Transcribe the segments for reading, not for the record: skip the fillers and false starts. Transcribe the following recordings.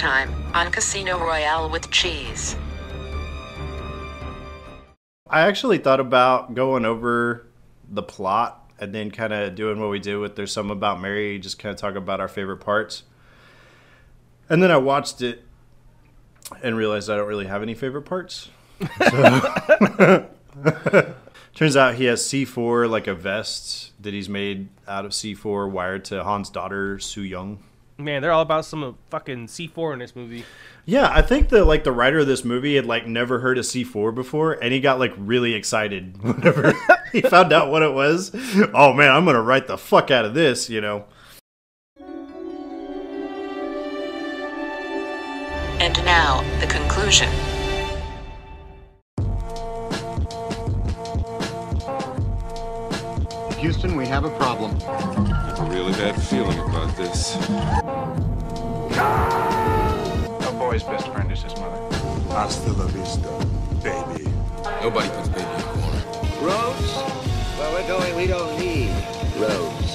time on Casino Royale with cheese. I actually thought about going over the plot and then kind of doing what we did with There's Something About Mary, just kind of talk about our favorite parts. And then I watched it and realized I don't really have any favorite parts. So turns out he has C4, like a vest that he's made out of C4 wired to Han's daughter, Soo Young. Man, they're all about some fucking C4 in this movie. Yeah, I think the writer of this movie had never heard of C4 before, and he got really excited whenever he found out what it was. Oh man, I'm gonna write the fuck out of this, you know. And now, the conclusion. Houston, we have a problem. I have a really bad feeling about this. A boy's best friend is his mother. Hasta la vista, baby. Nobody puts baby in the corner. Roads? Where we're going, we don't need roads.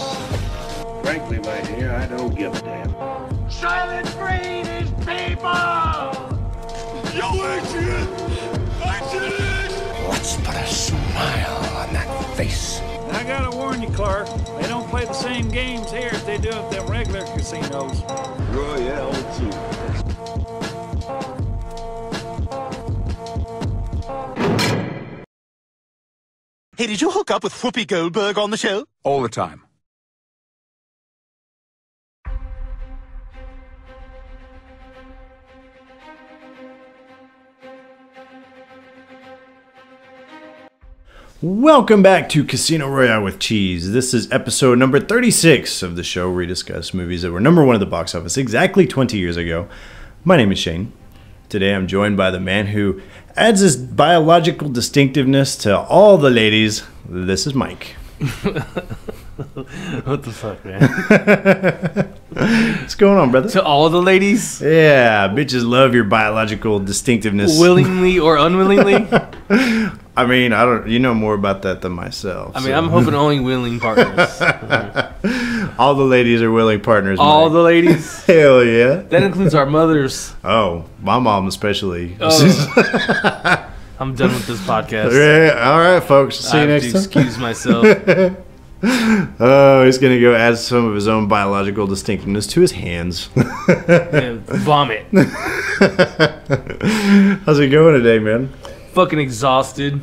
Frankly, my dear, I don't give a damn. Silent Green is people! Yo, Adrian! Adrian! Let's put a smile on that face. I gotta warn you, Clark. They don't play the same games here as they do at them regular casinos. Royale, too. Hey, did you hook up with Whoopi Goldberg on the show? All the time. Welcome back to Casino Royale with Cheese. This is episode number 36 of the show where we discuss movies that were number one at the box office exactly 20 years ago. My name is Shane. Today I'm joined by the man who adds his biological distinctiveness to all the ladies. This is Mike. What the fuck, man? What's going on, brother? To all the ladies? Yeah, bitches love your biological distinctiveness. Willingly or unwillingly? I mean, you know more about that than myself. I mean, I'm hoping only willing partners. All the ladies are willing partners. All Mike. the ladies? Hell yeah. That includes our mothers. Oh, my mom especially. Oh. I'm done with this podcast. All right, folks. See you next time. Excuse myself. Oh, he's going to go add some of his own biological distinctiveness to his hands. Yeah, vomit. How's it going today, man? Fucking exhausted.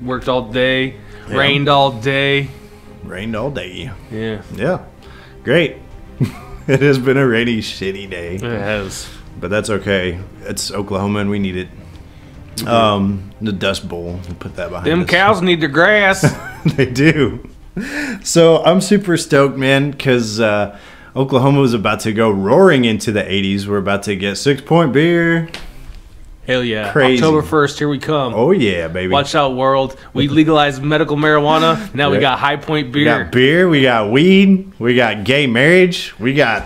Worked all day. Yeah. Rained all day. Rained all day. Yeah. Yeah. Great. It has been a rainy, shitty day. It has. But that's okay. It's Oklahoma and we need it. The Dust Bowl. We'll put that behind Them us. cows need their grass. They do. So I'm super stoked, man, because Oklahoma was about to go roaring into the 80s. We're about to get 6 Point beer. Hell yeah. Crazy. October 1st, here we come. Oh, yeah, baby. Watch out, world. We legalized medical marijuana. Now we got High Point beer. We got beer. We got weed. We got gay marriage. We got...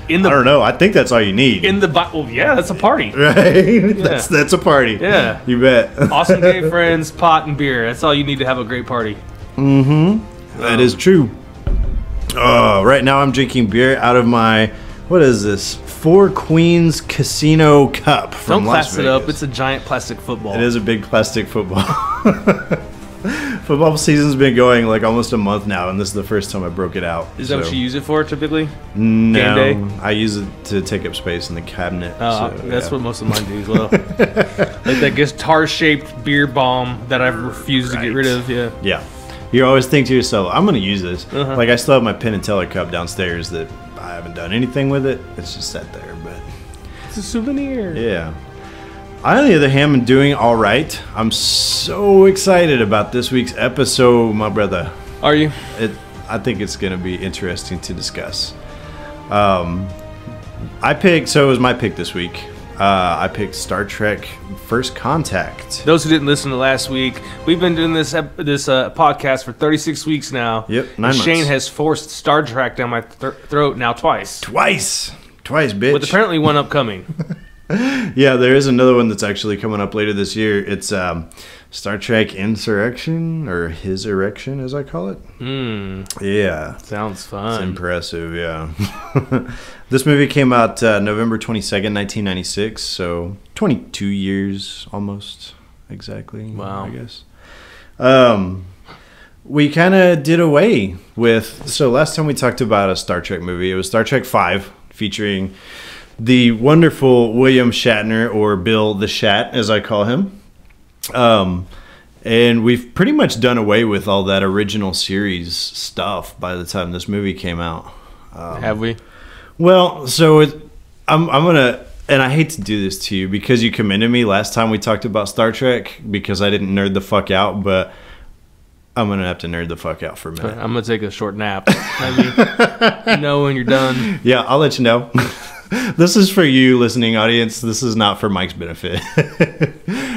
I don't know. I think that's all you need. Well, yeah, that's a party. Right? Yeah. That's a party. Yeah. You bet. Awesome gay friends, pot, and beer. That's all you need to have a great party. Mm-hmm. That is true. Right now I'm drinking beer out of my, what is this? Four Queens Casino Cup from Don't Las class it up. Vegas. It's a giant plastic football. It is a big plastic football. Football season's been going almost a month now, and this is the first time I broke it out. Is that what you use it for typically? No, Game day? I use it to take up space in the cabinet. Oh, that's what most of mine do as well. Like that guitar-shaped beer bomb that I've refused to get rid of. Yeah. Yeah. You always think to yourself, I'm going to use this. I still have my Penn and Teller cup downstairs that I haven't done anything with it. It's just sat there, but... It's a souvenir. Yeah. I, on the other hand, am doing all right. I'm so excited about this week's episode, my brother. Are you? I think it's going to be interesting to discuss. So it was my pick this week. I picked Star Trek First Contact. Those who didn't listen to last week, we've been doing this podcast for 36 weeks now. Yep, 9 months. Shane has forced Star Trek down my throat now twice. Twice, bitch. With apparently one upcoming. Yeah, there is another one that's actually coming up later this year. It's Star Trek Insurrection, or His Erection, as I call it. Yeah. Sounds fun. It's impressive, yeah. This movie came out November 22nd, 1996, so 22 years almost exactly. Wow. I guess. We kind of did away with... So last time we talked about a Star Trek movie, it was Star Trek V, featuring the wonderful William Shatner, or Bill the Shat, as I call him. And we've pretty much done away with all that original series stuff by the time this movie came out. Have we? Well, so I'm gonna, and I hate to do this to you because you commended me last time we talked about Star Trek because I didn't nerd the fuck out, but I'm gonna have to nerd the fuck out for a minute. I'm gonna take a short nap. I mean, you know when you're done. Yeah, I'll let you know. This is for you, listening audience. This is not for Mike's benefit.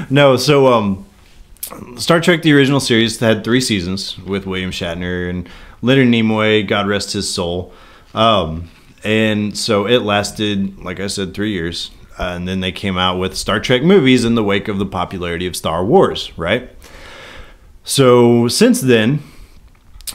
No, so Star Trek, the original series, had 3 seasons with William Shatner and Leonard Nimoy, God rest his soul. And so it lasted, like I said, 3 years. And then they came out with Star Trek movies in the wake of the popularity of Star Wars, right? So since then,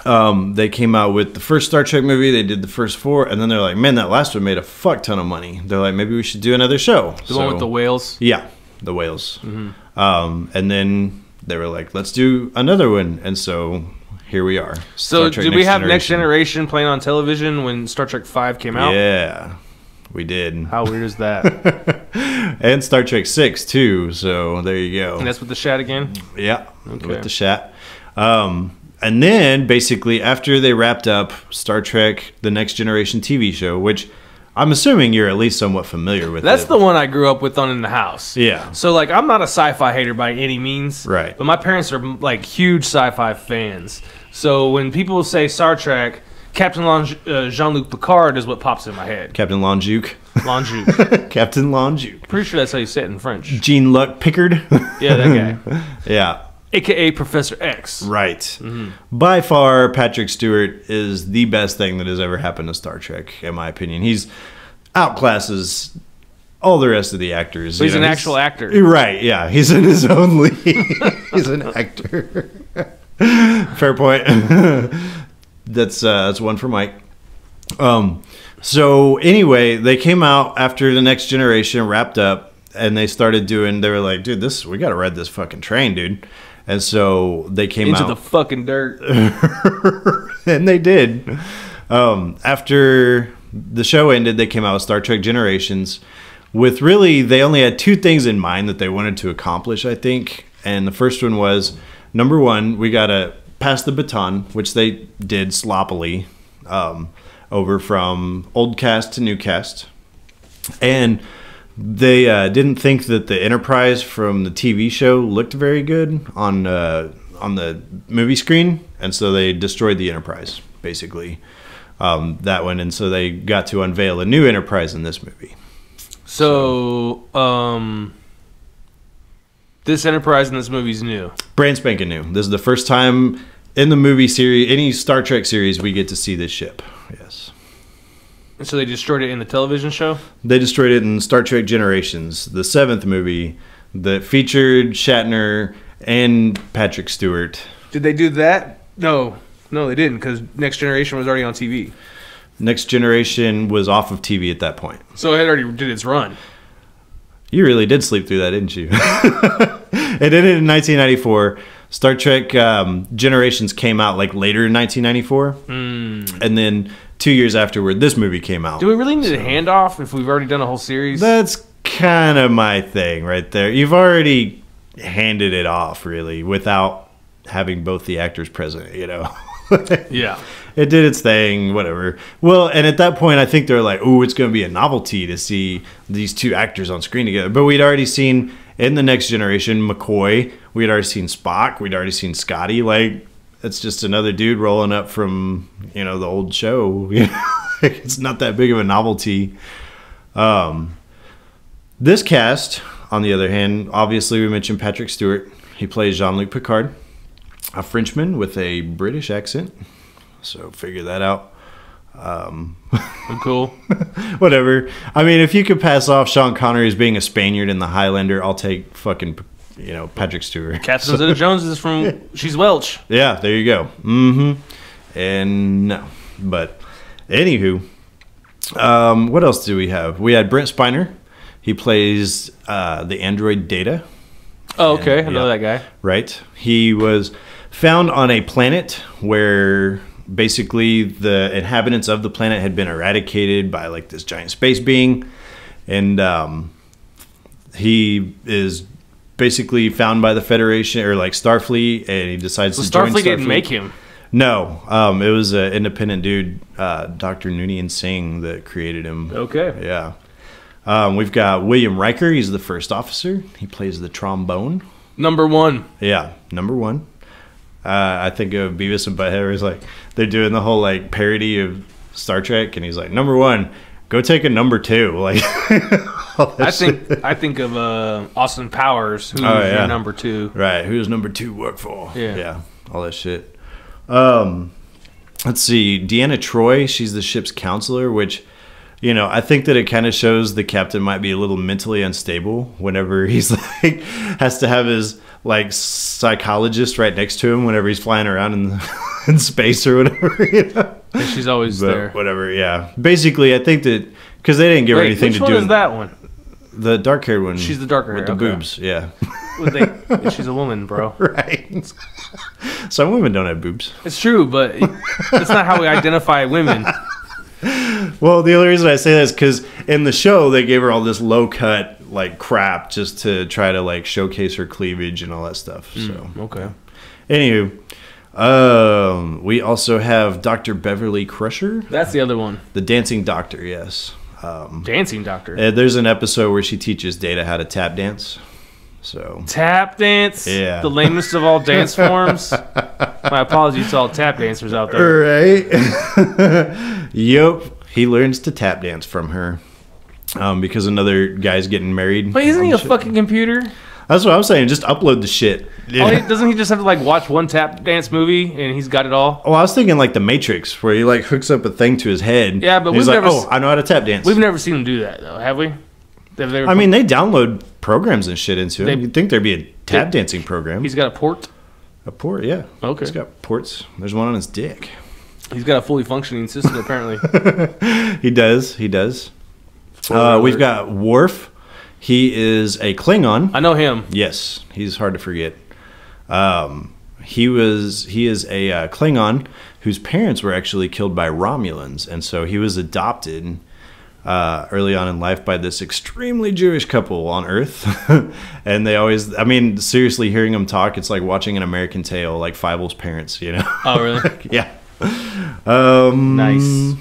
they came out with the first Star Trek movie. They did the first 4, and then they're like, man, that last one made a fuck ton of money. They're like, maybe we should do another show. The one with the whales? Yeah, the whales. Mm-hmm. And then they were like, let's do another one. And so here we are. So did we have Next Generation playing on television when Star Trek V came out? Yeah, we did. How weird is that? And Star Trek 6 too, so there you go. And that's with the Shat again? Yeah, okay. With the Shat. And then basically after they wrapped up Star Trek The Next Generation TV show, which I'm assuming you're at least somewhat familiar with. That's the one I grew up with on In the House. Yeah. So like I'm not a sci-fi hater by any means. Right. But my parents are like huge sci-fi fans. So when people say Star Trek, Captain Jean-Luc Picard is what pops in my head. Captain Lonjuc. Lonjuc. Captain Lonjuc. Pretty sure that's how you say it in French. Jean-Luc Picard. Yeah, that guy. Yeah. AKA Professor X. Right. Mm-hmm. By far, Patrick Stewart is the best thing that has ever happened to Star Trek, in my opinion. He's outclasses all the rest of the actors. So he's an actual actor. Right, yeah. He's in his own league. He's an actor. Fair point. That's one for Mike. So anyway, they came out after The Next Generation wrapped up, and they started doing. They were like, "Dude, we got to ride this fucking train, dude." And so they came into out the fucking dirt, and they did. After the show ended, they came out with Star Trek Generations. With really, they only had 2 things in mind that they wanted to accomplish, I think. And the first one was, number 1, we got to pass the baton, which they did sloppily, over from old cast to new cast. And they didn't think that the Enterprise from the TV show looked very good on the movie screen, and so they destroyed the Enterprise, basically, that one. And so they got to unveil a new Enterprise in this movie. So this Enterprise in this movie is new. Brand spanking new. This is the first time in the movie series, any Star Trek series, we get to see this ship. Yes. So they destroyed it in the television show? They destroyed it in Star Trek Generations, the 7th movie that featured Shatner and Patrick Stewart. Did they do that? No, they didn't, because Next Generation was already on TV. Next Generation was off of TV at that point. So it already did its run. You really did sleep through that, didn't you? It ended in 1994. Star Trek Generations came out like later in 1994. And then 2 years afterward, this movie came out. Do we really need a handoff if we've already done a whole series? That's kind of my thing right there. You've already handed it off, really, without having both the actors present, you know? Yeah. It did its thing, whatever. Well, and at that point, I think they're like, ooh, it's going to be a novelty to see these 2 actors on screen together. But we'd already seen, in The Next Generation, McCoy. We'd already seen Spock. We'd already seen Scotty. Like, it's just another dude rolling up from, the old show. It's not that big of a novelty. This cast, on the other hand, obviously we mentioned Patrick Stewart. He plays Jean-Luc Picard, a Frenchman with a British accent. So figure that out. I'm cool. Whatever. I mean, if you could pass off Sean Connery as being a Spaniard in The Highlander, I'll take fucking, Patrick Stewart. Catherine Zeta-Jones is from, she's Welsh. Yeah, there you go. Mm-hmm. And no. But, anywho, what else do we have? We had Brent Spiner. He plays the android Data. Oh, okay. I know that guy. Right. He was found on a planet where basically the inhabitants of the planet had been eradicated by like this giant space being, and he is basically found by the Federation or like Starfleet, and he decides to join Starfleet. Starfleet didn't make him. No, it was an independent dude, Dr. Noonien Singh, that created him. Okay. Yeah. We've got William Riker. He's the first officer. He plays the trombone. Number 1. Yeah, number 1. I think of Beavis and Butthead, where it's like they're doing the whole like parody of Star Trek, and he's like, number 1, go take a number 2. Like, I think of Austin Powers, who's your number 2. Right, who does number 2 work for? Yeah, all that shit. Let's see, Deanna Troi. She's the ship's counselor, which, I think that it kind of shows the captain might be a little mentally unstable whenever he's like has to have his like psychologist right next to him whenever he's flying around in space or whatever. Yeah, she's always there. Whatever. Yeah. Basically, I think that because they didn't give her anything to do. Which one is that one? The dark-haired one. She's the dark-haired with the boobs. Yeah. She's a woman, bro. Right. Some women don't have boobs. It's true, but that's not how we identify women. Well, the only reason I say that is because in the show they gave her all this low cut like crap just to try to like showcase her cleavage and all that stuff. So okay. Anywho, we also have Dr. Beverly Crusher. That's the other one. The dancing doctor, yes. Dancing doctor. There's an episode where she teaches Data how to tap dance. So tap dance, yeah, the lamest of all dance forms. My apologies to all tap dancers out there. Right? Yep. He learns to tap dance from her because another guy's getting married. But isn't he a fucking computer? That's what I'm saying. Just upload the shit. Doesn't he just have to like watch one tap dance movie and he's got it all? Oh, I was thinking like The Matrix, where he like hooks up a thing to his head. Yeah, but he's like, I know how to tap dance. We've never seen him do that though, have we? I mean, they download programs and shit into him. You'd think there'd be a tap dancing program. He's got a port? A port, yeah. Okay. He's got ports. There's one on his dick. He's got a fully functioning system, apparently. He does. We've got Worf. He is a Klingon. I know him. Yes. He's hard to forget. He is a Klingon whose parents were actually killed by Romulans. And so he was adopted early on in life by this extremely Jewish couple on Earth. And they always, I mean, seriously, hearing them talk, it's like watching an American Tale, like Fievel's parents, Oh, really? Yeah. Nice.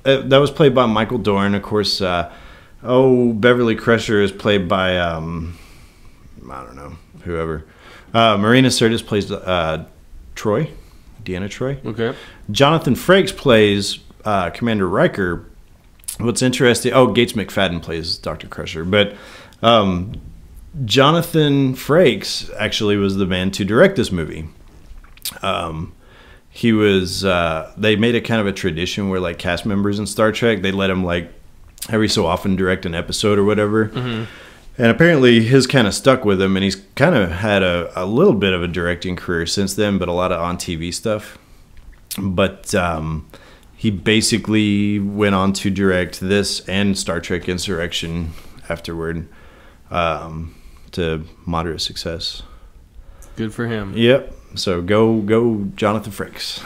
That was played by Michael Dorn. Of course, Beverly Crusher is played by, I don't know, whoever. Marina Sirtis plays Troy, Deanna Troi. Okay. Jonathan Frakes plays Commander Riker. What's interesting, Gates McFadden plays Dr. Crusher, but Jonathan Frakes actually was the man to direct this movie. He was, they made it kind of a tradition where like cast members in Star Trek, they let him like every so often direct an episode or whatever. Mm-hmm. And apparently his kind of stuck with him, and he's kind of had a little bit of a directing career since then, but a lot of on TV stuff. But he basically went on to direct this and Star Trek Insurrection afterward to moderate success. Good for him. Yep. So go Jonathan Frakes.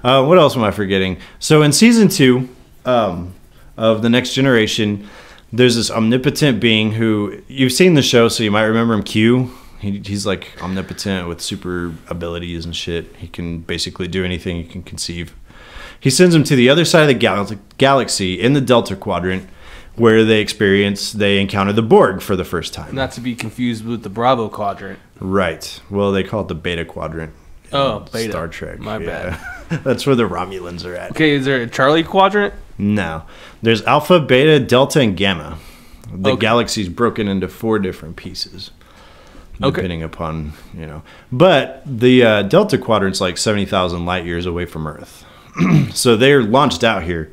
What else am I forgetting? So in season 2 of The Next Generation, there's this omnipotent being who, you've seen the show, so you might remember him, Q. He's like omnipotent with super abilities and shit. He can basically do anything you can conceive. He sends him to the other side of the galaxy in the Delta Quadrant, where they encounter the Borg for the first time. Not to be confused with the Bravo Quadrant. Right. Well, they call it the Beta Quadrant. Beta. Star Trek. My bad. That's where the Romulans are at. Okay, is there a Charlie Quadrant? No. There's Alpha, Beta, Delta, and Gamma. The galaxy's broken into 4 different pieces. Depending upon, But the Delta Quadrant's like 70,000 light years away from Earth. So they're launched out here.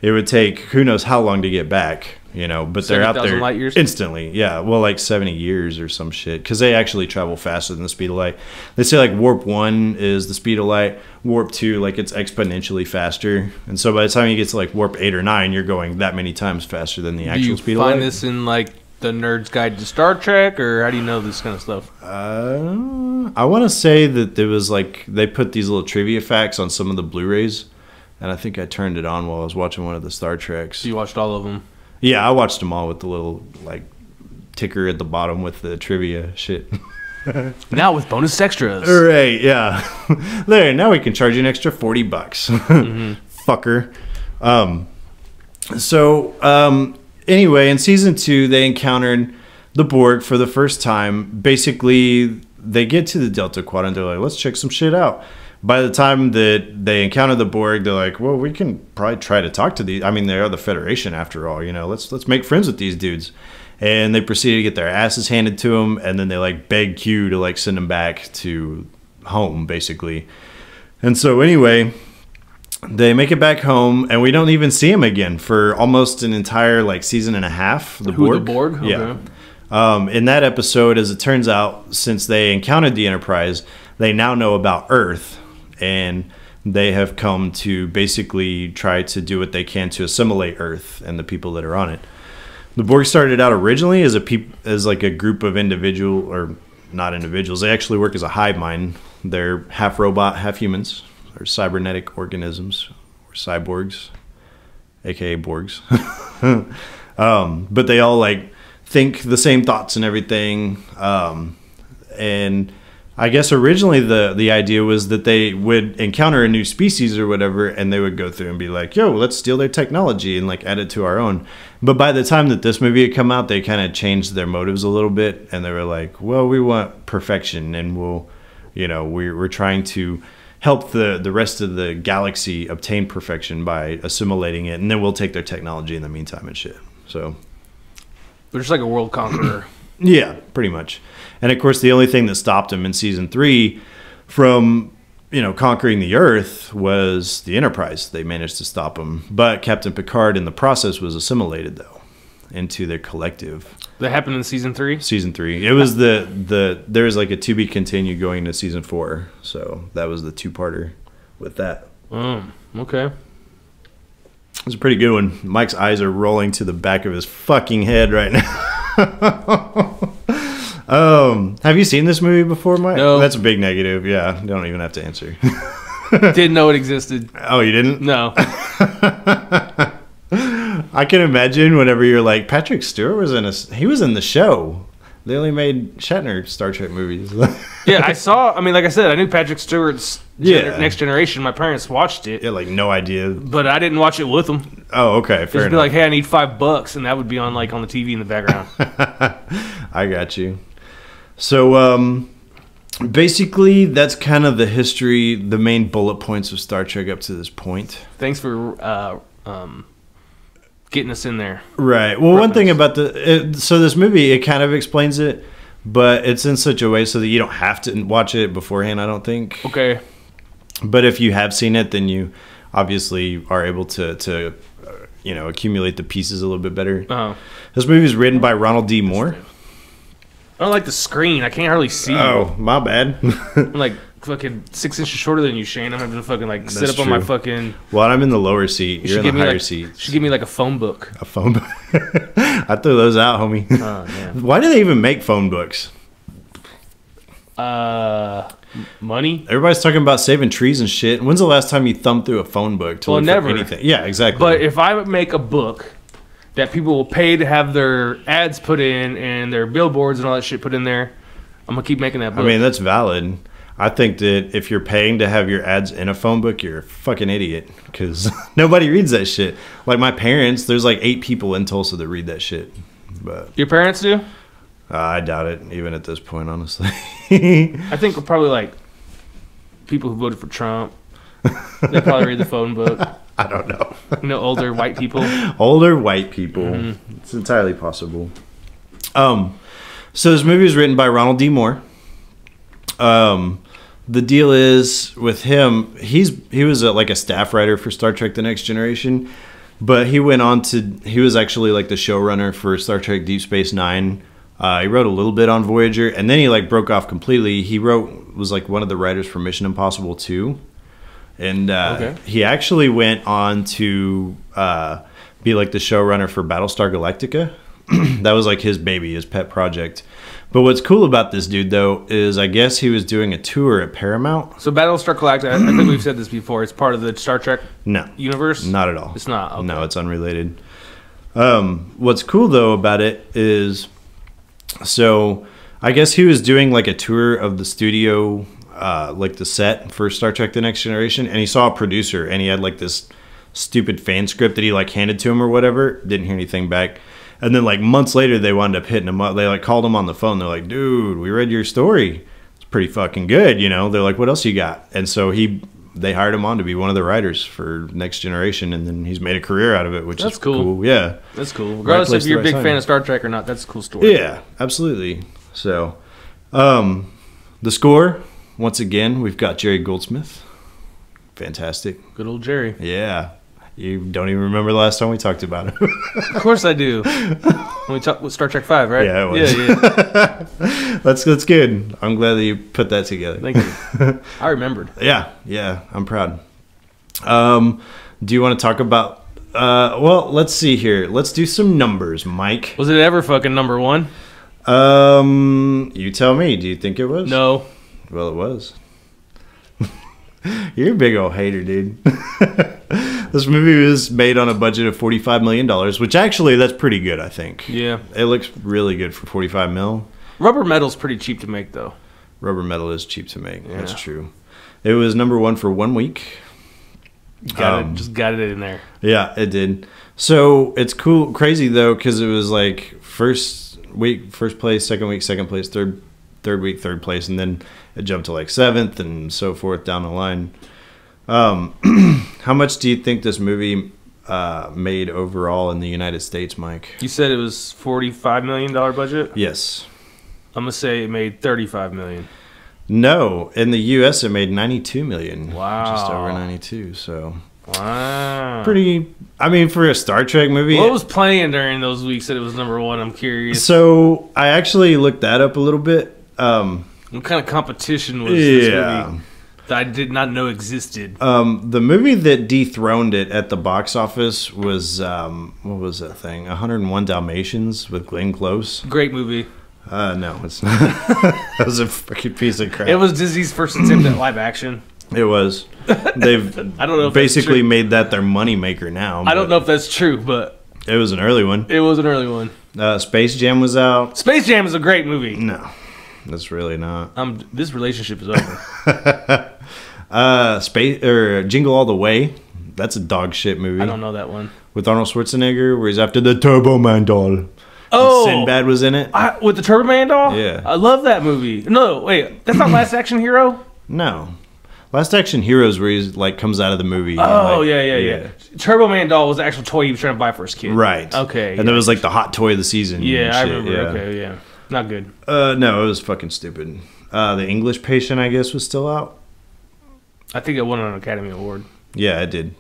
It would take who knows how long to get back, but they're out there light years? instantly. Yeah, well, like 70 years or some shit, because they actually travel faster than the speed of light. They say like warp 1 is the speed of light, warp 2 like it's exponentially faster, and so by the time you get to like warp 8 or 9, you're going that many times faster than the actual speed of light. Do you find this in like the Nerd's Guide to Star Trek, or how do you know this kind of stuff? I want to say that there was like they put these little trivia facts on some of the Blu-rays. And I think I turned it on while I was watching one of the Star Treks. So you watched all of them? Yeah, I watched them all with the little like ticker at the bottom with the trivia shit. Now with bonus extras. Right, yeah. There, now we can charge you an extra $40. Fucker. Anyway, in season 2, they encountered the Borg for the first time. Basically, they get to the Delta Quadrant. They're like, let's check some shit out. By the time that they encounter the Borg, they're like, well, we can probably try to talk to these. I mean, they are the Federation after all, let's make friends with these dudes. And they proceed to get their asses handed to them, and then they like beg Q to like send them back to home, basically. And so anyway, they make it back home, and we don't even see him again for almost an entire like season and a half. The Borg? Okay. Yeah. In that episode, as it turns out, since they encountered the Enterprise, they now know about Earth. And they have come to basically try to do what they can to assimilate Earth and the people that are on it. The Borg started out originally as like a group of individual, or not individuals. They actually work as a hive mind. They're half robot, half humans. They're cybernetic organisms, or cyborgs, aka Borgs. But they all like think the same thoughts and everything. And I guess originally the idea was that they would encounter a new species or whatever, and they would go through and be like, yo, let's steal their technology and like add it to our own. But by the time that this movie had come out, they kind of changed their motives a little bit, and they were like, well, we want perfection, and we're trying to help the rest of the galaxy obtain perfection by assimilating it, and then we'll take their technology in the meantime and shit. So they're just like a world conqueror. Yeah, pretty much. And of course, the only thing that stopped him in season 3 from, conquering the Earth was the Enterprise. They managed to stop him. But Captain Picard, in the process, was assimilated, though, into their collective. That happened in season 3? Season 3. It was there was like a to be continued going into season 4. So that was the 2-parter with that. Okay. It was a pretty good one. Mike's eyes are rolling to the back of his fucking head right now. Have you seen this movie before, Mike? No. That's a big negative. Yeah, you don't even have to answer. Didn't know it existed. Oh, you didn't? No. I can imagine whenever you're like, Patrick Stewart was he was in the show. They only made Shatner Star Trek movies. Yeah, like I said, I knew Patrick Stewart's Next Generation. My parents watched it. Yeah, like no idea. But I didn't watch it with them. Oh, okay, fair enough. Be like, hey, I need $5, and that would be on the TV in the background. I got you. So, basically, that's kind of the history, the main bullet points of Star Trek up to this point. Thanks for getting us in there. Right. Well, one thing about so this movie, it kind of explains it, but it's in such a way so that you don't have to watch it beforehand, I don't think. Okay. But if you have seen it, then you obviously are able to accumulate the pieces a little bit better. Uh-huh. This movie is written by Ronald D. Moore. I don't like the screen. I can't hardly see. Oh, my bad. I'm like fucking 6 inches shorter than you, Shane. I'm having to fucking sit up on my fucking. Well, I'm in the lower seat. You're in the higher seat. You should give me like a phone book. A phone book. I threw those out, homie. Oh, man. Why do they even make phone books? Money. Everybody's talking about saving trees and shit. When's the last time you thumbed through a phone book to look for anything? Yeah, exactly. But if I make a book that people will pay to have their ads put in and their billboards and all that shit put in there, I'm gonna keep making that book. I mean, that's valid. I think that if you're paying to have your ads in a phone book, you're a fucking idiot because nobody reads that shit. Like my parents, there's like 8 people in Tulsa that read that shit. But your parents do? I doubt it, even at this point, honestly. I think we're probably like people who voted for Trump. They probably read the phone book. I don't know. Older white people. Older white people. Mm-hmm. It's entirely possible. So this movie was written by Ronald D. Moore. the deal is with him, he was like a staff writer for Star Trek: The Next Generation, but he went on to he was actually like the showrunner for Star Trek: Deep Space Nine. He wrote a little bit on Voyager, and then he like broke off completely. He was like one of the writers for Mission Impossible 2, and he actually went on to be like the showrunner for Battlestar Galactica. That was like his baby, his pet project. But what's cool about this dude, though, is I guess he was doing a tour at Paramount. So Battlestar Galactica, I think we've said this before, it's part of the Star Trek universe? Not at all. It's not? Okay. No, it's unrelated. What's cool, though, about it is, so I guess he was doing like a tour of the studio, like the set for Star Trek: The Next Generation, and he saw a producer, and he had like this stupid fan script that he like handed to him or whatever. Didn't hear anything back. And then like months later, they wound up hitting him up. They like called him on the phone. They're like, dude, we read your story. It's pretty fucking good, you know? They're like, what else you got? And so they hired him on to be one of the writers for Next Generation, and then he's made a career out of it, which is cool. Yeah. That's cool. Regardless if you're a big fan of Star Trek or not, that's a cool story. Yeah, absolutely. So, the score, once again, we've got Jerry Goldsmith. Fantastic. Good old Jerry. Yeah. You don't even remember the last time we talked about him. Of course I do. When we talked with Star Trek 5, right? Yeah, it was. Yeah. That's good. I'm glad that you put that together. Thank you. I remembered. Yeah, I'm proud. Do you want to talk about... well, let's see here. Let's do some numbers, Mike. Was it ever fucking number one? You tell me. Do you think it was? No. Well, it was. You're a big old hater, dude. This movie was made on a budget of $45 million, which actually, that's pretty good, I think. Yeah. It looks really good for $45 mil. Rubber metal's pretty cheap to make, though. Rubber metal is cheap to make. Yeah. That's true. It was number one for 1 week. Just got it in there. Yeah, it did. So it's cool, crazy though, because it was like first week, first place, second week, second place, third week, third place, and then it jumped to like seventh and so forth down the line. How much do you think this movie made overall in the United States, Mike? You said it was $45 million budget? Yes. I'm gonna say it made $35 million. No, in the U.S. it made $92 million. Wow. Just over 92. So. Wow. Pretty. I mean, for a Star Trek movie. What was playing during those weeks that it was number one? I'm curious. So I actually looked that up a little bit. What kind of competition was this movie that I did not know existed? The movie that dethroned it at the box office was what was that thing? 101 Dalmatians with Glenn Close. Great movie. No, it's not. That was a fucking piece of crap. It was Disney's first attempt at live action. It was. They've I don't know if basically made that their moneymaker now. I don't know if that's true, but it was an early one. It was an early one. Space Jam was out. Space Jam is a great movie. No, that's really not. This relationship is over. Jingle All the Way. That's a dog shit movie. I don't know that one. With Arnold Schwarzenegger, where he's after the Turbo Man doll. Oh, and Sinbad was in it. With the Turbo Man doll? Yeah. I love that movie. No, wait. That's not Last Action Hero? No. Last Action Heroes where he's like comes out of the movie. Oh, yeah. Turbo Man doll was the actual toy he was trying to buy for his kid. Right. Okay. And it was like the hot toy of the season. Yeah, I remember. Yeah. Okay, yeah. Not good. No, it was fucking stupid. The English Patient, I guess, was still out. I think it won an Academy Award. Yeah, it did.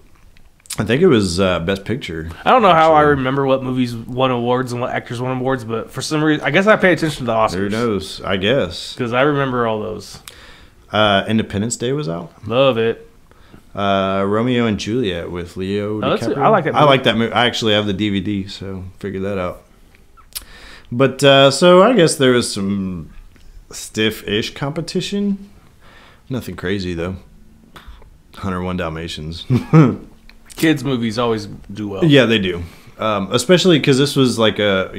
I think it was Best Picture. I don't know how I remember what movies won awards and what actors won awards, but for some reason, I guess I pay attention to the Oscars. Who knows? I guess. Because I remember all those. Independence Day was out. Love it. Romeo and Juliet with Leo DiCaprio. I like that movie. I like that movie. I actually have the DVD, so figured that out. But so I guess there was some stiff-ish competition. Nothing crazy though. 101 Dalmatians. Kids movies always do well. Yeah, they do. Especially because this was like a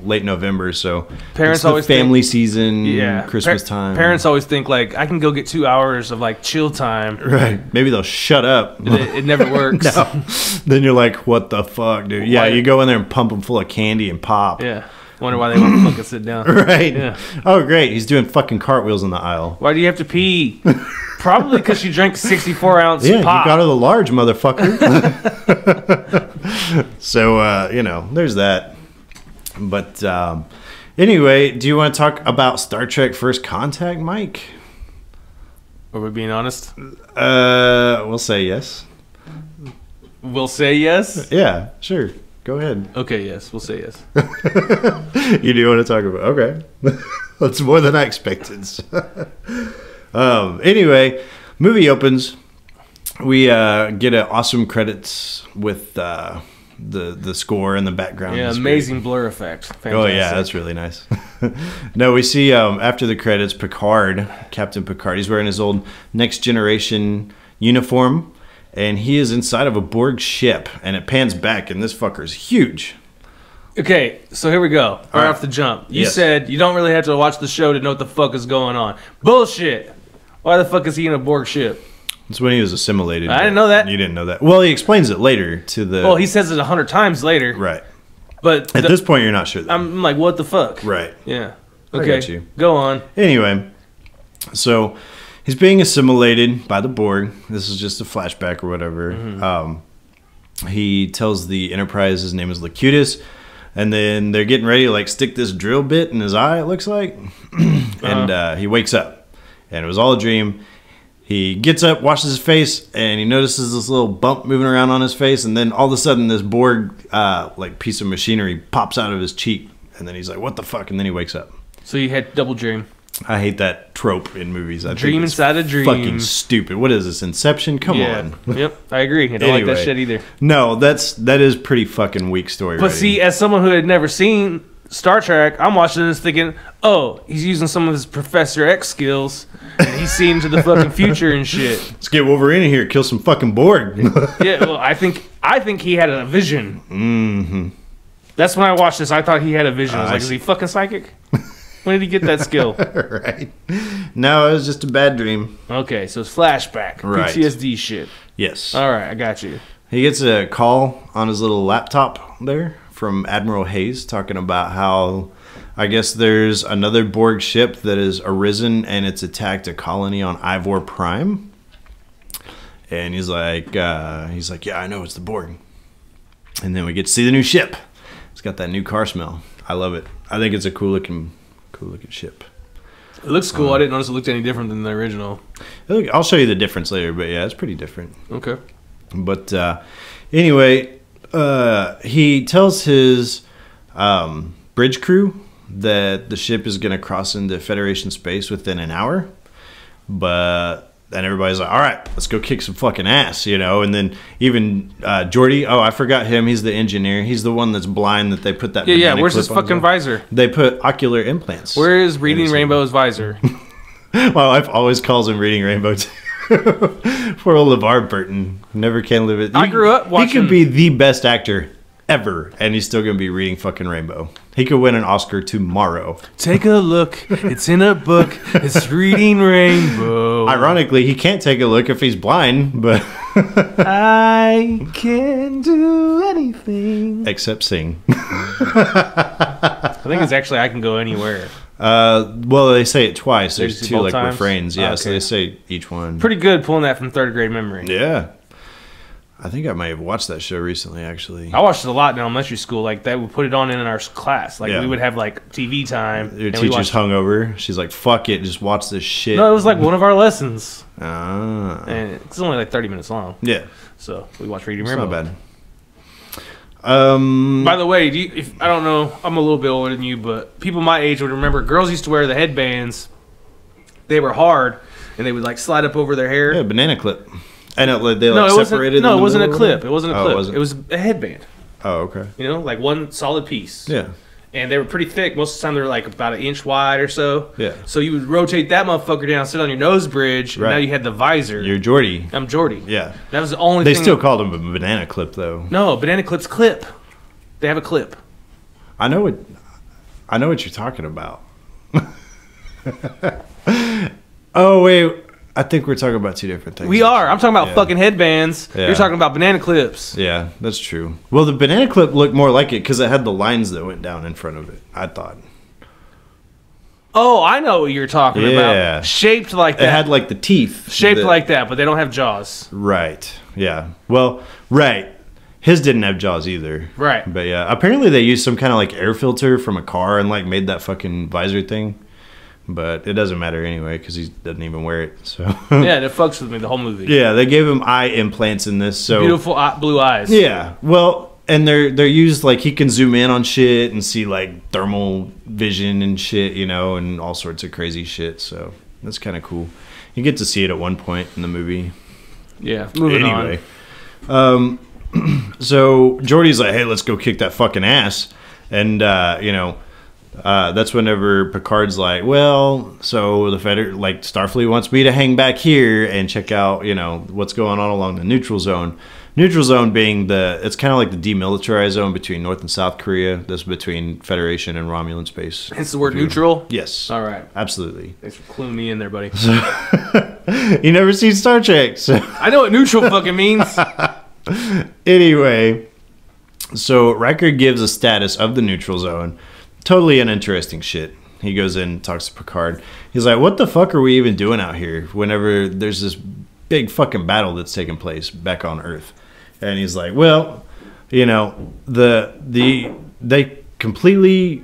late November, so parents it's the always family season, yeah, Christmas time. Parents always think like I can go get 2 hours of like chill time. Right? Maybe they'll shut up. It never works. No. Then you're like, what the fuck, dude? Yeah, you go in there and pump them full of candy and pop. Yeah. Wonder why they want to fucking sit down. Right. Yeah. Oh, great. He's doing fucking cartwheels in the aisle. Why do you have to pee? Probably because she drank 64-ounce yeah, pop. You got her the large, motherfucker. So, there's that. But anyway, do you want to talk about Star Trek First Contact, Mike? Are we being honest? We'll say yes. We'll say yes. Yeah, sure. Go ahead. Okay, yes. We'll say yes. You do want to talk about? Okay, that's more than I expected. Anyway, movie opens. We get an awesome credits with the score in the background. Yeah, It's amazing great. blur effect. Fantastic. Oh yeah, that's really nice. No, we see after the credits, Captain Picard. He's wearing his old Next Generation uniform, and he is inside of a Borg ship. And it pans back, and this fucker's huge. Okay, so here we go. Right off the jump. You said you don't really have to watch the show to know what the fuck is going on. Bullshit. Why the fuck is he in a Borg ship? It's when he was assimilated. I didn't know that. You didn't know that. Well, he explains it later to the... Well, he says it 100 times later. Right. But at this point, you're not sure. I'm like, what the fuck? Right. Yeah. Okay. I got you. Go on. Anyway, so he's being assimilated by the Borg. This is just a flashback or whatever. Mm-hmm. He tells the Enterprise his name is Locutus, and then they're getting ready to like stick this drill bit in his eye, it looks like. And he wakes up, and it was all a dream. He gets up, washes his face, and he notices this little bump moving around on his face, and then all of a sudden this Borg like piece of machinery pops out of his cheek, and then he's like, what the fuck? And then he wakes up. So you had double dream. I hate that trope in movies. I Dream think it's inside a dream. Fucking stupid. What is this, Inception? Come on. Yep, I agree. I don't like that shit either. No, that is pretty fucking weak story. But see, as someone who had never seen Star Trek, I'm watching this thinking, oh, he's using some of his Professor X skills, and he's seeing to the fucking future and shit. Let's get Wolverine in here, kill some fucking Borg. Yeah, well, I think he had a vision. Mm-hmm. That's when I watched this. I thought he had a vision. I was like, is he fucking psychic? When did he get that skill? Right. No, it was just a bad dream. Okay, so it's flashback. Right. PTSD shit. Yes. All right, I got you. He gets a call on his little laptop there from Admiral Hayes talking about how I guess there's another Borg ship that has arisen and it's attacked a colony on Ivor Prime. And he's like, yeah, I know it's the Borg. And then we get to see the new ship. It's got that new car smell. I love it. I think it's a cool looking ship. It looks cool. I didn't notice it looked any different than the original. I'll show you the difference later, but yeah, it's pretty different. Okay. But anyway, he tells his bridge crew that the ship is going to cross into Federation space within an hour. But then everybody's like, all right, let's go kick some fucking ass, you know? And then even Geordi, I forgot him. He's the engineer. He's the one that's blind that they put that Yeah, where's his fucking visor? They put ocular implants. Where is Reading Rainbow's visor? My wife always calls him Reading Rainbow, too. Poor old LeVar Burton. Never can live it. I grew up watching... He could be the best actor ever, and he's still going to be reading fucking Rainbow. He could win an Oscar tomorrow. Take a look. It's in a book. It's Reading Rainbow. Ironically, he can't take a look if he's blind, but... I can do anything. Except sing. I think it's actually I can go anywhere. Well, they say it twice. There's two like times? refrains. Yeah, Okay. so they say each one. Pretty good pulling that from third grade memory. Yeah. I think I might have watched that show recently, actually. I watched it a lot in elementary school. Like, they would put it on in our class. Like, we would have, like, TV time. Your teacher's hungover. She's like, fuck it, just watch this shit. No, it was, like, one of our lessons. Ah. And it's only, like, 30 minutes long. Yeah. So, we watched Reading It's Rainbow. not bad. By the way, I don't know, I'm a little bit older than you, but people my age would remember girls used to wear the headbands. They were hard, and they would, like, slide up over their hair. Yeah, banana clip. And they like separated. No, it wasn't a clip. It wasn't a clip. It wasn't? It was a headband. Oh, okay. You know, like one solid piece. Yeah. And they were pretty thick. Most of the time, they were like about an inch wide or so. Yeah. So you would rotate that motherfucker down, sit on your nose bridge, and Right. now you had the visor. You're Geordi. I'm Geordi. Yeah. That was the only They thing. still called him a banana clip, though. No, banana clips clip. They have a clip. I know what you're talking about. Oh, wait. I think we're talking about two different things. We are. I'm talking about fucking headbands. Yeah. You're talking about banana clips. Yeah, that's true. Well, the banana clip looked more like it because it had the lines that went down in front of it, I thought. Oh, I know what you're talking about. Shaped like that. It had like the teeth. Shaped like that, but they don't have jaws. Right. Yeah. Well, right. His didn't have jaws either. Right. But yeah, apparently they used some kind of like air filter from a car and like made that fucking visor thing. but it doesn't matter anyway because he doesn't even wear it. So Yeah, it fucks with me the whole movie. yeah, they gave him eye implants in this. So Beautiful blue eyes. yeah, well, and they're used like he can zoom in on shit and see like thermal vision and shit, you know, and all sorts of crazy shit. So that's kind of cool. You get to see it at one point in the movie. Yeah, moving Anyway, so Jordy's like, "Hey, let's go kick that fucking ass," and you know, that's whenever Picard's like, "Well, so the Starfleet wants me to hang back here and check out, you know, what's going on along the neutral zone." Neutral zone being it's kind of like the demilitarized zone between North and South Korea. This between Federation and Romulan space. Hence the word neutral? Yes. All right. Absolutely. Thanks for cluing me in there, buddy. You never seen Star Trek, so. I know what neutral fucking means. Anyway, so Riker gives a status of the neutral zone. Totally uninteresting shit. He goes in and talks to Picard. He's like, what the fuck are we even doing out here whenever there's this big fucking battle that's taking place back on Earth? And he's like, well, you know, they completely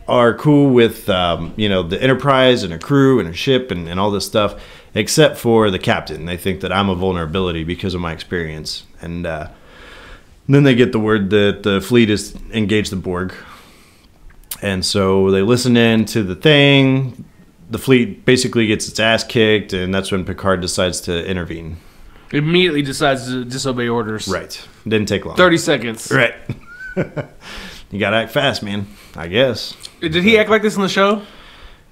are cool with, you know, the Enterprise and her crew and her ship and all this stuff, except for the captain. They think that I'm a vulnerability because of my experience. And then they get the word that the fleet has engaged the Borg. And so they listen in to the thing. The fleet basically gets its ass kicked, and that's when Picard decides to intervene. Immediately decides to disobey orders. Right. Didn't take long. 30 seconds. Right. You gotta act fast, man. I guess. Did he act like this in the show?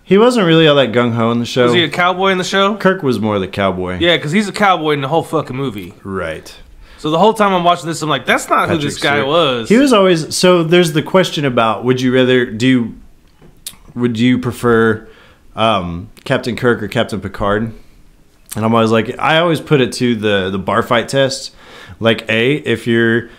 He wasn't really all that gung-ho in the show. Was he a cowboy in the show? Kirk was more the cowboy. Yeah, because he's a cowboy in the whole fucking movie. Right. So the whole time I'm watching this, I'm like, that's not who this guy was. He was always... So there's the question about, would you prefer Captain Kirk or Captain Picard? And I'm always like, I always put it to the bar fight test. Like, if you're...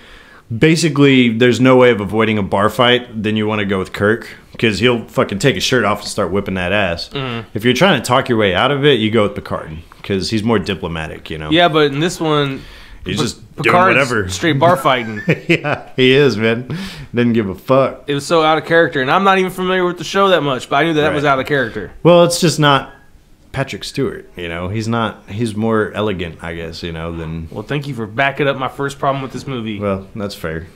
Basically, there's no way of avoiding a bar fight, then you want to go with Kirk. Because he'll fucking take his shirt off and start whipping that ass. Mm-hmm. If you're trying to talk your way out of it, you go with Picard. Because he's more diplomatic, you know? Yeah, but in this one... He's just Picard's doing whatever. Straight bar fighting. Yeah, he is, man. Doesn't give a fuck. It was so out of character. And I'm not even familiar with the show that much, but I knew that was out of character. Well, it's just not Patrick Stewart, you know? He's more elegant, I guess, you know, than... Well, thank you for backing up my first problem with this movie. Well, that's fair.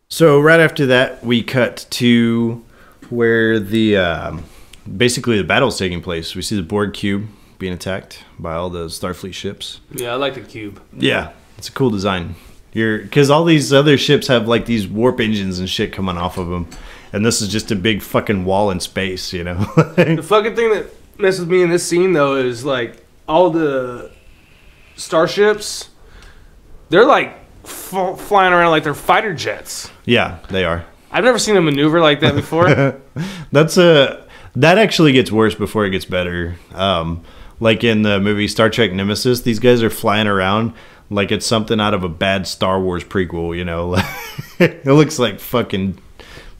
So, right after that, we cut to where basically the battle's taking place. We see the Borg cube being attacked by all the Starfleet ships. Yeah, I like the cube. Yeah, it's a cool design. Because all these other ships have like these warp engines and shit coming off of them, and this is just a big fucking wall in space, you know. The fucking thing that messes with me in this scene though is like all the starships, they're like flying around like they're fighter jets. Yeah, they are. I've never seen a maneuver like that before. That actually gets worse before it gets better. Like in the movie Star Trek Nemesis, these guys are flying around like it's something out of a bad Star Wars prequel, you know. It looks like fucking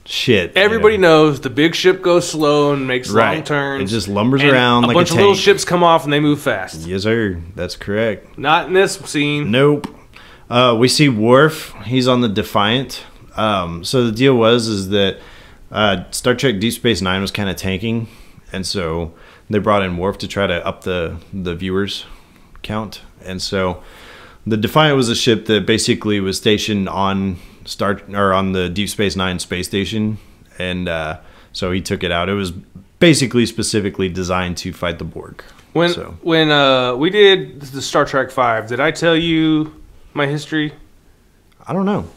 shit. Everybody knows the big ship goes slow and makes long turns. It just lumbers around like a bunch of little ships come off and they move fast. Yes, sir. That's correct. Not in this scene. Nope. We see Worf. He's on the Defiant. So the deal is that Star Trek Deep Space Nine was kind of tanking, and so they brought in Worf to try to up the viewers count. And so the Defiant was a ship that basically was stationed on the Deep Space Nine space station, and so he took it out. It was basically specifically designed to fight the Borg. When we did the Star Trek V, did I tell you my history? I don't know.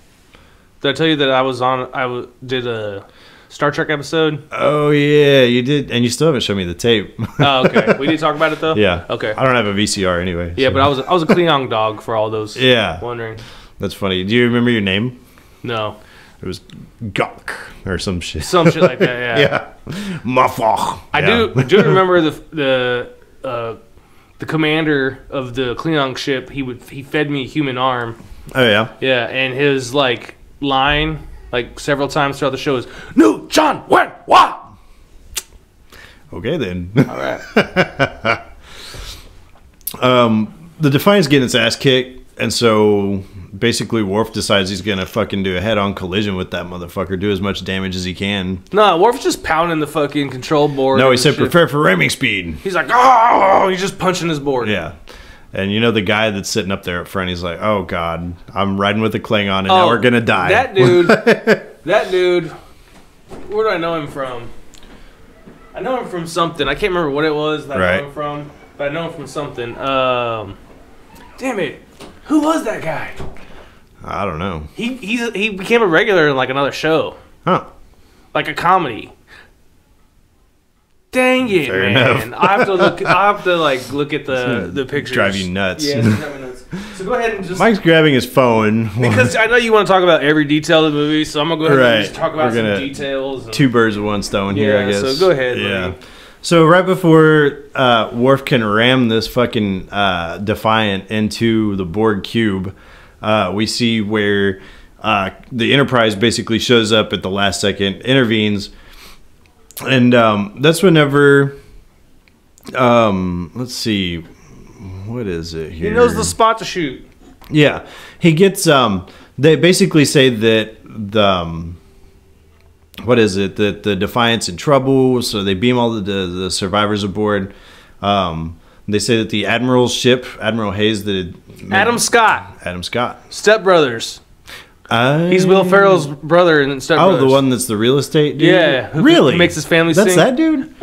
Did I tell you that I did a Star Trek episode? Oh yeah, you did, and you still haven't shown me the tape. Oh, okay. We did talk about it though. Yeah. Okay. I don't have a VCR anyway. Yeah, so. but I was a Klingon dog for all those. Yeah. Wondering. That's funny. Do you remember your name? No. It was Gok or some shit. Some shit like that. Yeah. Yeah. Mafach. I do remember the commander of the Klingon ship. He fed me a human arm. Oh yeah. Yeah, and his like line like several times throughout the show is "No, John, when, what?" Okay then. All right. The Defiant's getting its ass kicked, And so basically Worf decides he's going to fucking do a head-on collision with that motherfucker, do as much damage as he can. No, Worf's just pounding the fucking control board. No, he said prepare for ramming speed. He's like, oh, he's just punching his board. Yeah. And you know the guy that's sitting up there up front, he's like, oh, God, I'm riding with a Klingon, and now we're going to die. That dude, where do I know him from? I know him from something. I can't remember what it was that I know him from, but I know him from something. Damn it. Who was that guy? I don't know. He became a regular in like another show. Huh. Like a comedy. Dang it, Fair man! enough. I have to look at the pictures. Drive you nuts. Yeah, it's gonna drive me nuts. So go ahead and just. Mike's grabbing his phone Because I know you want to talk about every detail of the movie, so I'm gonna go ahead and just talk about some details. Two birds with one stone here, I guess. So go ahead. Yeah. Buddy. So right before Worf can ram this fucking Defiant into the Borg cube, we see where the Enterprise basically shows up at the last second, intervenes. And that's whenever, let's see, what is it here? He knows the spot to shoot. Yeah, he gets. They basically say that what is it? That the Defiant's in trouble, so they beam all the survivors aboard. They say that the Admiral's ship, Admiral Hayes, Adam Scott, Step Brothers. He's Will Ferrell's brother in Step Brothers. Oh, the one that's the real estate dude? Yeah. Really? Who makes his family That's sing. that dude?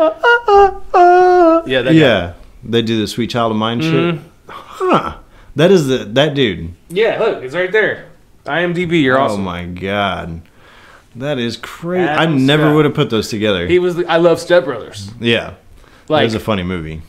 Yeah, that guy. They do the Sweet Child of Mine shit? Huh. That is that dude. Yeah, look, it's right there. IMDb, you're awesome. Oh my God. That is crazy. I never would have put those together. I love Step Brothers. Yeah. Like, it was a funny movie.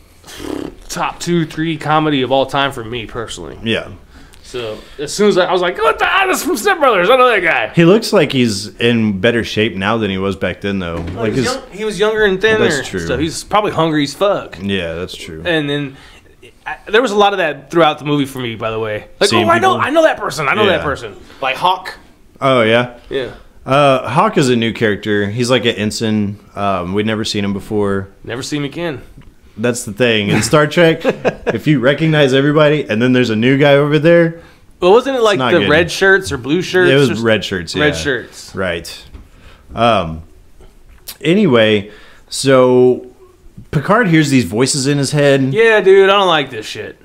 Top 2-3 comedy of all time for me, personally. Yeah. So as soon as I was like, "What the? That's from Step Brothers. I know that guy." He looks like he's in better shape now than he was back then, though. Like he was younger and thinner. That's true. So he's probably hungry as fuck. Yeah, that's true. And then there was a lot of that throughout the movie for me, by the way. Like, Seeing I know that person. I know that person. Like Hawk. Oh yeah. Yeah. Hawk is a new character. He's like an ensign. We'd never seen him before. Never see him again. That's the thing in Star Trek. If you recognize everybody, and then there's a new guy over there. Well, wasn't it like the red shirts or blue shirts? It was red shirts. Yeah. Red shirts. Right. Anyway, so Picard hears these voices in his head. Yeah, dude, I don't like this shit.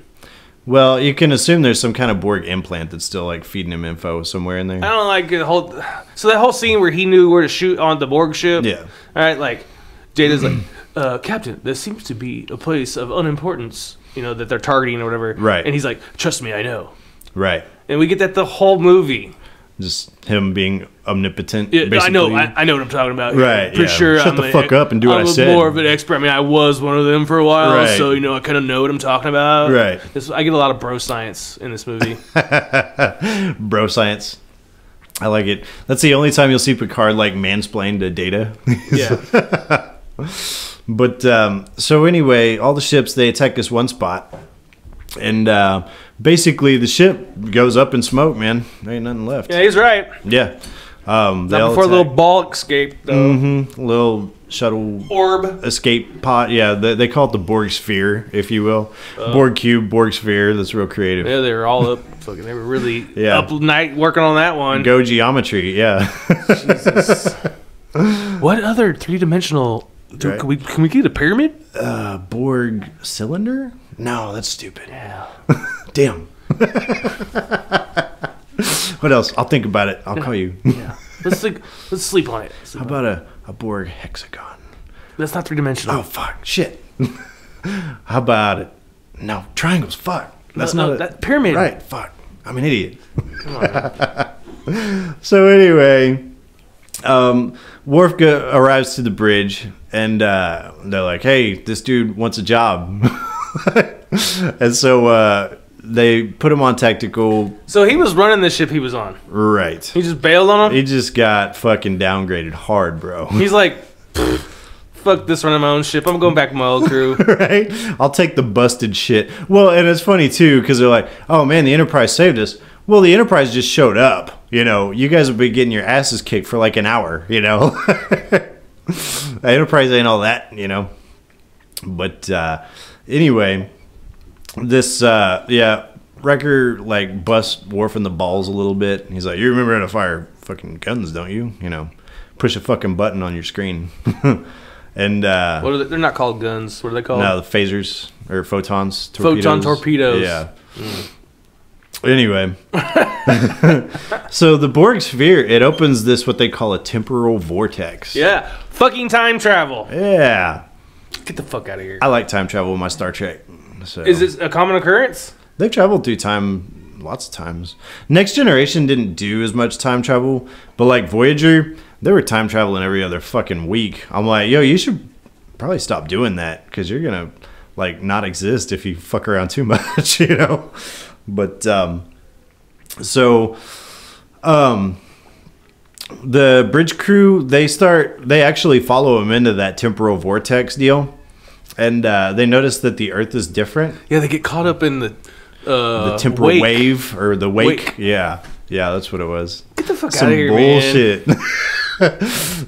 Well, you can assume there's some kind of Borg implant that's still like feeding him info somewhere in there. I don't like the whole. So that whole scene where he knew where to shoot on the Borg ship. Yeah. All right, like Jada's like, Captain, this seems to be a place of unimportance. You know that they're targeting or whatever. Right. And he's like, trust me, I know. Right. And we get that the whole movie. Just him being omnipotent. Yeah, basically. I know what I'm talking about. Right. Pretty sure. Shut the fuck up and do what I said. I'm more of an expert. I mean, I was one of them for a while, Right. so I kind of know what I'm talking about. Right. I get a lot of bro science in this movie. Bro science. I like it. That's the only time you'll see Picard like mansplain to Data. Yeah. But so anyway, all the ships, they attack this one spot, and basically the ship goes up in smoke. Man, there ain't nothing left. Yeah, he's right. Yeah. Not before a little ball escape, though. Mm-hmm. Little shuttle orb escape pod. Yeah, they call it the Borg sphere, if you will. Borg cube, Borg sphere. That's real creative. Yeah, they were all up. Fucking, they were really up night working on that one. Go geometry. Yeah. Jesus. What other 3-dimensional? Right. Can we get a pyramid? Borg cylinder? No, that's stupid. Yeah. Damn. What else? I'll think about it. I'll call you. Yeah. Let's sleep on it. How about a Borg hexagon? That's not 3-dimensional. Oh fuck! Shit. How about it? No, triangles. Fuck. That's not that pyramid. Right. Fuck. I'm an idiot. Come on. So anyway, Worf arrives to the bridge, and they're like, "Hey, this dude wants a job," and so they put him on tactical. So he was running the ship he was on. Right. He just bailed on him. He just got fucking downgraded hard, bro. He's like, fuck this, running my own ship. I'm going back to my old crew. Right? I'll take the busted shit. Well, and it's funny too because they're like, "Oh man, the Enterprise saved us." Well, the Enterprise just showed up. You know, you guys have been getting your asses kicked for like an hour. You know, the Enterprise ain't all that. You know, but anyway, this Riker like busts Worf in the balls a little bit. He's like, "You remember how to fire fucking guns, don't you? You know, push a fucking button on your screen." And what are they? They're not called guns. What are they called? No, the phasers or photons. Torpedoes. Photon torpedoes. Yeah. Anyway, so the Borg sphere, it opens this what they call a temporal vortex. Yeah, fucking time travel. Yeah. Get the fuck out of here. I like time travel in my Star Trek. So. Is this a common occurrence? They've traveled through time lots of times. Next Generation didn't do as much time travel, but like Voyager, they were time traveling every other fucking week. I'm like, yo, you should probably stop doing that because you're gonna like not exist if you fuck around too much, you know. But the bridge crew, they actually follow him into that temporal vortex deal, and they notice that the Earth is different. Yeah, they get caught up in the temporal wave or the wake. Yeah, that's what it was. Get the fuck out of here, bullshit. Man.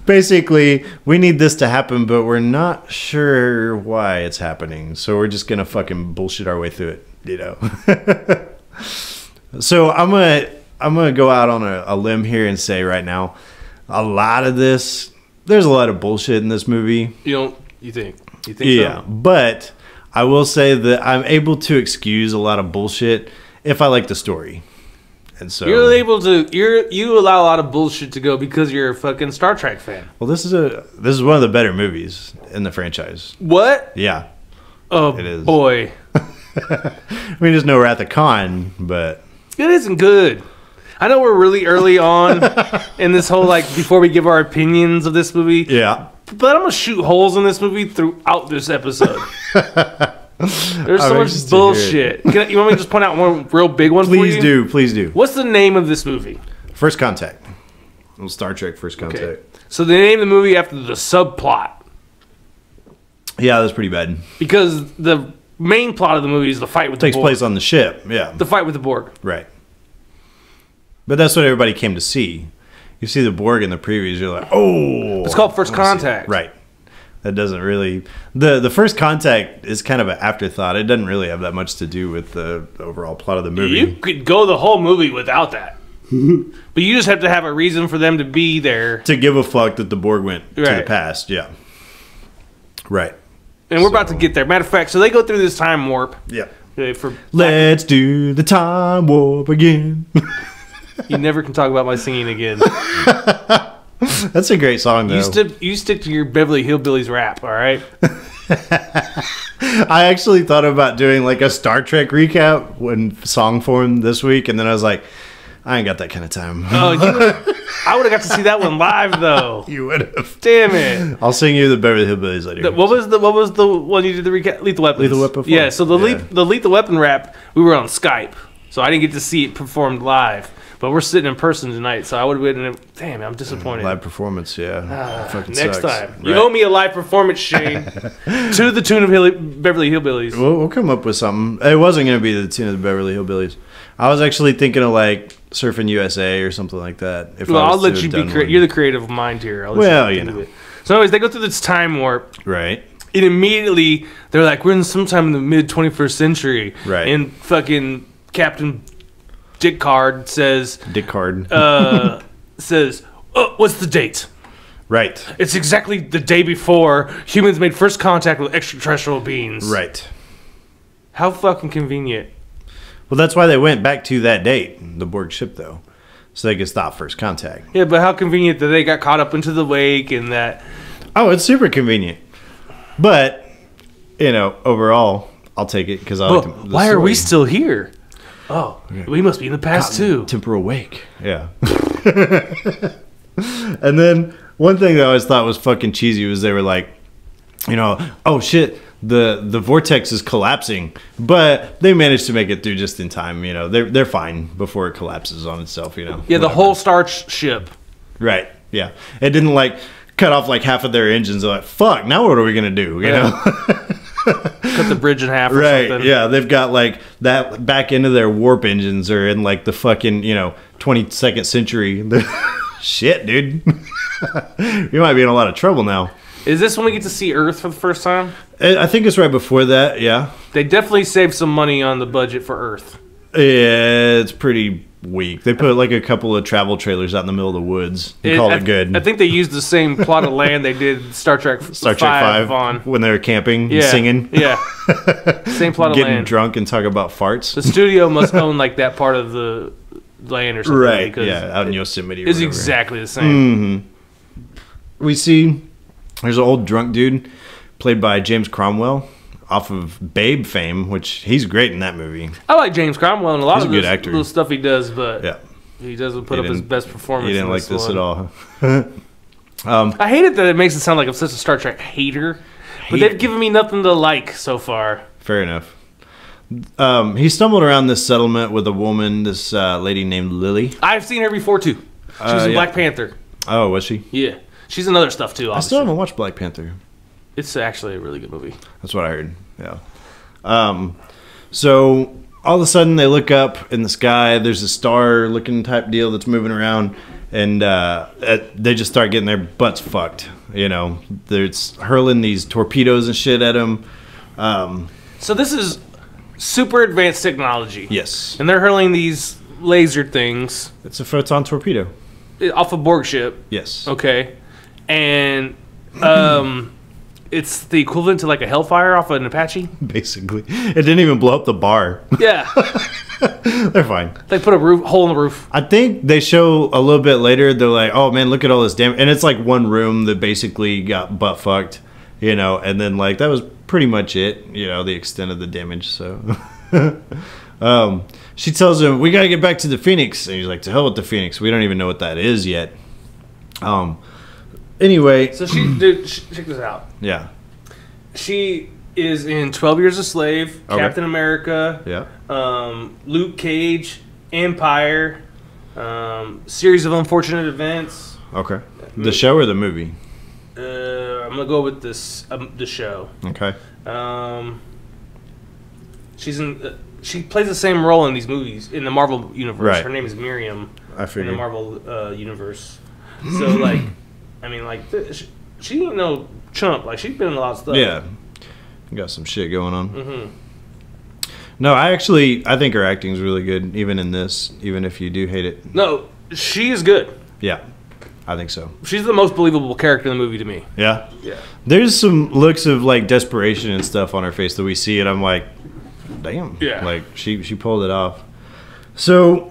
Basically, we need this to happen, but we're not sure why it's happening, so we're just gonna fucking bullshit our way through it, you know. So I'm gonna go out on a limb here and say right now, a lot of this, there's a lot of bullshit in this movie. You think yeah, so? But I will say that I'm able to excuse a lot of bullshit if I like the story. And so you're able to you allow a lot of bullshit to go because you're a fucking Star Trek fan. Well, this is one of the better movies in the franchise. What? Yeah. Oh, it is. Boy. I mean, there's no Wrath of Khan, but it isn't good. I know we're really early on in this whole like before we give our opinions of this movie. Yeah. But I'm gonna shoot holes in this movie throughout this episode. There's so much bullshit. You want me to just point out one real big one for you? Please do. What's the name of this movie? First Contact. Well, Star Trek First Contact. Okay. So they named the movie after the subplot. Yeah, that's pretty bad. Because the main plot of the movie is the fight with the Borg. Takes place on the ship, yeah. The fight with the Borg. Right. But that's what everybody came to see. You see the Borg in the previews, you're like, oh. It's called First Contact. Right. That doesn't really... The First Contact is kind of an afterthought. It doesn't really have that much to do with the overall plot of the movie. You could go the whole movie without that. But you just have to have a reason for them to be there. To give a fuck that the Borg went to the past, yeah. Right. And we're about to get there. Matter of fact, so they go through this time warp. Yeah. Let's do the time warp again. You never can talk about my singing again. That's a great song, though. You stick to your Beverly Hillbillies rap, all right? I actually thought about doing like a Star Trek recap when song form this week, and then I was like, I ain't got that kind of time. Oh, I would have got to see that one live, though. You would have. Damn it! I'll sing you the Beverly Hillbillies later. What was the one you did the recap? Lethal Weapon. Lethal Weapon 4. Yeah. So the Lethal Weapon rap, we were on Skype, so I didn't get to see it performed live. But we're sitting in person tonight, so I would have been. Damn, I'm disappointed. Live performance, yeah. Next sucks. time, right. You owe me a live performance, Shane, to the tune of Beverly Hillbillies. We'll come up with something. It wasn't going to be the tune of the Beverly Hillbillies. I was actually thinking of like Surfing USA or something like that. I'll let you be. You're the creative mind here. Well, you know. So, anyways, they go through this time warp, right? And immediately they're like, "We're in sometime in the mid 21st century," right? And fucking Captain Dick Card says, says, oh, what's the date? Right. It's exactly the day before humans made first contact with extraterrestrial beings. Right. How fucking convenient. Well, that's why they went back to that date, the Borg ship, though, so they could stop first contact. Yeah, but how convenient that they got caught up into the wake and that. Oh, it's super convenient. But, you know, overall, I'll take it because I like the why story. Are we still here? Oh, we must be in the past too. Temporal wake. Yeah. And then one thing that I always thought was fucking cheesy was they were like, you know, oh shit, the vortex is collapsing, but they managed to make it through just in time. You know, they're fine before it collapses on itself. You know. Yeah, the whole starship. Right. Yeah. It didn't like cut off like half of their engines. They're like, fuck. Now what are we gonna do? You know. Cut the bridge in half or something. Yeah, they've got like that back into their warp engines are in like the fucking, 22nd century. Shit, dude. You might be in a lot of trouble now. Is this when we get to see Earth for the first time? I think it's right before that, yeah. They definitely saved some money on the budget for Earth. Yeah, it's pretty weak. They put like a couple of travel trailers out in the middle of the woods and called it good. I think they used the same plot of land they did Star Trek 5 on. When they were camping and singing. Yeah. Same plot of land. Getting drunk and talking about farts. The studio must own like that part of the land or something. Right, yeah, out in Yosemite or It's whatever. exactly the same. Mm-hmm. We see there's an old drunk dude played by James Cromwell off of Babe fame, which he's great in that movie. I like James Cromwell and a lot of good the actor. little stuff he does, but Yeah. he doesn't put up his best performance. He didn't like this at all. I hate it that it makes it sound like I'm such a Star Trek hater, but they've given me nothing to like so far. Fair enough. He stumbled around this settlement with a woman, this lady named Lily. I've seen her before too. She was in Black Panther. Oh, was she? Yeah, she's in other stuff too. Obviously. I still haven't watched Black Panther. It's actually a really good movie. That's what I heard. Yeah. So all of a sudden they look up in the sky. There's a star-looking type deal that's moving around, and they just start getting their butts fucked. You know, they're hurling these torpedoes and shit at them. So this is super advanced technology. Yes. And they're hurling these laser things. It's a photon torpedo. Off a Borg ship. Yes. Okay. And it's the equivalent to like a Hellfire off an Apache. Basically. It didn't even blow up the bar. Yeah. They're fine. They put a hole in the roof. I think they show a little bit later, they're like, oh man, look at all this damage. And it's like one room that basically got butt fucked, you know, and then like that was pretty much it, you know, the extent of the damage. So she tells him, we got to get back to the Phoenix. And he's like, to hell with the Phoenix. We don't even know what that is yet. Anyway. So dude, check this out. Yeah. She is in 12 Years a Slave, Okay. Captain America, Luke Cage, Empire, Series of Unfortunate Events. Okay. The show or the movie? I'm gonna go with this the show. Okay. She plays the same role in these movies in the Marvel universe. Right. Her name is Miriam. I figured. In the Marvel universe. So like, I mean, like she ain't no chump. Like she's been in a lot of stuff. Yeah. Got some shit going on. Mm-hmm. No, I think her acting is really good, even in this, even if you do hate it. No, she is good. Yeah, I think so. She's the most believable character in the movie to me. Yeah? Yeah. There's some looks of, like, desperation and stuff on her face that we see, and I'm like, damn. Yeah. Like, she pulled it off. So,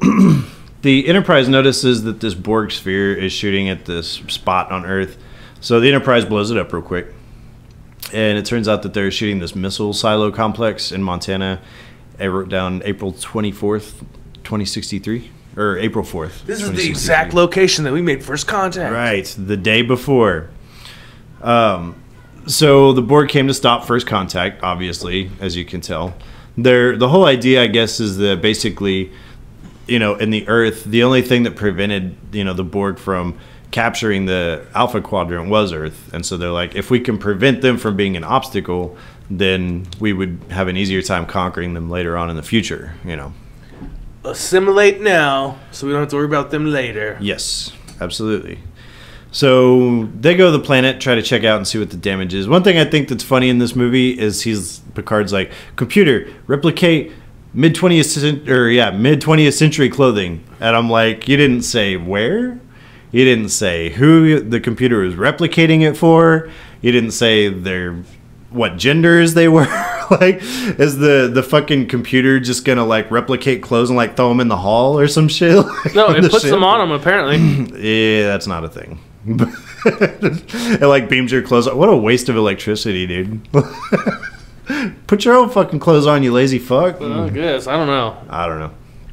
the Enterprise notices that this Borg sphere is shooting at this spot on Earth. So, the Enterprise blows it up real quick. And it turns out that they're shooting this missile silo complex in Montana. I wrote down April 24th, 2063. Or April 4th. This is the exact location that we made first contact. Right, the day before. So the Borg came to stop first contact, obviously, as you can tell. The whole idea, I guess, is that basically, you know, in the Earth, the only thing that prevented, you know, the Borg from capturing the Alpha Quadrant was Earth. And so they're like, if we can prevent them from being an obstacle, then we would have an easier time conquering them later on in the future, you know. Assimilate now, so we don't have to worry about them later. Yes, absolutely. So they go to the planet, try to check out and see what the damage is. One thing I think that's funny in this movie is Picard's like, computer, replicate mid 20th century clothing. And I'm like, you didn't say where? You didn't say who the computer was replicating it for. You didn't say what genders they were. Like, is the fucking computer just gonna like replicate clothes and like throw them in the hall or some shit? Like, no, it puts them on them apparently. Yeah, that's not a thing. It like beams your clothes. What a waste of electricity, dude. Put your own fucking clothes on, you lazy fuck. I guess. I don't know.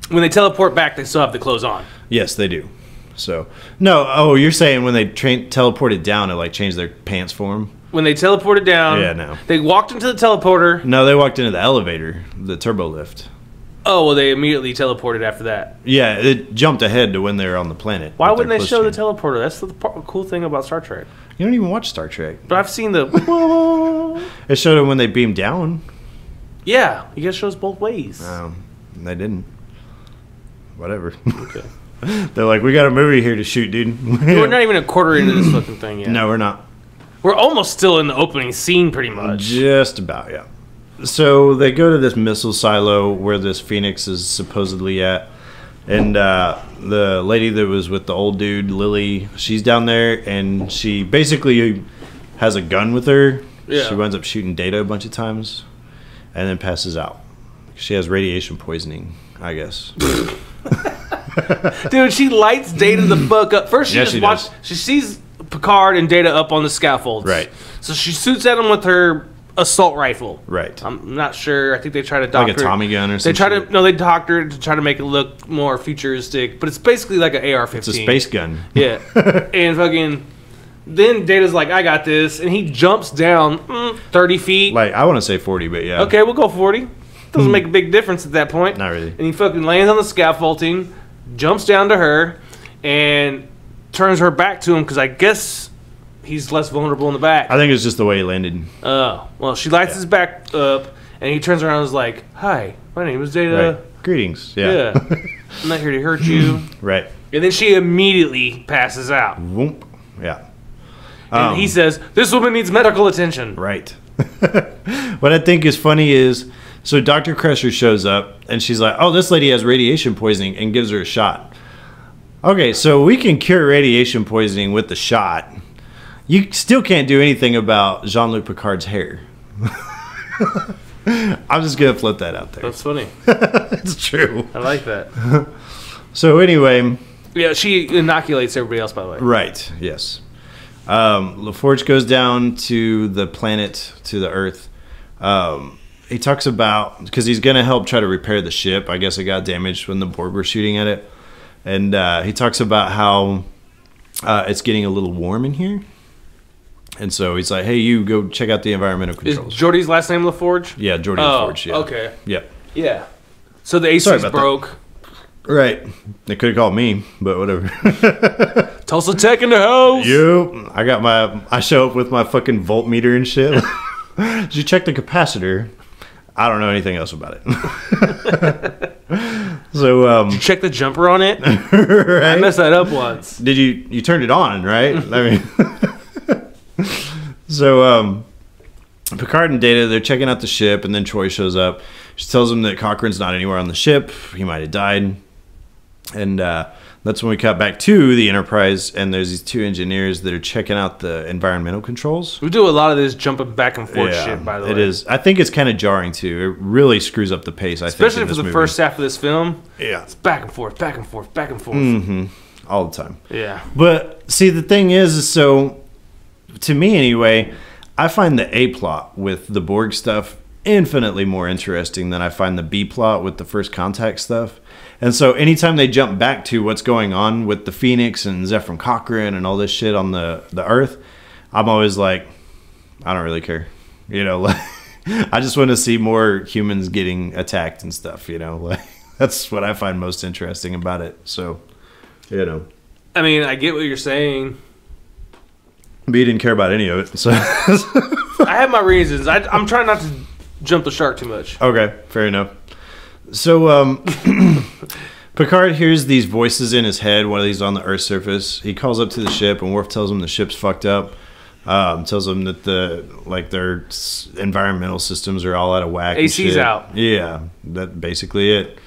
When they teleport back, they still have the clothes on. Yes, they do. So no. Oh, you're saying when they teleported down, it like changed their pants for them? When they teleported down, yeah, no. They walked into the teleporter. No, they walked into the elevator, the turbo lift. Oh, well, they immediately teleported after that. Yeah, it jumped ahead to when they were on the planet. Why wouldn't they show the teleporter? That's the cool thing about Star Trek. You don't even watch Star Trek. But I've seen the... It showed them when they beamed down. Yeah, you guys shows both ways. They didn't. Whatever. Okay. They're like, we got a movie here to shoot, dude. We're not even a quarter into this fucking thing yet. No, we're not. We're almost still in the opening scene, pretty much. Just about, yeah. So they go to this missile silo where this Phoenix is supposedly at. And the lady that was with the old dude, Lily, she's down there, and she basically has a gun with her. Yeah. She winds up shooting Data a bunch of times and then passes out. She has radiation poisoning, I guess. Dude, she lights Data the fuck up. First, she sees Picard and Data up on the scaffolds. Right. So she shoots at him with her assault rifle. Right. I'm not sure. I think they try to doctor like a Tommy gun or something. They doctor it to try to make it look more futuristic, but it's basically like an AR-15. It's a space gun. Yeah. And fucking then Data's like, I got this, and he jumps down 30 feet. Like, I want to say 40, but yeah. Okay, we'll go 40. Doesn't make a big difference at that point. Not really. And he fucking lands on the scaffolding, jumps down to her, and turns her back to him because I guess he's less vulnerable in the back. I think it's just the way he landed. Oh. Well, she lights his back up, and he turns around and is like, hi, my name is Data. Right. Greetings. Yeah. I'm not here to hurt you. Right. And then she immediately passes out. Whoop. Yeah. And he says, this woman needs medical attention. Right. What I think is funny is, so Dr. Crusher shows up, and she's like, oh, this lady has radiation poisoning, and gives her a shot. Okay, so we can cure radiation poisoning with the shot. You still can't do anything about Jean-Luc Picard's hair. I'm just going to float that out there. That's funny. It's true. I like that. So anyway. Yeah, she inoculates everybody else, by the way. Right, yes. LaForge goes down to the planet, to the Earth. He talks about, because he's going to help try to repair the ship. I guess it got damaged when the Borg were shooting at it. And he talks about how it's getting a little warm in here. And so he's like, hey, you go check out the environmental controls. Is Geordie's last name LaForge? Yeah, Geordie LaForge, yeah. Okay. Yep. Yeah. So the AC's broke. Right. They could have called me, but whatever. Tulsa Tech in the house. Yep. I show up with my fucking voltmeter and shit. Did you check the capacitor? I don't know anything else about it. So did you check the jumper on it? Right? I messed that up once. Did you turned it on, right? I mean so Picard and Data, they're checking out the ship, and then Troy shows up. She tells him that Cochrane's not anywhere on the ship. He might have died. And that's when we cut back to the Enterprise, and there's these two engineers that are checking out the environmental controls. We do a lot of this jumping back and forth shit, by the way. It is. I think it's kind of jarring, too. It really screws up the pace, Especially for the first half of this film. Yeah. It's back and forth, back and forth, back and forth. Mm-hmm. All the time. Yeah. But, see, the thing is, so, to me anyway, I find the A plot with the Borg stuff infinitely more interesting than I find the B plot with the First Contact stuff. And so anytime they jump back to what's going on with the Phoenix and Zephyr Cochrane and all this shit on the Earth, I'm always like, I don't really care. You know, like, I just want to see more humans getting attacked and stuff, you know. Like, that's what I find most interesting about it. So, you know. I mean, I get what you're saying. But you didn't care about any of it. So I have my reasons. I'm trying not to jump the shark too much. Okay, fair enough. So, Picard hears these voices in his head while he's on the Earth's surface. He calls up to the ship, and Worf tells him the ship's fucked up. Tells him that their environmental systems are all out of whack. AC's out. Yeah, that's basically it.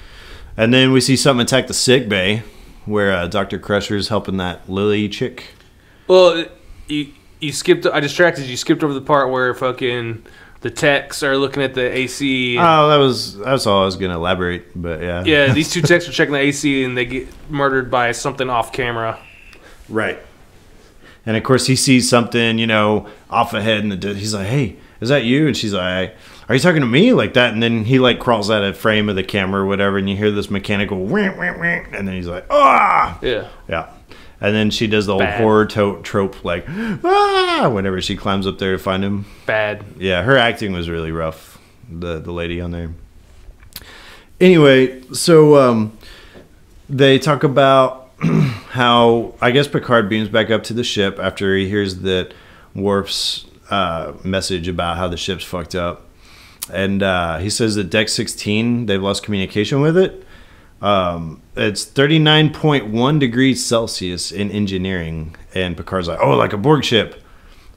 And then we see something attack the sick bay, where Dr. Crusher's helping that Lily chick. Well, you skipped. I distracted you. You skipped over the part where fucking the techs are looking at the AC. Oh, that's all I was gonna elaborate, but yeah. Yeah, these two techs are checking the AC, and they get murdered by something off camera. Right. And of course, he sees something, you know, off ahead, and he's like, "Hey, is that you?" And she's like, "Are you talking to me like that?" And then he like crawls out of frame of the camera or whatever, and you hear this mechanical, and then he's like, "Ah!" Yeah. Yeah. And then she does the old horror trope, like, "Ah!" whenever she climbs up there to find him. Bad. Yeah, her acting was really rough. The lady on there. Anyway, so they talk about how, I guess, Picard beams back up to the ship after he hears that Worf's message about how the ship's fucked up. And he says that Deck 16, they've lost communication with it. It's 39.1 degrees Celsius in engineering. And Picard's like, oh, like a Borg ship.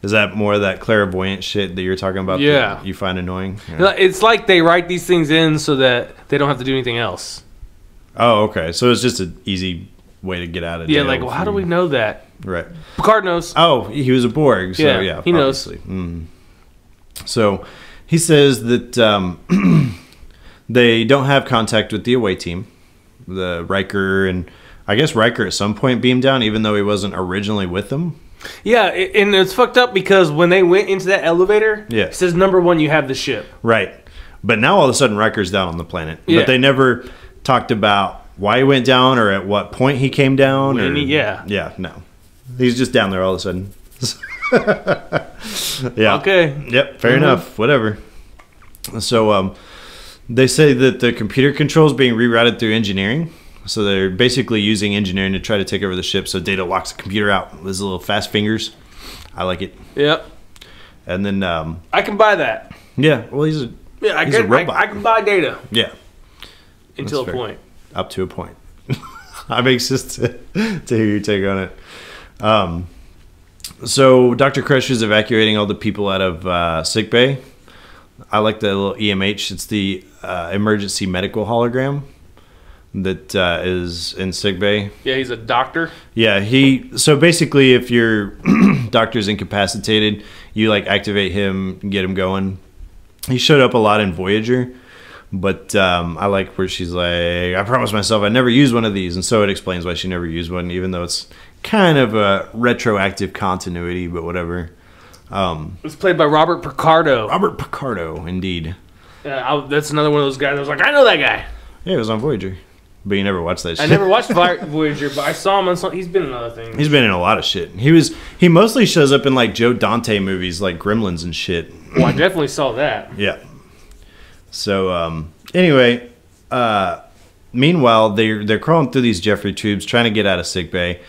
Is that more of that clairvoyant shit that you're talking about? Yeah. That you find annoying? Yeah. It's like they write these things in so that they don't have to do anything else. Oh, okay. So it's just an easy way to get out of jail. Yeah, like, well, how do we know that? Right. Picard knows. Oh, he was a Borg. So yeah, he knows. So he says that they don't have contact with the away team. The Riker, and I guess Riker at some point beamed down, even though he wasn't originally with them. Yeah, and it's fucked up because when they went into that elevator, it says number 1, you have the ship. Right. But now all of a sudden Riker's down on the planet. Yeah. But they never talked about why he went down or at what point he came down. Yeah, no. He's just down there all of a sudden. Yeah. Okay. Yep, fair enough. Whatever. So they say that the computer control is being rerouted through engineering. So they're basically using engineering to try to take over the ship. So Data locks the computer out with his little fast fingers. I like it. Yep. And then I can buy that. Yeah. Well, he's a robot. I can buy Data. Yeah. Until a point. Up to a point. I'm anxious to hear your take on it. So Dr. Crusher is evacuating all the people out of sickbay. I like the little EMH. It's the emergency medical hologram that is in sickbay. Yeah, he's a doctor. Yeah, so basically if your doctor's incapacitated, you like activate him, get him going. He showed up a lot in Voyager, but I like where she's like, I promised myself I'd never use one of these, and so it explains why she never used one, even though it's kind of a retroactive continuity, but whatever. It's played by Robert Picardo. Robert Picardo, indeed. That's another one of those guys. I was like, I know that guy. Yeah, he was on Voyager, but you never watched that shit. I never watched Voyager, but I saw him on some. He's been in other things. He's been in a lot of shit. He mostly shows up in like Joe Dante movies, like Gremlins and shit. Well, I definitely saw that. Yeah. So anyway, meanwhile they're crawling through these Jeffrey tubes trying to get out of sickbay,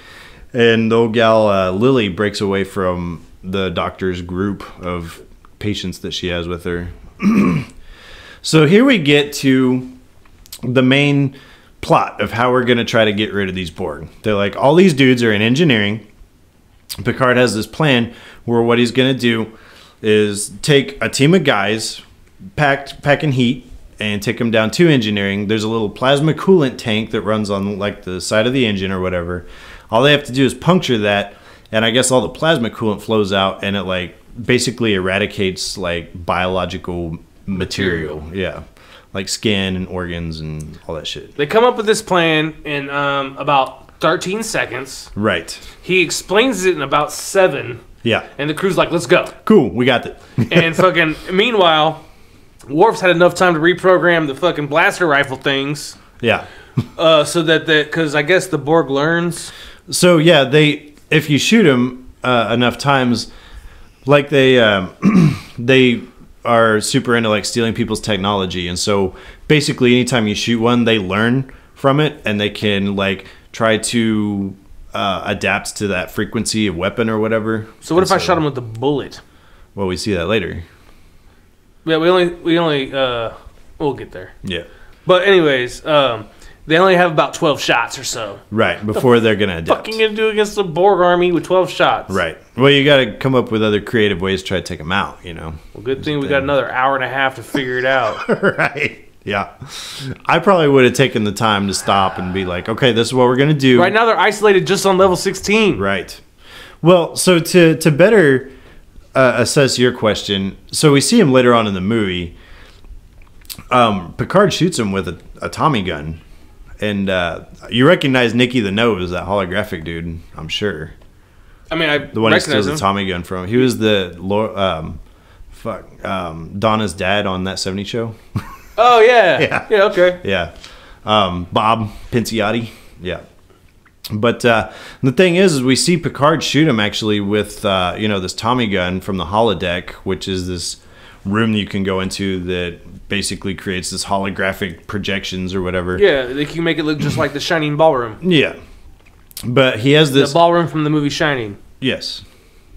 and the old gal Lily breaks away from the doctor's group of patients that she has with her. So here we get to the main plot of how we're going to try to get rid of these Borg. They're like, all these dudes are in engineering. Picard has this plan where what he's going to do is take a team of guys packing heat and take them down to engineering. There's a little plasma coolant tank that runs on like the side of the engine or whatever. All they have to do is puncture that, and I guess all the plasma coolant flows out, and it like basically eradicates like biological material. Yeah. Like skin and organs and all that shit. They come up with this plan in about 13 seconds. Right. He explains it in about 7. Yeah. And the crew's like, let's go. Cool, we got it. And fucking, meanwhile, Worf's had enough time to reprogram the fucking blaster rifle things. Yeah. So that because I guess the Borg learns. So yeah, if you shoot them enough times, like they are super into like stealing people's technology, and so basically anytime you shoot one, they learn from it and they can like try to adapt to that frequency of weapon or whatever. So what if I shot him with a bullet? Well, we see that later. Yeah, we only we'll get there. Yeah. But anyways, they only have about 12 shots or so. Right, before they're gonna adapt. Fucking gonna do against the Borg army with 12 shots. Right. Well, you got to come up with other creative ways to try to take them out. You know. Well, good thing we got another hour and a half to figure it out. Right. Yeah. I probably would have taken the time to stop and be like, okay, this is what we're gonna do. Right now they're isolated just on level 16. Right. Well, so to better assess your question, so we see him later on in the movie. Picard shoots him with a Tommy gun. And you recognize Nicky the Nose, that holographic dude, I'm sure. I mean, I the one he recognize steals him. the Tommy gun from. He was the Donna's dad on that 70s show. Oh yeah, yeah, okay, yeah. Bob Pinciotti, yeah. But the thing is we see Picard shoot him actually with this Tommy gun from the holodeck, which is this room you can go into that basically creates this holographic projections or whatever. Yeah, they can make it look just like the Shining ballroom. Yeah, but he has this the ballroom from the movie Shining. Yes,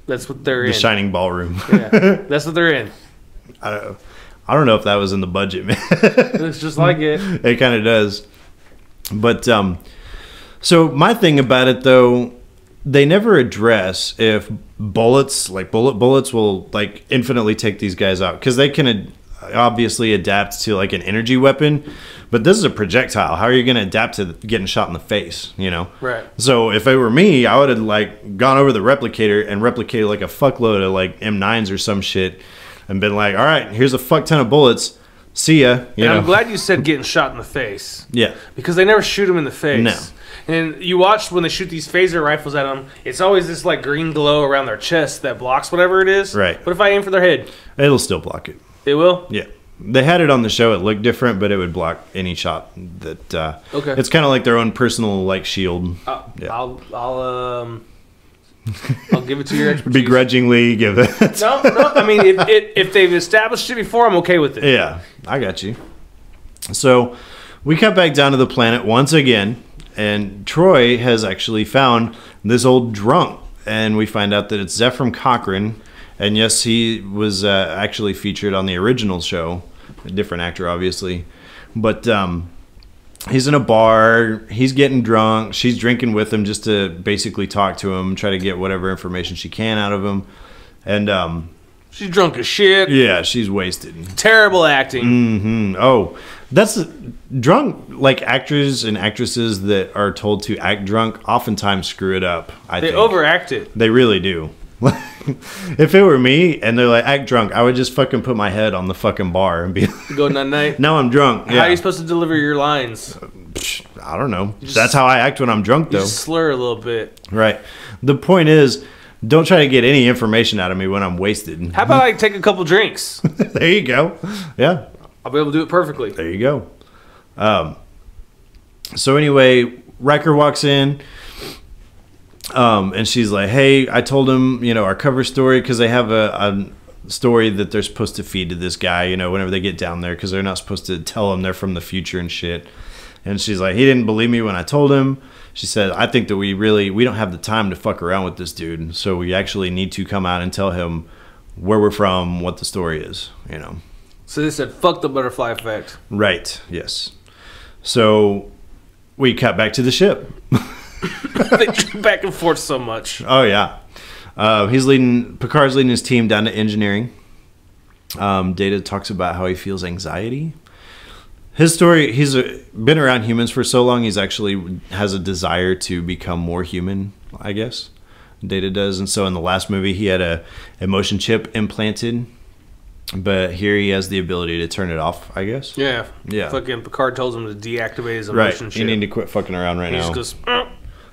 that's what they're in. The Shining ballroom. Yeah, that's what they're in. I don't know if that was in the budget, man. It looks just like it. It kind of does. But so my thing about it though they never address if bullets, like bullets, will like infinitely take these guys out, because they can obviously adapt to like an energy weapon, but this is a projectile. How are you going to adapt to getting shot in the face? You know, right? So if it were me, I would have like gone over the replicator and replicated like a fuckload of like M9s or some shit, and been like, all right, here's a fuck ton of bullets. See ya. You know? I'm glad you said getting shot in the face. Yeah, because they never shoot him in the face. No. And you watch when they shoot these phaser rifles at them, it's always this like green glow around their chest that blocks whatever it is. Right. But if I aim for their head, it'll still block it. It will? Yeah. They had it on the show. It looked different, but it would block any shot. That okay. It's kind of like their own personal like shield. Yeah. I'll give it to your expertise. Begrudgingly give it. No. I mean, if they've established it before, I'm okay with it. Yeah, I got you. So we cut back down to the planet once again, and Troy has actually found this old drunk, and we find out that it's Zephram Cochrane. And yes, he was actually featured on the original show. A different actor, obviously. But he's in a bar. He's getting drunk. She's drinking with him just to basically talk to him, try to get whatever information she can out of him. And she's drunk as shit. Yeah, she's wasted. Terrible acting. Mm-hmm. Oh, that's drunk. Like actors and actresses that are told to act drunk oftentimes screw it up. I think they overact it. They really do. If it were me and they're like act drunk, I would just fucking put my head on the fucking bar and be like, go night night. Now I'm drunk. How are you supposed to deliver your lines? I don't know. That's how I act when I'm drunk, though. You just slur a little bit. Right. The point is, don't try to get any information out of me when I'm wasted. How about I take a couple drinks? There you go. Yeah. I'll be able to do it perfectly. There you go. So anyway, Riker walks in. And she's like, hey, I told him, our cover story, because they have a story that they're supposed to feed to this guy, whenever they get down there, because they're not supposed to tell him they're from the future and shit. And she's like, he didn't believe me when I told him. She said, I think that we don't have the time to fuck around with this dude. So we actually need to come out and tell him where we're from, what the story is, So they said, fuck the butterfly effect. Right, yes. So we cut back to the ship. They jump back and forth so much. Oh yeah, Picard's leading his team down to engineering. Data talks about how he feels anxiety. His story: he's been around humans for so long. He's actually has a desire to become more human, I guess. Data does, and so in the last movie, he had a emotion chip implanted, but here he has the ability to turn it off, I guess. Yeah. Fucking Picard tells him to deactivate his emotion chip. You need to quit fucking around right now. He just goes.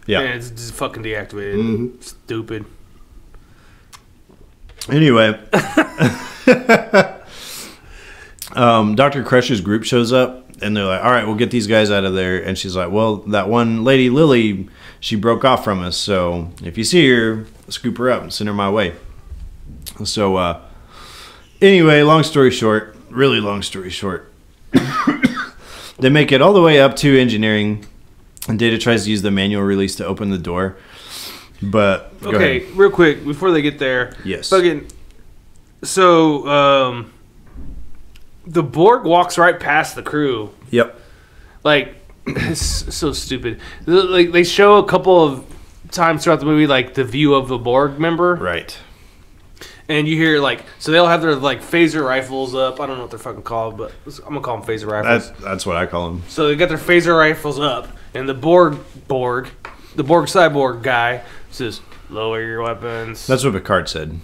Yeah, it's just fucking deactivated. Mm-hmm. Stupid. Anyway, Dr. Crusher's group shows up, and they're like, all right, we'll get these guys out of there. And she's like, well, that one lady, Lily, she broke off from us. So if you see her, scoop her up and send her my way. So anyway, really long story short, they make it all the way up to engineering. And Data tries to use the manual release to open the door. But okay, real quick before they get there. Yes. So the Borg walks right past the crew. Yep. Like, it's so stupid. Like, they show a couple of times throughout the movie, like the view of the Borg member. Right. And you hear so they'll have their phaser rifles up. I don't know what they're fucking called, but I'm gonna call them phaser rifles. That's what I call them. So they got their phaser rifles up, and the Borg cyborg guy says, "Lower your weapons." That's what Picard said.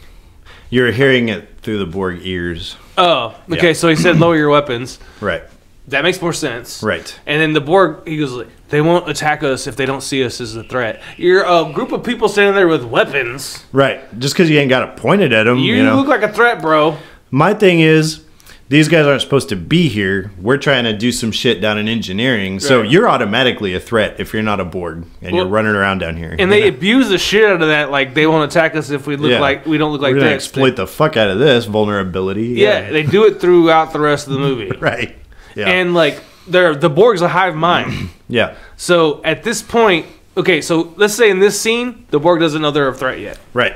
You're hearing it through the Borg ears. Oh, okay. Yeah. So he said, "Lower your weapons." Right. That makes more sense. Right. And then the Borg, he goes, they won't attack us if they don't see us as a threat. You're a group of people standing there with weapons. Right. Just because you ain't got it pointed at them. You look like a threat, bro. My thing is, these guys aren't supposed to be here. We're trying to do some shit down in engineering. Right. So you're automatically a threat if you're not a Borg and you're running around down here. And they abuse the shit out of that. Like, they won't attack us if we look like we don't look like threats. We're going to exploit the fuck out of this vulnerability. Yeah, they do it throughout the rest of the movie. Right. Yeah. And the Borg's a hive mind. Yeah. So at this point, okay, so let's say in this scene, the Borg doesn't know they're a threat yet. Right.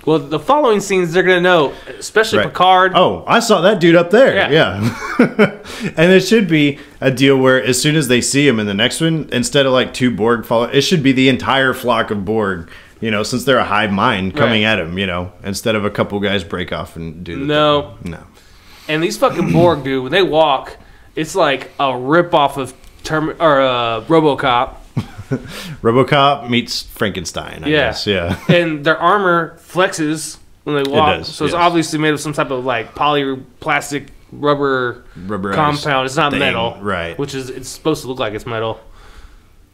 Well, the following scenes, they're going to know, especially Picard. Oh, I saw that dude up there. Yeah. And it should be a deal where as soon as they see him in the next one, instead of 2 Borg follow, it should be the entire flock of Borg, You know, since they're a hive mind coming at him, you know, instead of a couple guys break off and do the thing. No. And these fucking Borg, dude, when they walk, it's like a rip off of RoboCop. RoboCop meets Frankenstein, I guess. Yeah. And their armor flexes when they walk. It does, so it's obviously made of some type of like polyplastic rubber compound. It's not metal. Right. Which is, it's supposed to look like it's metal.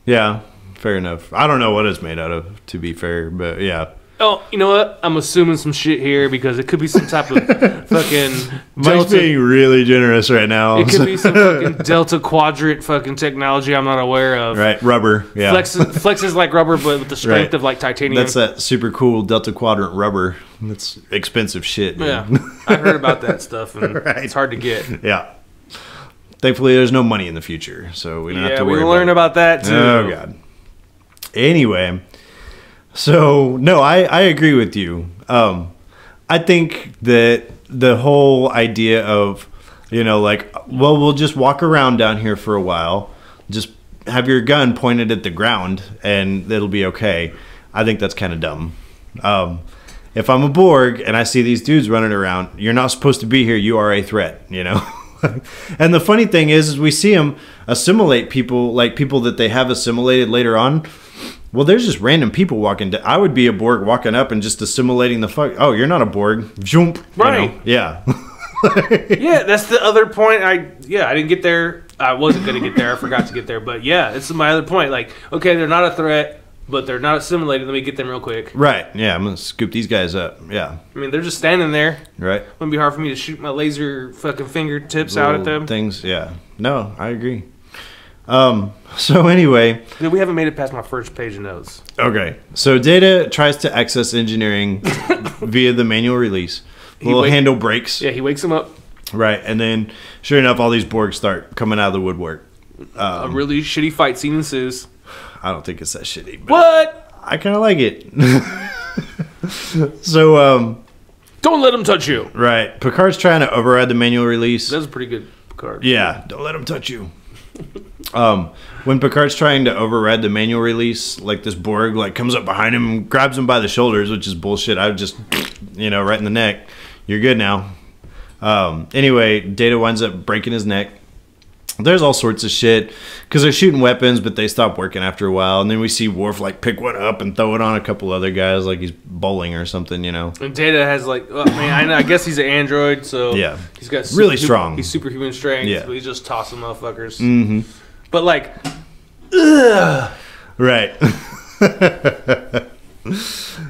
Yeah. Fair enough. I don't know what it's made out of, to be fair, but yeah. Oh, you know what? I'm assuming some shit here because it could be some type of fucking Mike's being really generous right now. It could be some fucking Delta Quadrant fucking technology I'm not aware of. Right, rubber. Yeah. Flexes like rubber, but with the strength of like titanium. That's that super cool Delta Quadrant rubber. That's expensive shit, dude. Yeah. I heard about that stuff, and it's hard to get. Yeah. Thankfully, there's no money in the future, so we don't have to worry about it. We learn about that, too. Oh, God. Anyway, so, no, I agree with you. I think that the whole idea of, you know, like, well, we'll just walk around down here for a while, just have your gun pointed at the ground, and it'll be okay. I think that's kind of dumb. If I'm a Borg and I see these dudes running around, you're not supposed to be here. You are a threat, you know? And the funny thing is we see them assimilate people, like people that they have assimilated later on. Well, there's just random people walking. I would be a Borg walking up and just assimilating the fuck. Oh, you're not a Borg. Jump. Right. You know? Yeah. Yeah, that's the other point. I didn't get there. I wasn't going to get there. I forgot to get there. But yeah, this is my other point. Like, okay, they're not a threat, but they're not assimilated. Let me get them real quick. Right. Yeah, I'm going to scoop these guys up. Yeah. I mean, they're just standing there. Right. It wouldn't be hard for me to shoot my laser fucking fingertips out at them. Things, yeah. No, I agree. So anyway, we haven't made it past my first page of notes. Okay, so Data tries to access engineering via the manual release. Little handle breaks. Yeah, he wakes him up. Right, and then sure enough, all these Borg start coming out of the woodwork. A really shitty fight scene ensues. I don't think it's that shitty. But what? I kind of like it. So, don't let him touch you. Right, Picard's trying to override the manual release. That's a pretty good Picard. Yeah, don't let him touch you. When Picard's trying to override the manual release, like this Borg like comes up behind him and grabs him by the shoulders, which is bullshit. I would just, right in the neck. You're good now. Anyway, Data winds up breaking his neck. There's all sorts of shit because they're shooting weapons, but they stop working after a while. And then we see Worf like pick one up and throw it on a couple other guys like he's bowling or something, And Data has like, I guess he's an android, so yeah, he's got really strong. He's superhuman strength. Yeah, but he's just tossing motherfuckers. Mm-hmm. But like, ugh. Right.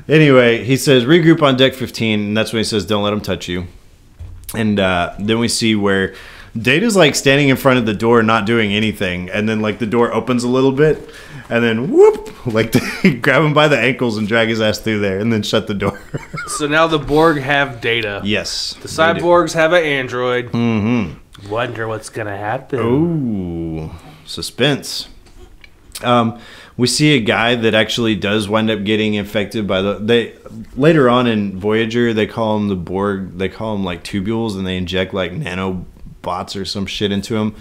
Anyway, he says regroup on deck 15, and that's when he says don't let him touch you. And then we see where Data's like standing in front of the door not doing anything, and then like the door opens a little bit, and then whoop, like they grab him by the ankles and drag his ass through there and then shut the door. So now the Borg have Data. Yes. The cyborgs have an android. Mm-hmm. Wonder what's gonna happen. Ooh, suspense. We see a guy that actually does wind up getting infected by later on in Voyager, they call him the Borg, they call him like tubules, and they inject like nanobots or some shit into him.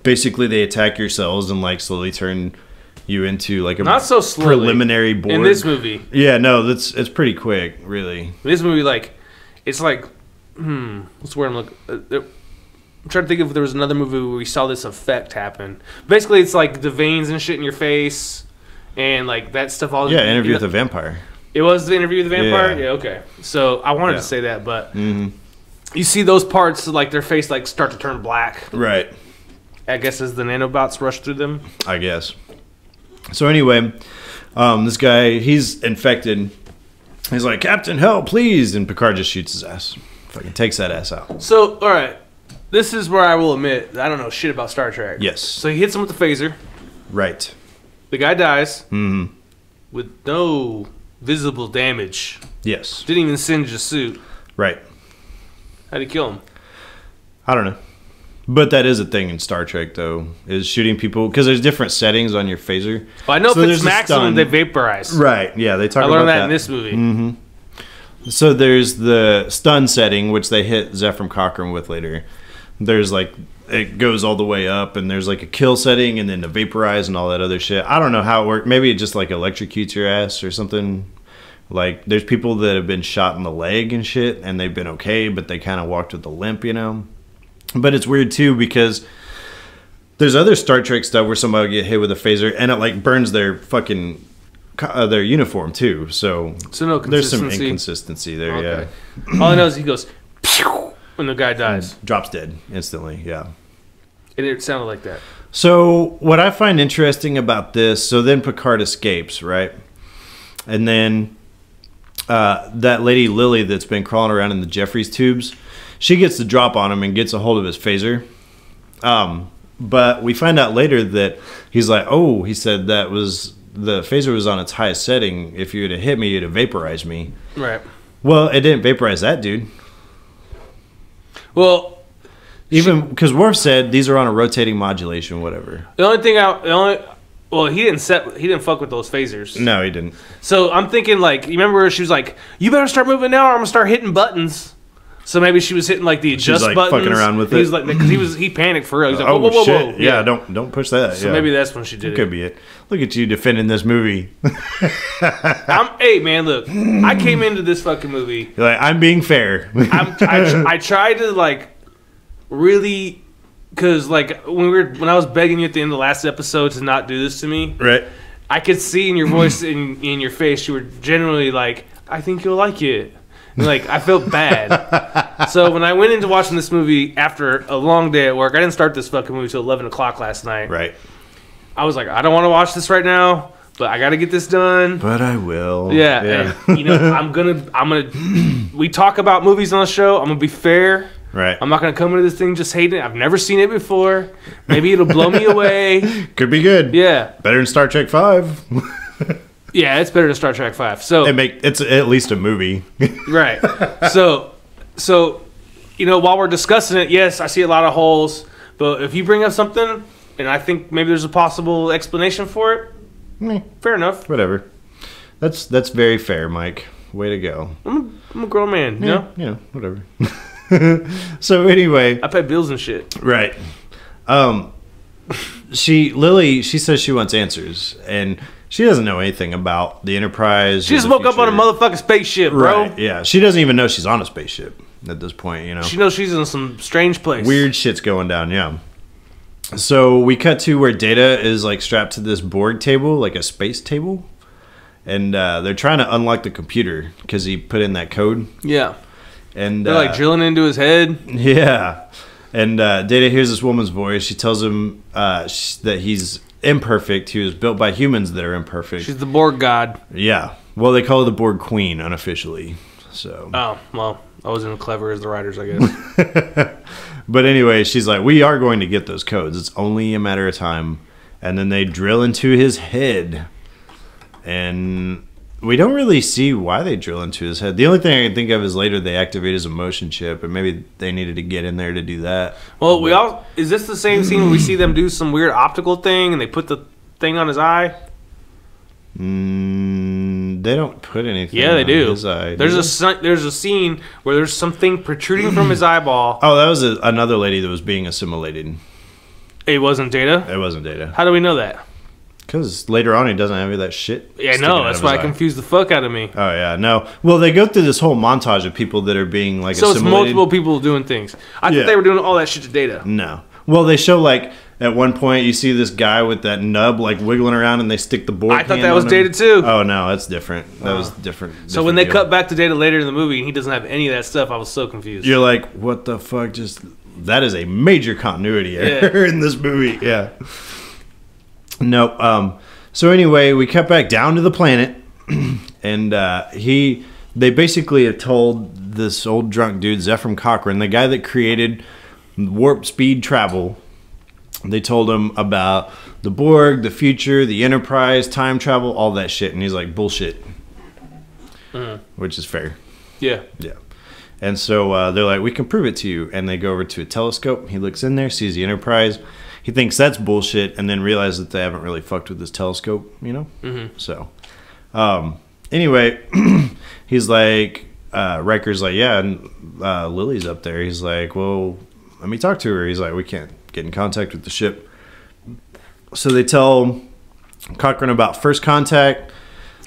Basically, they attack your cells and like slowly turn you into like a not so slowly preliminary Borg. In this movie. Yeah, no, it's pretty quick, really. In this movie, like, it's like, what's the word I'm looking? I'm trying to think if there was another movie where we saw this effect happen. Basically, it's like the veins and shit in your face, and like that stuff. All Interview with the Vampire. It was the Interview with the Vampire. Yeah, okay. So I wanted to say that, but you see those parts, like their face, like start to turn black. Right. I guess as the nanobots rush through them. I guess. So anyway, this guy, he's infected. He's like, Captain, help, please, and Picard just shoots his ass. Fucking takes that ass out. So, all right. This is where I will admit I don't know shit about Star Trek. Yes. So he hits him with the phaser. Right. The guy dies. Mm-hmm. With no visible damage. Yes. Didn't even singe the suit. Right. How'd he kill him? I don't know. But that is a thing in Star Trek, though, is shooting people, because there's different settings on your phaser. Well, I know if it's maximum, they vaporize. Right, yeah, they talk about that. I learned that in this movie. Mm-hmm. So there's the stun setting, which they hit Zefram Cochrane with later. There's like, it goes all the way up, and there's like a kill setting, and then the vaporize and all that other shit. I don't know how it works. Maybe it just like electrocutes your ass or something. Like, there's people that have been shot in the leg and shit, and they've been okay, but they kind of walked with a limp, you know? But it's weird, too, because there's other Star Trek stuff where somebody will get hit with a phaser, and it, like, burns their fucking... their uniform, too. So no there's some inconsistency there, okay. Yeah. All I know is he goes, pew, when the guy dies. Drops dead instantly, yeah. And it sounded like that. So what I find interesting about this, so then Picard escapes, right? And then that lady Lily that's been crawling around in the Jeffries tubes, she gets the drop on him and gets a hold of his phaser. But we find out later that he's like, oh, he said that was... the phaser was on its highest setting. If you would have hit me, you'd have vaporized me. Right. Well, it didn't vaporize that dude. Well, even because Worf said these are on a rotating modulation, whatever. The only thing he didn't fuck with those phasers. No, he didn't. So I'm thinking, like, you remember she was like, "You better start moving now, or I'm gonna start hitting buttons." So maybe she was hitting like the adjust like buttons. Fucking around with he it. was like, because he panicked for real. He's like, oh whoa, whoa, shit! whoa. Yeah, don't push that. So yeah. maybe that's when she did it. Could be it. Look at you defending this movie. Hey man, look, I came into this fucking movie. You're like, I'm being fair. I tried to like really, because like when I was begging you at the end of the last episode to not do this to me, right? I could see in your voice, in your face, you were generally like, I think you'll like it. And, like, I felt bad. So when I went into watching this movie after a long day at work, I didn't start this fucking movie till 11 o'clock last night. Right. I was like, I don't want to watch this right now, but I got to get this done. But I will. Yeah. And, you know, I'm gonna. We talk about movies on the show. I'm gonna be fair. Right. I'm not gonna come into this thing just hating it. I've never seen it before. Maybe it'll blow me away. Could be good. Yeah. Better than Star Trek 5. Yeah, it's better than Star Trek 5. So it's at least a movie. Right. So you know, while we're discussing it, yes, I see a lot of holes, but if you bring up something and I think maybe there's a possible explanation for it, fair enough. Whatever. That's very fair, Mike. Way to go. I'm a grown man, you know? You know, whatever. So anyway, I pay bills and shit. Right. Lily says she wants answers, and she doesn't know anything about the Enterprise. She just woke up on a motherfucking spaceship, bro. Right, yeah. She doesn't even know she's on a spaceship at this point, you know. She knows she's in some strange place. Weird shit's going down, yeah. So we cut to where Data is like strapped to this Borg table, like a space table. And they're trying to unlock the computer because he put in that code. Yeah. And they're like drilling into his head. Yeah. And Data hears this woman's voice. She tells him that he's imperfect. He was built by humans that are imperfect. She's the Borg god. Yeah. Well, they call her the Borg Queen unofficially. So. Oh, well, I wasn't as clever as the writers, I guess. But anyway, she's like, we are going to get those codes. It's only a matter of time. And then they drill into his head. And we don't really see why they drill into his head. The only thing I can think of is later they activate his emotion chip, and maybe they needed to get in there to do that. Well, is this the same scene where we see them do some weird optical thing and they put the thing on his eye? They don't put anything. Yeah, they do. On his eye. There's a scene where there's something protruding from his eyeball. Oh, that was another lady that was being assimilated. It wasn't Data? It wasn't Data. How do we know that? Because later on he doesn't have any of that shit. Yeah, no, that's why it confused the fuck out of me. Oh, yeah, no. Well, they go through this whole montage of people that are being, like, assimilated. So it's multiple people doing things. I thought they were doing all that shit to Data. No. Well, they show, like, at one point you see this guy with that nub, like, wiggling around and they stick the Borg. I thought that was Data, too. Oh, no, that's different. That was different. So when they cut back to Data later in the movie and he doesn't have any of that stuff, I was so confused. You're like, what the fuck? That is a major continuity error in this movie. Yeah. Nope. So anyway, we cut back down to the planet, and they basically have told this old drunk dude, Zephram Cochrane, the guy that created warp speed travel. They told him about the Borg, the future, the Enterprise, time travel, all that shit, and he's like, bullshit. Which is fair. Yeah. Yeah. And so they're like, we can prove it to you. And they go over to a telescope. He looks in there, sees the Enterprise. He thinks that's bullshit, and then realizes that they haven't really fucked with this telescope, you know? Mm-hmm. So, anyway, he's like, Riker's like, yeah, and Lily's up there. He's like, well, let me talk to her. He's like, we can't get in contact with the ship. So they tell Cochrane about first contact.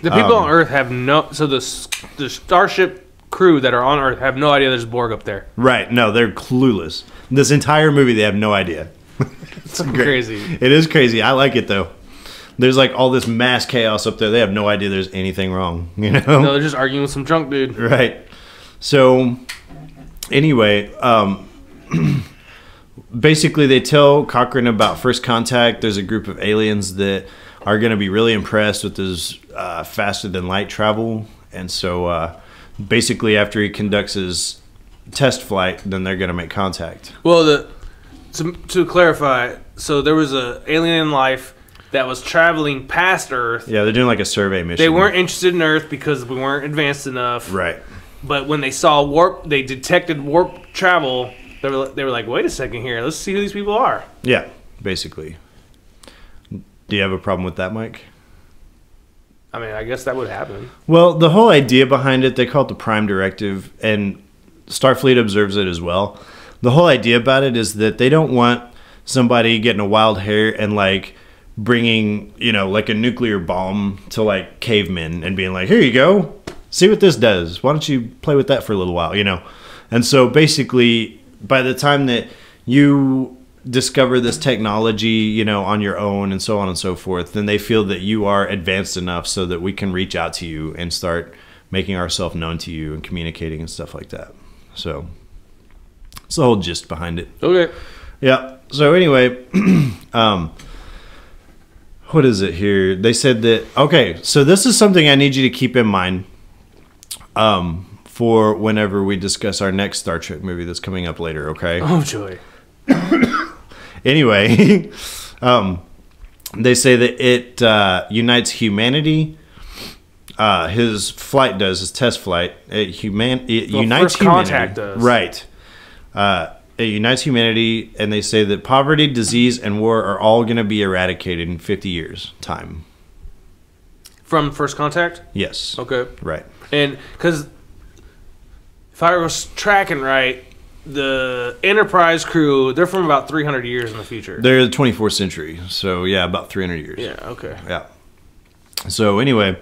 The people on Earth have no... So the Starship crew that are on Earth have no idea there's Borg up there. Right. No, they're clueless. This entire movie, they have no idea. It's crazy. It is crazy. I like it, though. There's like all this mass chaos up there. They have no idea there's anything wrong, you know? No, they're just arguing with some drunk dude. Right. So, anyway, basically they tell Cochrane about First Contact. There's a group of aliens that are going to be really impressed with his faster than light travel. And so, basically after he conducts his test flight, then they're going to make contact. Well, to clarify, so there was a alien life that was traveling past Earth. Yeah, they're doing like a survey mission. They weren't interested in Earth because we weren't advanced enough. Right. But when they saw warp, they detected warp travel. They were like, wait a second here. Let's see who these people are. Yeah, basically. Do you have a problem with that, Mike? I mean, I guess that would happen. Well, the whole idea behind it, they call it the Prime Directive, and Starfleet observes it as well. The whole idea about it is that they don't want somebody getting a wild hair and like bringing, you know, like a nuclear bomb to like cavemen and being like, here you go, see what this does. Why don't you play with that for a little while, you know? And so basically, by the time that you discover this technology, you know, on your own and so on and so forth, then they feel that you are advanced enough so that we can reach out to you and start making ourselves known to you and communicating and stuff like that. So it's the whole gist behind it. Okay. Yeah. So anyway, what is it here? They said that, okay, so this is something I need you to keep in mind for whenever we discuss our next Star Trek movie that's coming up later, okay? Oh, joy. Anyway, they say that it unites humanity. His flight does, his test flight. It unites First humanity. Contact does. Right. It unites humanity, and they say that poverty, disease, and war are all going to be eradicated in 50 years' time. From First Contact? Yes. Okay. Right. And because if I was tracking right, the Enterprise crew, they're from about 300 years in the future. They're the 24th century, so yeah, about 300 years. Yeah, okay. Yeah. So anyway,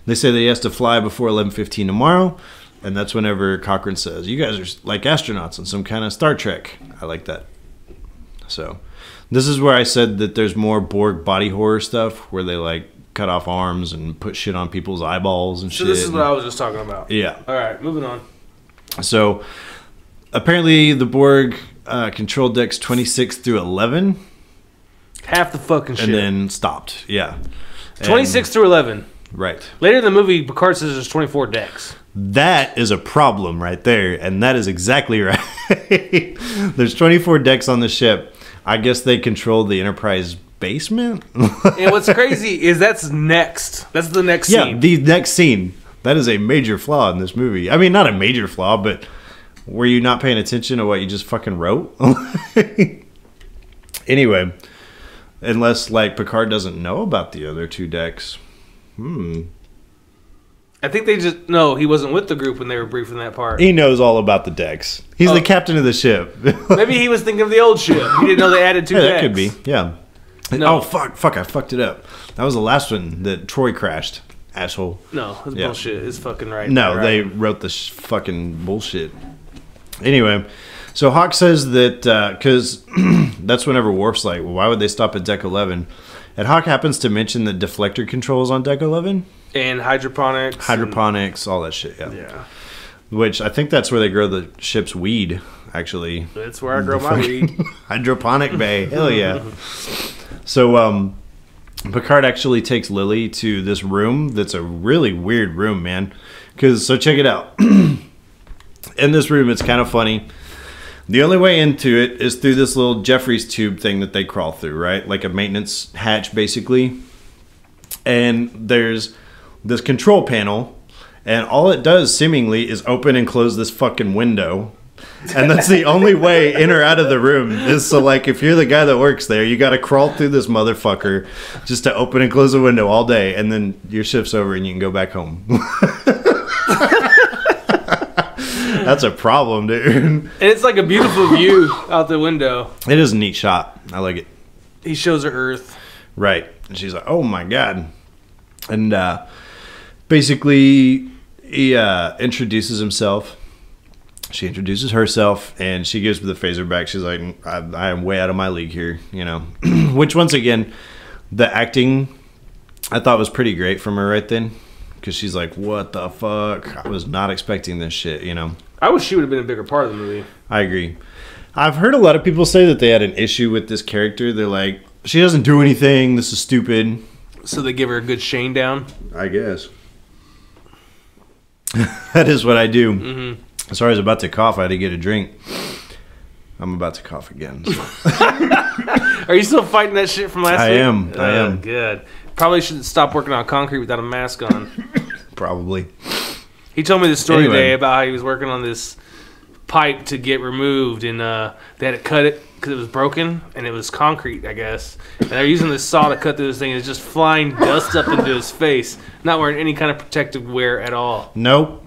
they say that he has to fly before 11:15 tomorrow. And that's whenever Cochrane says, you guys are like astronauts in some kind of Star Trek. I like that. So this is where I said that there's more Borg body horror stuff where they like cut off arms and put shit on people's eyeballs and shit. So this is what I was just talking about. Yeah. All right, moving on. So apparently the Borg control decks 26 through 11. Half the fucking shit. And then stopped. Yeah. 26 through 11. Right. Later in the movie, Picard says there's 24 decks. That is a problem right there, and that is exactly right. There's 24 decks on the ship. I guess they control the Enterprise basement. And what's crazy is that's next. That's the next scene. Yeah, the next scene. That is a major flaw in this movie. I mean, not a major flaw, but were you not paying attention to what you just fucking wrote? Anyway, unless like Picard doesn't know about the other two decks. I think they just... No, he wasn't with the group when they were briefing that part. He knows all about the decks. He's the captain of the ship. Maybe he was thinking of the old ship. He didn't know they added two decks. That could be, yeah. No. Oh, fuck, I fucked it up. That was the last one that Troy crashed, asshole. No, it's bullshit. It's fucking right. No, right. They wrote the fucking bullshit. Anyway, so Hawk says that, because that's whenever Worf's like, well, why would they stop at deck 11? And Hawk happens to mention the deflector controls on deck 11. And hydroponics. Hydroponics, all that shit, yeah. Yeah. Which I think that's where they grow the ship's weed, actually. That's where I grow my weed. Hydroponic bay, hell yeah. So, Picard actually takes Lily to this room that's a really weird room, man. So check it out. In this room, it's kind of funny. The only way into it is through this little Jeffries tube thing that they crawl through, right? Like a maintenance hatch, basically. And there's this control panel, and all it does, seemingly, is open and close this fucking window. And that's the only way in or out of the room is so, like, if you're the guy that works there, you got to crawl through this motherfucker just to open and close the window all day, and then your shift's over and you can go back home. That's a problem, dude. And it's like a beautiful view out the window. It is a neat shot. I like it. He shows her Earth. Right. And she's like, oh my God. And basically, he introduces himself. She introduces herself, and she gives me the phaser back. She's like, I am way out of my league here, you know. Which, once again, the acting, I thought was pretty great from her right then. Because she's like, what the fuck? I was not expecting this shit, you know. I wish she would have been a bigger part of the movie. I agree. I've heard a lot of people say that they had an issue with this character. They're like, she doesn't do anything. This is stupid. So they give her a good Shane down? I guess. That is what I do. Mm-hmm. Sorry, I was about to cough. I had to get a drink. I'm about to cough again. So. Are you still fighting that shit from last week? I am. Good. Probably should stop working on concrete without a mask on. Probably. He told me the story today about how he was working on this pipe to get removed, and they had to cut it because it was broken, and it was concrete, I guess. And they're using this saw to cut through this thing, and it's just flying dust up into his face, not wearing any kind of protective wear at all. Nope.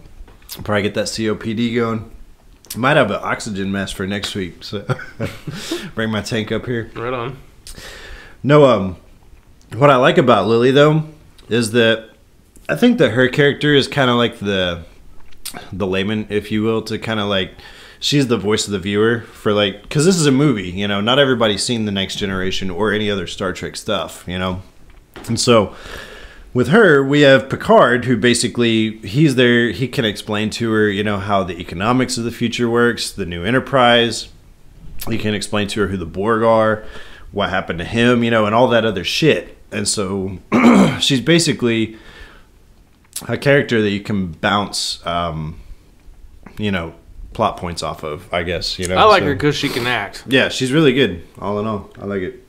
Probably get that COPD going. Might have an oxygen mask for next week, so bring my tank up here. Right on. No, what I like about Lily, though, is that I think that her character is kind of like the layman, if you will, to kind of like, she's the voice of the viewer for like, because this is a movie, you know, not everybody's seen The Next Generation or any other Star Trek stuff, you know. And so with her, we have Picard, who basically, he's there, he can explain to her, you know, how the economics of the future works, the new Enterprise. He can explain to her who the Borg are, what happened to him, you know, and all that other shit. And so she's basically a character that you can bounce, you know, plot points off of, I guess, you know. I like her because she can act. Yeah, she's really good, all in all. I like it.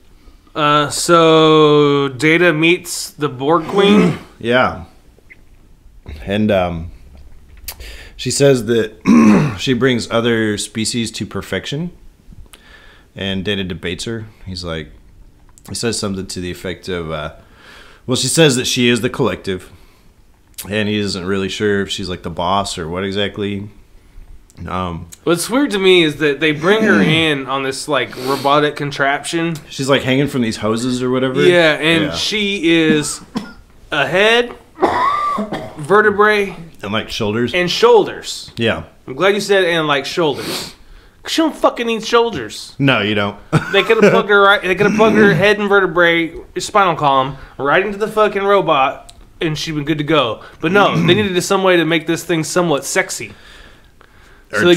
So Data meets the Borg Queen. Yeah. And she says that she brings other species to perfection. And Data debates her. He says something to the effect of, well, she says that she is the collective. And he isn't really sure if she's like the boss or what exactly. What's weird to me is that they bring her in on this like robotic contraption. She's like hanging from these hoses or whatever. Yeah, and she is a head, vertebrae, and like shoulders. And shoulders. Yeah. I'm glad you said and like shoulders. Cause she don't fucking need shoulders. No, you don't. They could have plugged her right. They could have plugged her head and vertebrae, spinal column, right into the fucking robot, and she'd been good to go. But no, they needed some way to make this thing somewhat sexy. So they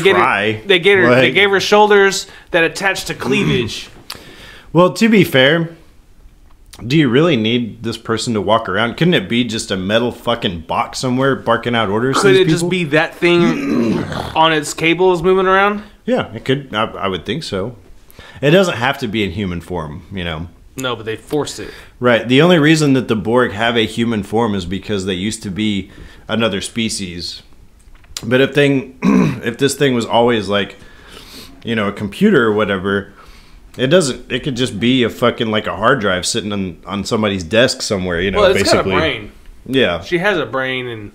gave her shoulders that attached to cleavage. Well, to be fair, do you really need this person to walk around? Couldn't it be just a metal fucking box somewhere barking out orders? Could it just be that thing on its cables moving around? Yeah, it could. I would think so. It doesn't have to be in human form, you know. No, but they forced it. Right. The only reason that the Borg have a human form is because they used to be another species. But if this thing was always like, you know, a computer or whatever, it could just be a fucking like a hard drive sitting on somebody's desk somewhere, you know, well, it's basically. got a brain. Yeah. She has a brain and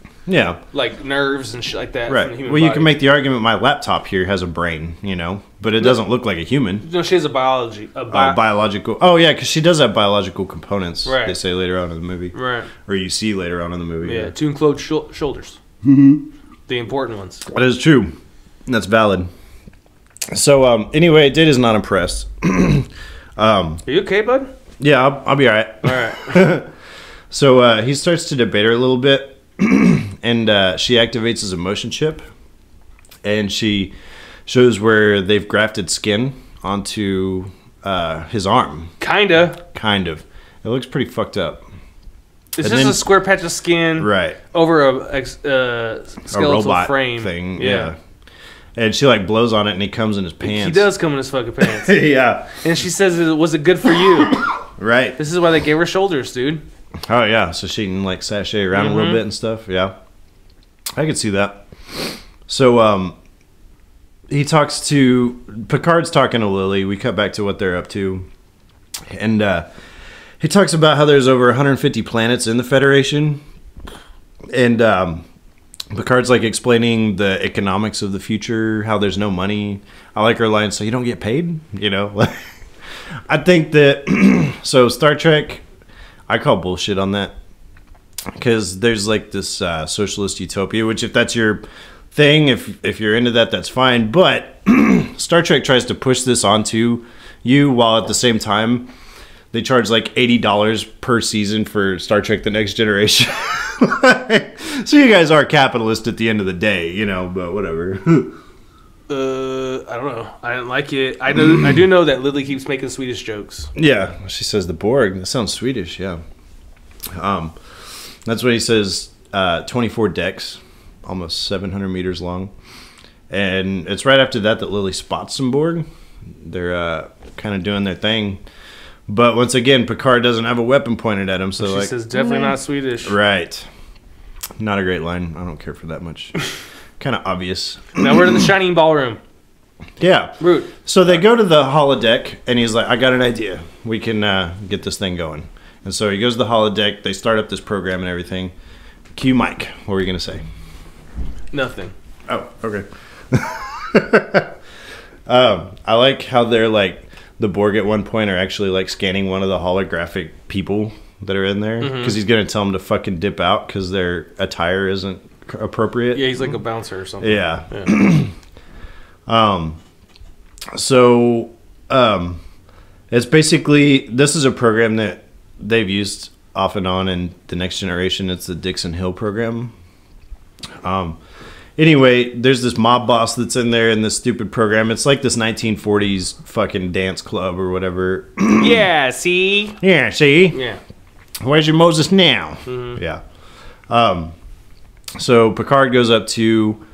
like nerves and shit like that. Right. From the human well, body. You can make the argument my laptop here has a brain, you know, but it doesn't look like a human. No, she has a biological. Oh, yeah, because she does have biological components, right. They say later on in the movie. Right. Or you see later on in the movie. Yeah, two enclosed shoulders. Mm-hmm. The important ones. That is true. That's valid. So, anyway, Data's not impressed. Are you okay, bud? Yeah, I'll be all right. All right. So, he starts to debate her a little bit, and she activates his emotion chip, and she shows where they've grafted skin onto his arm. Kind of. It looks pretty fucked up. It's just a square patch of skin, right, over a skeletal robot frame thing. Yeah. And she like blows on it, and he comes in his pants. He does come in his fucking pants. Yeah. And she says, "Was it good for you?" Right. This is why they gave her shoulders, dude. Oh yeah, so she can like sashay around a little bit and stuff. Yeah, I could see that. So he talks to Picard's talking to Lily. We cut back to what they're up to, and he talks about how there's over 150 planets in the Federation, and Picard's like explaining the economics of the future, how there's no money. I like her line, so you don't get paid, you know. I think that so Star Trek, I call bullshit on that. because there's like this socialist utopia, which if that's your thing, if you're into that, that's fine. But Star Trek tries to push this onto you while at the same time they charge like $80 per season for Star Trek The Next Generation. So you guys are capitalist at the end of the day, you know, but whatever. I don't know. I didn't like it. I do know that Lily keeps making Swedish jokes. Yeah, she says the Borg. That sounds Swedish, yeah. That's what he says, 24 decks, almost 700 meters long. And it's right after that Lily spots some Borg. They're kind of doing their thing. But once again, Picard doesn't have a weapon pointed at him. So she says, definitely not Swedish. Right. Not a great line. I don't care for that much. Kind of obvious. Now we're in the Shining Ballroom. Yeah. Rude. So they go to the holodeck, and he's like, I got an idea. We can get this thing going. And so he goes to the holodeck. They start up this program and everything. Cue Mike. What were you going to say? Nothing. Oh, okay. I like how they're like, the Borg at one point are actually like scanning one of the holographic people that are in there. Because he's going to tell them to fucking dip out because their attire isn't appropriate. Yeah, he's like a bouncer or something. Yeah. It's basically, this is a program that they've used off and on in The Next Generation. It's the Dixon Hill program. Anyway, there's this mob boss that's in there in this stupid program. It's like this 1940s fucking dance club or whatever. Yeah, see? Yeah, see? Yeah. Where's your Moses now? Yeah. So Picard goes up to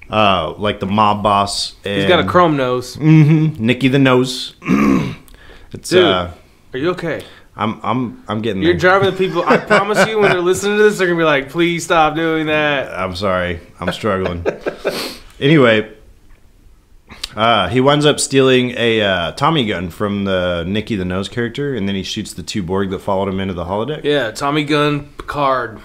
like the mob boss. And he's got a chrome nose. Nikki the Nose. It's Dude, are you okay? I'm getting there. You're driving the people. I promise you, when they're listening to this, they're gonna be like, "Please stop doing that." I'm sorry. I'm struggling. Anyway, he winds up stealing a Tommy gun from the Nikki the Nose character, and then he shoots the two Borg that followed him into the holodeck. Yeah, Tommy gun Picard.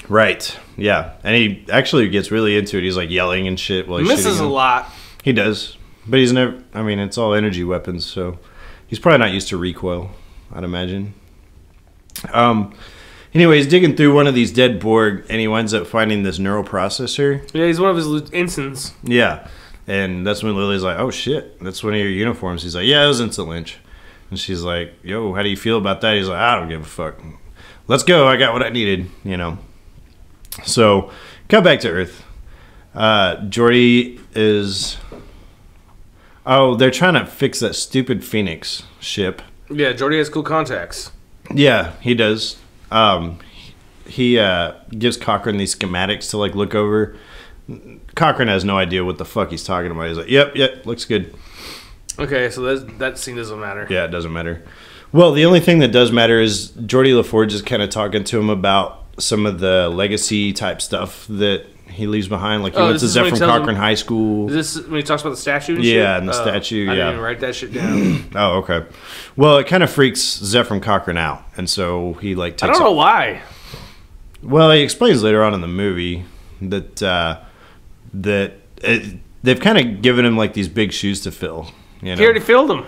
Right. Yeah, and he actually gets really into it. He's like yelling and shit while he's misses shooting him. a lot. He does, but he's never. I mean, it's all energy weapons, so he's probably not used to recoil, I'd imagine. Anyway, he's digging through one of these dead Borg, and he winds up finding this neural processor. Yeah, he's one of his ensigns. Yeah, and that's when Lily's like, "Oh shit, that's one of your uniforms." He's like, "Yeah, it was Ensign Lynch," and she's like, "Yo, how do you feel about that?" He's like, "I don't give a fuck. Let's go. I got what I needed," you know. So, come back to Earth. Geordi is. Oh, they're trying to fix that stupid Phoenix ship. Yeah, Geordi has cool contacts. Yeah, he does. He gives Cochran these schematics to like look over. Cochran has no idea what the fuck he's talking about. He's like, "Yep, looks good." Okay, so that scene doesn't matter. Yeah, it doesn't matter. Well, the only thing that does matter is Geordi LaForge is kind of talking to him about some of the legacy type stuff that he leaves behind. Like he went to Zephyr Cochran High School. Is this when he talks about the statue and shit? Yeah, and the statue, I yeah. didn't even write that shit down. Oh, okay. Well, it kind of freaks Zephyr Cochran out. And so he like takes I don't know why. Well, he explains later on in the movie that they've kind of given him like these big shoes to fill. You know? He already filled them.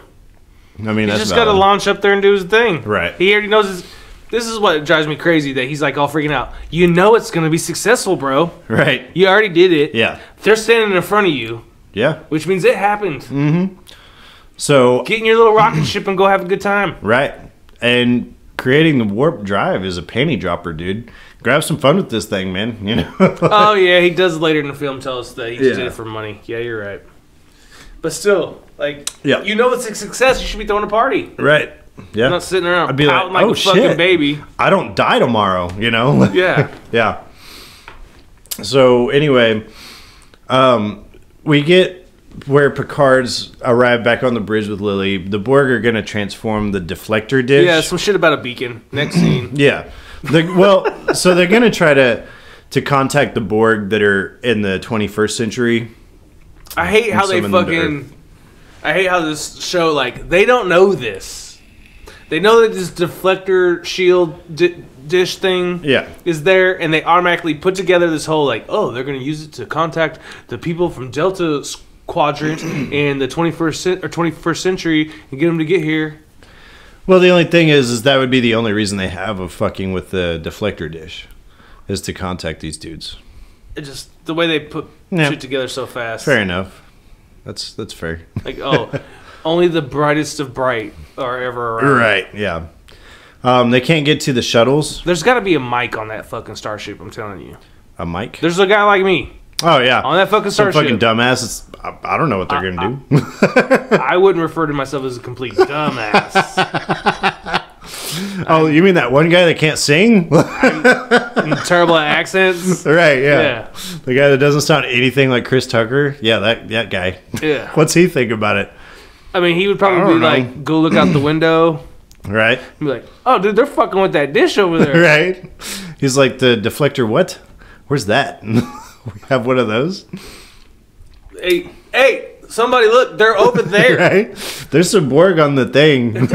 I mean, he's that's just got to valid. launch up there and do his thing. Right. He already knows his... This is what drives me crazy, that he's like all freaking out. You know it's going to be successful, bro. Right. You already did it. Yeah. They're standing in front of you. Yeah. Which means it happened. Mm-hmm. So get in your little rocket ship and go have a good time. Right. And creating the warp drive is a panty dropper, dude. Grab some fun with this thing, man. You know. Oh yeah, he does later in the film tell us that he just Yeah. did it for money. Yeah, you're right. But still, like, Yeah. you know it's a success. You should be throwing a party. Right. Yeah. Not sitting around I'd be pouting like oh, a fucking shit. baby. I don't die tomorrow, you know? Yeah. Yeah. So anyway, we get where Picard's arrived back on the bridge with Lily. The Borg are going to transform the deflector dish. Yeah, some shit about a beacon. Next scene. Yeah. So they're going to try to contact the Borg that are in the 21st century. I hate how they Summon them to fucking... I hate how this show, like, they don't know this. They know that this deflector shield dish thing is there, and they automatically put together this whole, like, oh, they're going to use it to contact the people from Delta Quadrant in the 21st century and get them to get here. Well, the only thing is that would be the only reason they have of fucking with the deflector dish. is to contact these dudes. It just the way they put shit together so fast. Fair enough. That's fair. Like, only the brightest of bright are ever around. Right, yeah. They can't get to the shuttles. There's got to be a mic on that fucking starship, I'm telling you. A mic? There's a guy like me. Oh, yeah. On that fucking starship. Some fucking dumbass. I don't know what they're going to do. I wouldn't refer to myself as a complete dumbass. Oh, you mean that one guy that can't sing? Terrible at accents? Right, yeah. The guy that doesn't sound anything like Chris Tucker? Yeah, that guy. Yeah. What's he think about it? I mean, he would probably be like, go look out the window. Right. He'd be like, oh, dude, they're fucking with that dish over there. Right. He's like, the deflector, what? Where's that? We have one of those. Hey, somebody look, they're over there. Right? There's some Borg on the thing.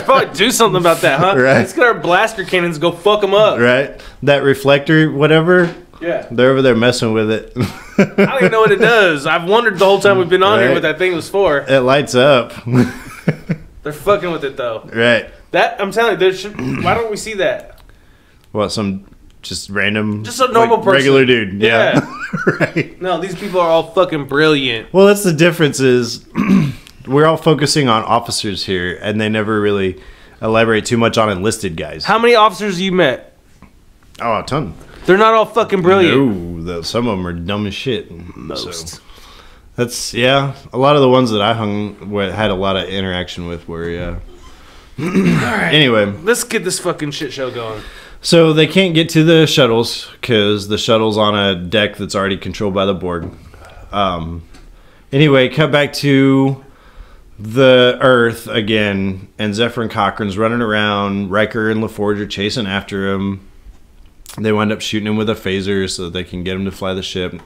Probably do something about that, huh? Right. Let's get our blaster cannons and go fuck them up. Right? That reflector, whatever. Yeah. They're over there messing with it. I don't even know what it does. I've wondered the whole time we've been on here what that thing was for. It lights up. They're fucking with it, though. Right. That, I'm telling you, why don't we see that? What, some just random... Just a normal person. Regular dude. Yeah. Right. No, these people are all fucking brilliant. Well, that's the difference is we're all focusing on officers here, and they never really elaborate too much on enlisted guys. How many officers you met? Oh, a ton. They're not all fucking brilliant. No, some of them are dumb as shit. Most. So, that's, yeah, a lot of the ones that I had a lot of interaction with were, yeah. All right. Anyway. Let's get this fucking shit show going. So they can't get to the shuttles because the shuttle's on a deck that's already controlled by the Borg. Anyway, cut back to the Earth again, and Zephyr and Cochrane's running around. Riker and LaForge are chasing after him. They wind up shooting him with a phaser so that they can get him to fly the ship.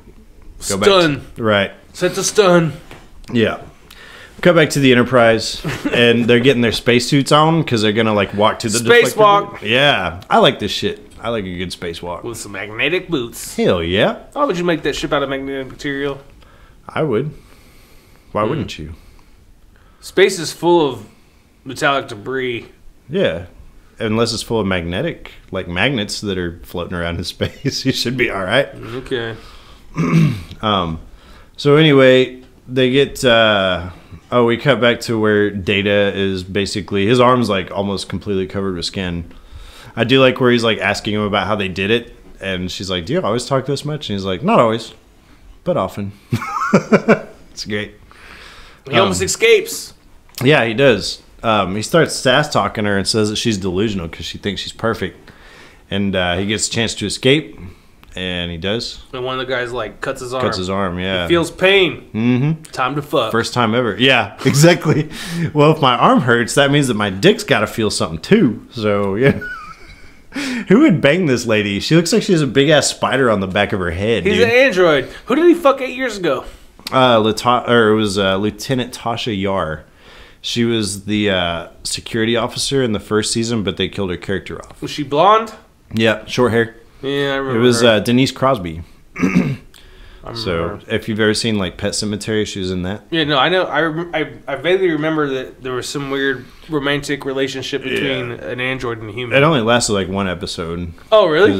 Stun. Right. Set to stun. Yeah. Cut back to the Enterprise, and they're getting their spacesuits on because they're gonna like walk to the spacewalk. Yeah, I like this shit. I like a good spacewalk with some magnetic boots. Hell yeah! Why would you make that ship out of magnetic material? I would. Why wouldn't you? Space is full of metallic debris. Yeah, unless it's full of magnetic, like magnets that are floating around in space, you should be all right. Okay. So anyway, they get. We cut back to where Data is basically his arm's like almost completely covered with skin. I do like where he's like asking him about how they did it, and she's like, "Do you always talk this much?" And he's like, "Not always, but often." It's great. He almost escapes. Yeah, he does. He starts sass talking her and says that she's delusional because she thinks she's perfect, and he gets a chance to escape. And he does. And one of the guys, like, cuts his arm. Cuts his arm, yeah. He feels pain. Mm-hmm. Time to fuck. First time ever. Yeah, exactly. Well, if my arm hurts, that means that my dick's got to feel something, too. So, yeah. Who would bang this lady? She looks like she has a big-ass spider on the back of her head, He's an android. Who did he fuck 8 years ago? It was Lieutenant Tasha Yar. She was the security officer in the first season, but they killed her character off. Was she blonde? Yeah, short hair. Yeah, I remember. It was Denise Crosby. So, if you've ever seen like Pet Sematary, she was in that. Yeah, no, I know. I vaguely remember that there was some weird romantic relationship between an android and a human. It only lasted like one episode. Oh, really?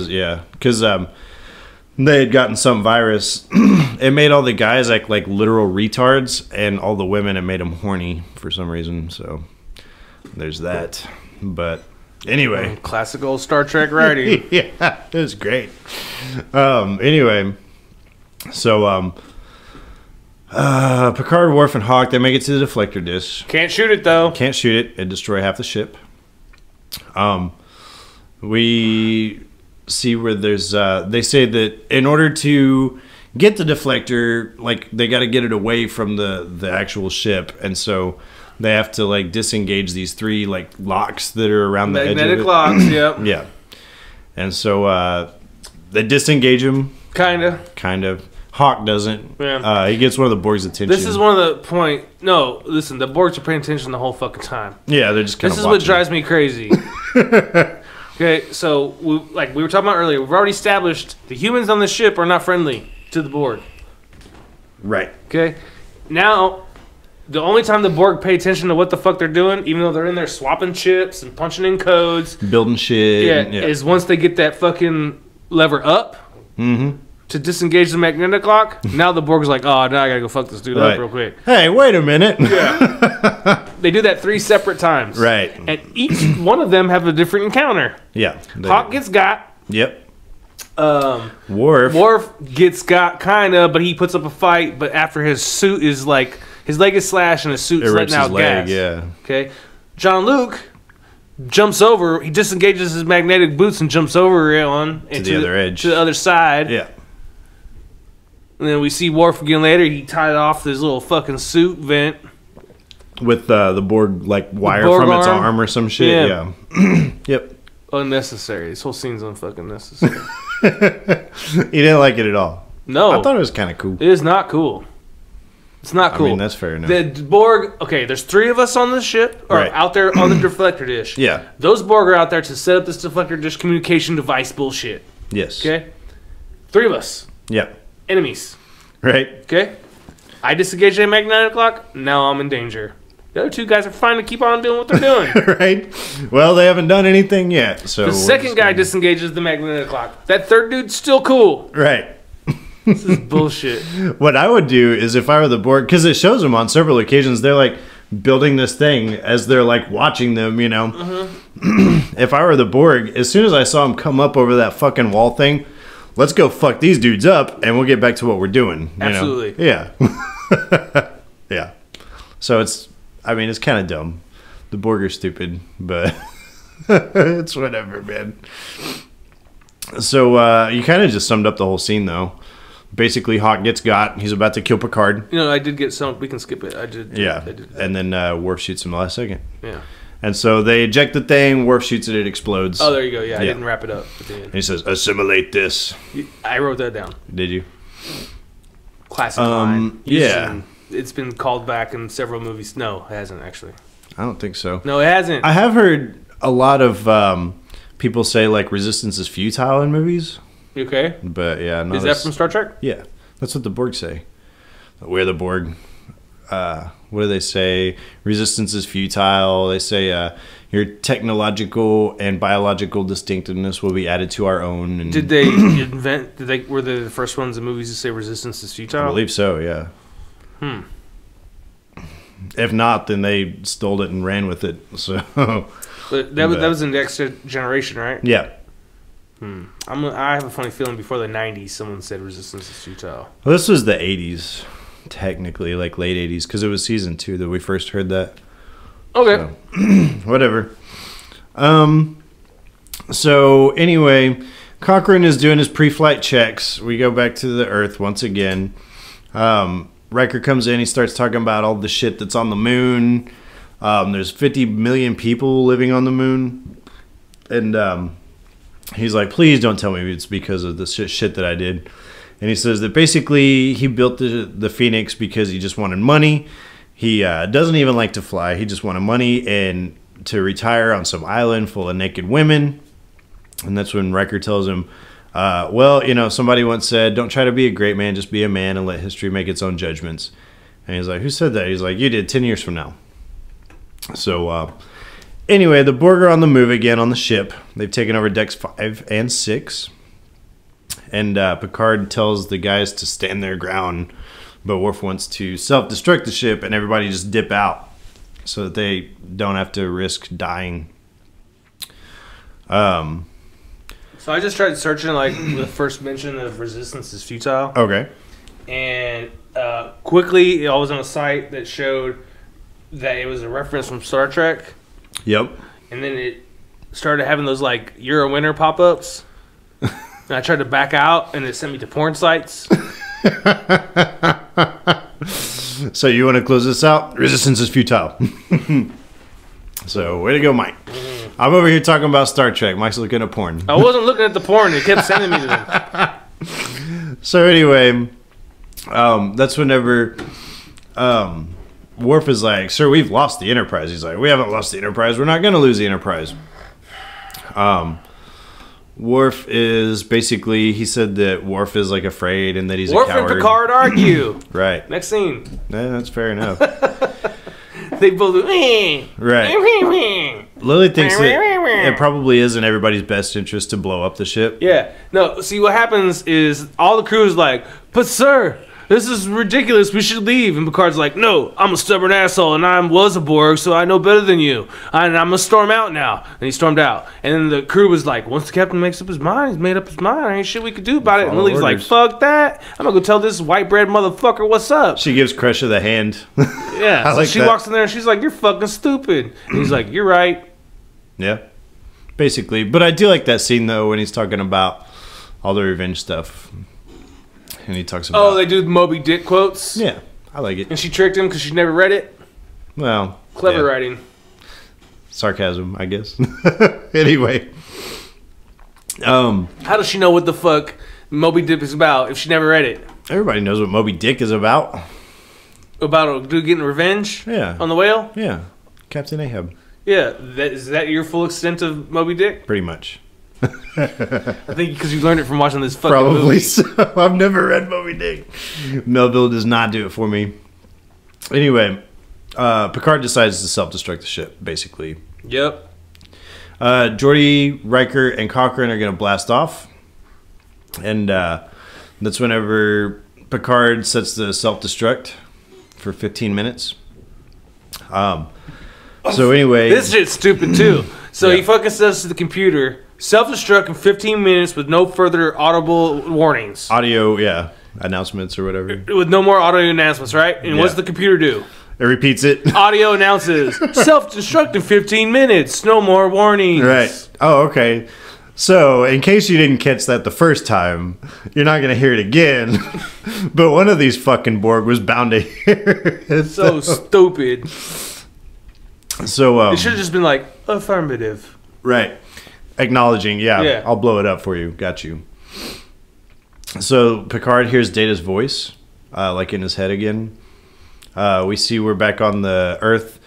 Because they had gotten some virus. It made all the guys like literal retards, and all the women, it made them horny for some reason. So there's that. But anyway, classical Star Trek writing. Yeah, it was great. Anyway, so Picard, Worf, and Hawk, they make it to the deflector dish. Can't shoot it though. Can't shoot it. It'd destroy half the ship. We see where there's they say that in order to get the deflector, like they got to get it away from the actual ship, and so they have to like disengage these 3 like locks that are around the edge of it. Magnetic locks, yep. Yeah. And so they disengage him. Kind of. Hawk doesn't. Yeah. He gets one of the Borg's attention. This is one of the point. No, listen, the Borgs are paying attention the whole fucking time. Yeah, they're just kind of This is what drives me crazy. Okay, so we were talking about earlier, we've already established the humans on the ship are not friendly to the Borg. Right. Okay. Now, the only time the Borg pay attention to what the fuck they're doing, even though they're in there swapping chips and punching in codes, building shit, is once they get that fucking lever up to disengage the magnetic lock. Now the Borg's like, oh, now I gotta go fuck this dude up real quick. Hey, wait a minute. Yeah. They do that 3 separate times. Right. And each one of them have a different encounter. Yeah. Hawk gets got. Yep. Worf gets got, kind of, but he puts up a fight. But after his suit is like, his leg is slashed and his suit's letting out gas. Yeah. Okay. Jean-Luc jumps over. He disengages his magnetic boots and jumps over to the other edge, to the other side. Yeah. And then we see Worf again later. He tied off this little fucking suit vent with the Borg wire from its arm or some shit. Yeah. Yep. Unnecessary. This whole scene's unfucking necessary. You didn't like it at all? No. I thought it was kind of cool. It is not cool. It's not cool. I mean, that's fair enough. The Borg, okay, there's 3 of us on this ship, or out there on the deflector dish. Yeah. Those Borg are out there to set up this deflector dish communication device bullshit. Yes. Okay? 3 of us. Yep. Enemies. Right. Okay? I disengage a magnetic lock, now I'm in danger. The other 2 guys are fine to keep on doing what they're doing. Right. Well, they haven't done anything yet, so... The second guy disengages the magnetic lock. That third dude's still cool. Right. This is bullshit. What I would do is if I were the Borg, because it shows them on several occasions, they're like building this thing as they're like watching them, you know. If I were the Borg, as soon as I saw them come up over that fucking wall thing, let's go fuck these dudes up and we'll get back to what we're doing. Absolutely. Yeah. Yeah. So it's kind of dumb. The Borg are stupid, but it's whatever, man. So you kind of just summed up the whole scene, though. Basically, Hawk gets got. He's about to kill Picard. You know, I did get some. We can skip it. I did. Yeah. I did. And then Worf shoots him the last second. Yeah. And so they eject the thing. Worf shoots it. It explodes. Oh, there you go. Yeah, I didn't wrap it up at the end. And he says, "Assimilate this." I wrote that down. Did you? Classic line. Yeah. It's been called back in several movies. No, it hasn't, actually. I don't think so. No, it hasn't. I have heard a lot of people say, like, resistance is futile in movies. Okay. But, yeah. Is that from Star Trek? Yeah. That's what the Borg say. We're the Borg. What do they say? Resistance is futile. They say your technological and biological distinctiveness will be added to our own. And did they invent? Were they the first ones in movies to say resistance is futile? I believe so. Yeah. If not, then they stole it and ran with it. So. But that was in the Next Generation, right? Yeah. I have a funny feeling before the 90s, someone said resistance is futile. Well, this was the 80s, technically, like late 80s, because it was season 2 that we first heard that. Okay. So, whatever. So, anyway, Cochrane is doing his pre-flight checks. We go back to the Earth once again. Riker comes in. He starts talking about all the shit that's on the moon. There's 50 million people living on the moon. And he's like, please don't tell me it's because of the shit that I did. And he says that basically he built the Phoenix because he just wanted money. He doesn't even like to fly. He just wanted money and to retire on some island full of naked women. And that's when Riker tells him, well, you know, somebody once said, don't try to be a great man, just be a man and let history make its own judgments. And he's like, who said that? He's like, you did 10 years from now. So, anyway, the Borg are on the move again on the ship. They've taken over decks 5 and 6. And Picard tells the guys to stand their ground. But Worf wants to self-destruct the ship and everybody just dip out so that they don't have to risk dying. So I just tried searching, like, the first mention of resistance is futile. Okay. And quickly, I was on a site that showed that it was a reference from Star Trek. Yep. And then it started having those, like, you're a winner pop-ups. And I tried to back out, and it sent me to porn sites. So you want to close this out? Resistance is futile. So, way to go, Mike. I'm over here talking about Star Trek. Mike's looking at porn. I wasn't looking at the porn. It kept sending me to them. So, anyway, that's whenever Worf is like, sir, we've lost the Enterprise. He's like, we haven't lost the Enterprise. We're not going to lose the Enterprise. Worf is basically, he said that Worf is like afraid and that he's Worf a coward. and Picard argue. Right. Next scene. Yeah, that's fair enough. They both do, right. Lily thinks that it probably is in everybody's best interest to blow up the ship. Yeah. No, see, what happens is all the crew is like, but sir, this is ridiculous. We should leave. And Picard's like, no, I'm a stubborn asshole, and I was a Borg, so I know better than you. And I'm going to storm out now. And he stormed out. And then the crew was like, once the captain makes up his mind, he's made up his mind. There ain't shit we could do about it. And Lily's like, fuck that. I'm going to go tell this white bread motherfucker what's up. She gives Crusher the hand. Yeah. So like she walks in there, and she's like, you're fucking stupid. And he's like, you're right. Yeah. Basically. But I do like that scene, though, when he's talking about all the revenge stuff. And he talks about... Oh, they do Moby Dick quotes? Yeah, I like it. And she tricked him because she never read it? Well... Clever writing. Sarcasm, I guess. Anyway. How does she know what the fuck Moby Dick is about if she never read it? Everybody knows what Moby Dick is about. About a dude getting revenge? Yeah. On the whale? Yeah. Captain Ahab. Yeah. Is that your full extent of Moby Dick? Pretty much. I think because you learned it from watching this fucking Probably movie. So. I've never read Moby Dick. Melville does not do it for me. Anyway, Picard decides to self-destruct the ship, basically. Yep. Geordi, Riker, and Cochrane are going to blast off. And that's whenever Picard sets the self-destruct for 15 minutes. So anyway... This shit's stupid, too. So he fucking says to the computer... Self-destruct in 15 minutes with no further audible warnings. Audio, yeah. Announcements or whatever. With no more audio announcements, right? And what's the computer do? It repeats it. Audio announces, self-destruct in 15 minutes. No more warnings. Right. Oh, okay. So, in case you didn't catch that the first time, you're not going to hear it again. But one of these fucking Borg was bound to hear it. So stupid. So, it should have just been like, affirmative. Right. Acknowledging, yeah, I'll blow it up for you. Got you. So Picard hears Data's voice, like in his head again. We see we're back on the Earth.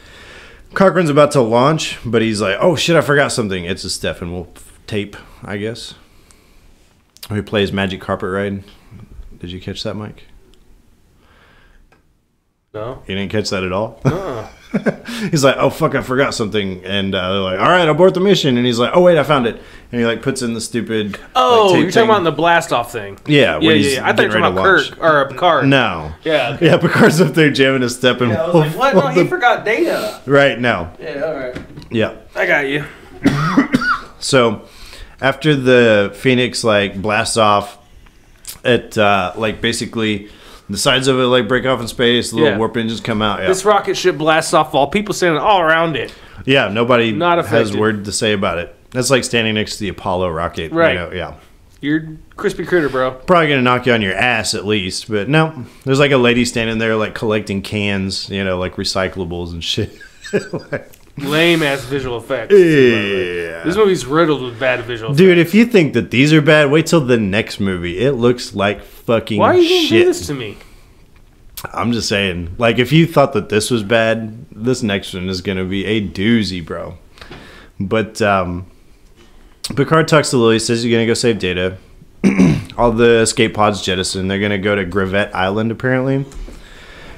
Cochrane's about to launch, but he's like, oh shit, I forgot something. It's a Steppenwolf tape, I guess. He plays Magic Carpet Ride. Did you catch that, Mike? No. You didn't catch that at all? He's like, oh fuck, I forgot something. And they're like, all right, abort the mission. And he's like, oh wait, I found it. And he like puts in the stupid you're talking about the blast off thing. Yeah. Yeah. I thought you were talking about Kirk or Picard. No. Yeah. Okay. Yeah, Picard's up there jamming a step and I was like, what? No, he forgot Data. Right, no. Yeah, all right. Yeah. I got you. So after the Phoenix like blasts off, it like basically the sides of it like break off in space, the little warp engines come out. Yeah. This rocket ship blasts off while people standing all around it. Yeah, nobody Not has a word to say about it. That's like standing next to the Apollo rocket. Right. You know, yeah. You're crispy critter, bro. Probably going to knock you on your ass at least. But no, there's like a lady standing there like collecting cans, you know, like recyclables and shit. Lame ass visual effects. Yeah. This movie's riddled with bad visual effects. Dude, if you think that these are bad, wait till the next movie. It looks like fucking shit. Why are you going to do this to me? I'm just saying. Like, if you thought that this was bad, this next one is going to be a doozy, bro. But Picard talks to Lily, says he's going to go save Data. All the escape pods jettison. They're going to go to Gravette Island, apparently.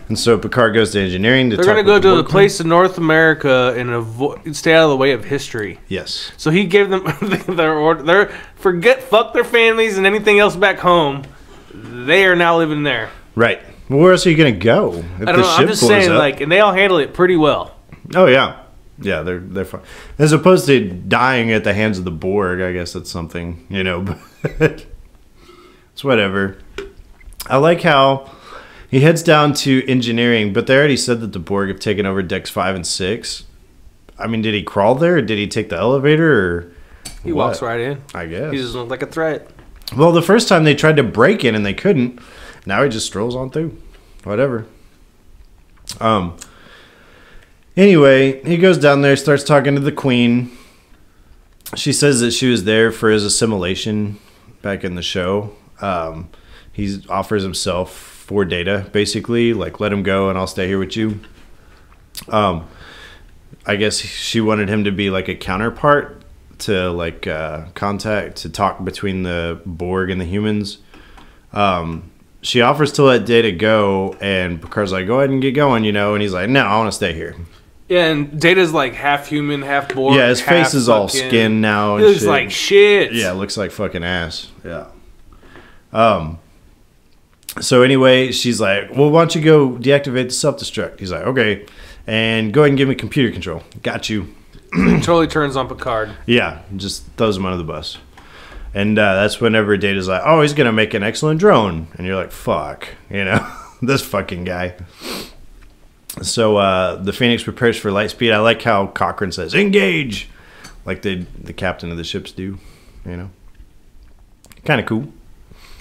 And so Picard goes to engineering to They're going to go to a place in North America and stay out of the way of history. Yes. So he gave them their order. Fuck their families and anything else back home. They are now living there. Right. Well, where else are you going to go? If I don't know. I'm just saying, like, and they all handle it pretty well. Oh, yeah. Yeah, they're fine. As opposed to dying at the hands of the Borg, I guess that's something, you know. But it's whatever. I like how he heads down to engineering, but they already said that the Borg have taken over decks 5 and 6. I mean, did he crawl there, or did he take the elevator, or he walks right in? I guess. He doesn't look like a threat. Well, the first time they tried to break in and they couldn't. Now he just strolls on through. Whatever. Anyway, he goes down there, starts talking to the Queen. She says that she was there for his assimilation back in the show. He offers himself for Data, basically. Like, let him go and I'll stay here with you. I guess she wanted him to be like a counterpart to like contact, to talk between the Borg and the humans. She offers to let Data go, and Picard's like, go ahead and get going, you know, and he's like, no, I want to stay here. Yeah, and Data's like half human, half Borg. Yeah, his face is all skin now. He looks like shit. Yeah, it looks like fucking ass. Yeah. So anyway, she's like, well, why don't you go deactivate the self-destruct? He's like, okay. And go ahead and give me computer control. Got you. Totally turns on Picard. Yeah, just throws him under the bus. And that's whenever Data's like, oh, he's going to make an excellent drone. And you're like, fuck. You know, this fucking guy. So the Phoenix prepares for light speed. I like how Cochrane says, engage. Like the captain of the ships do. You know. Kind of cool.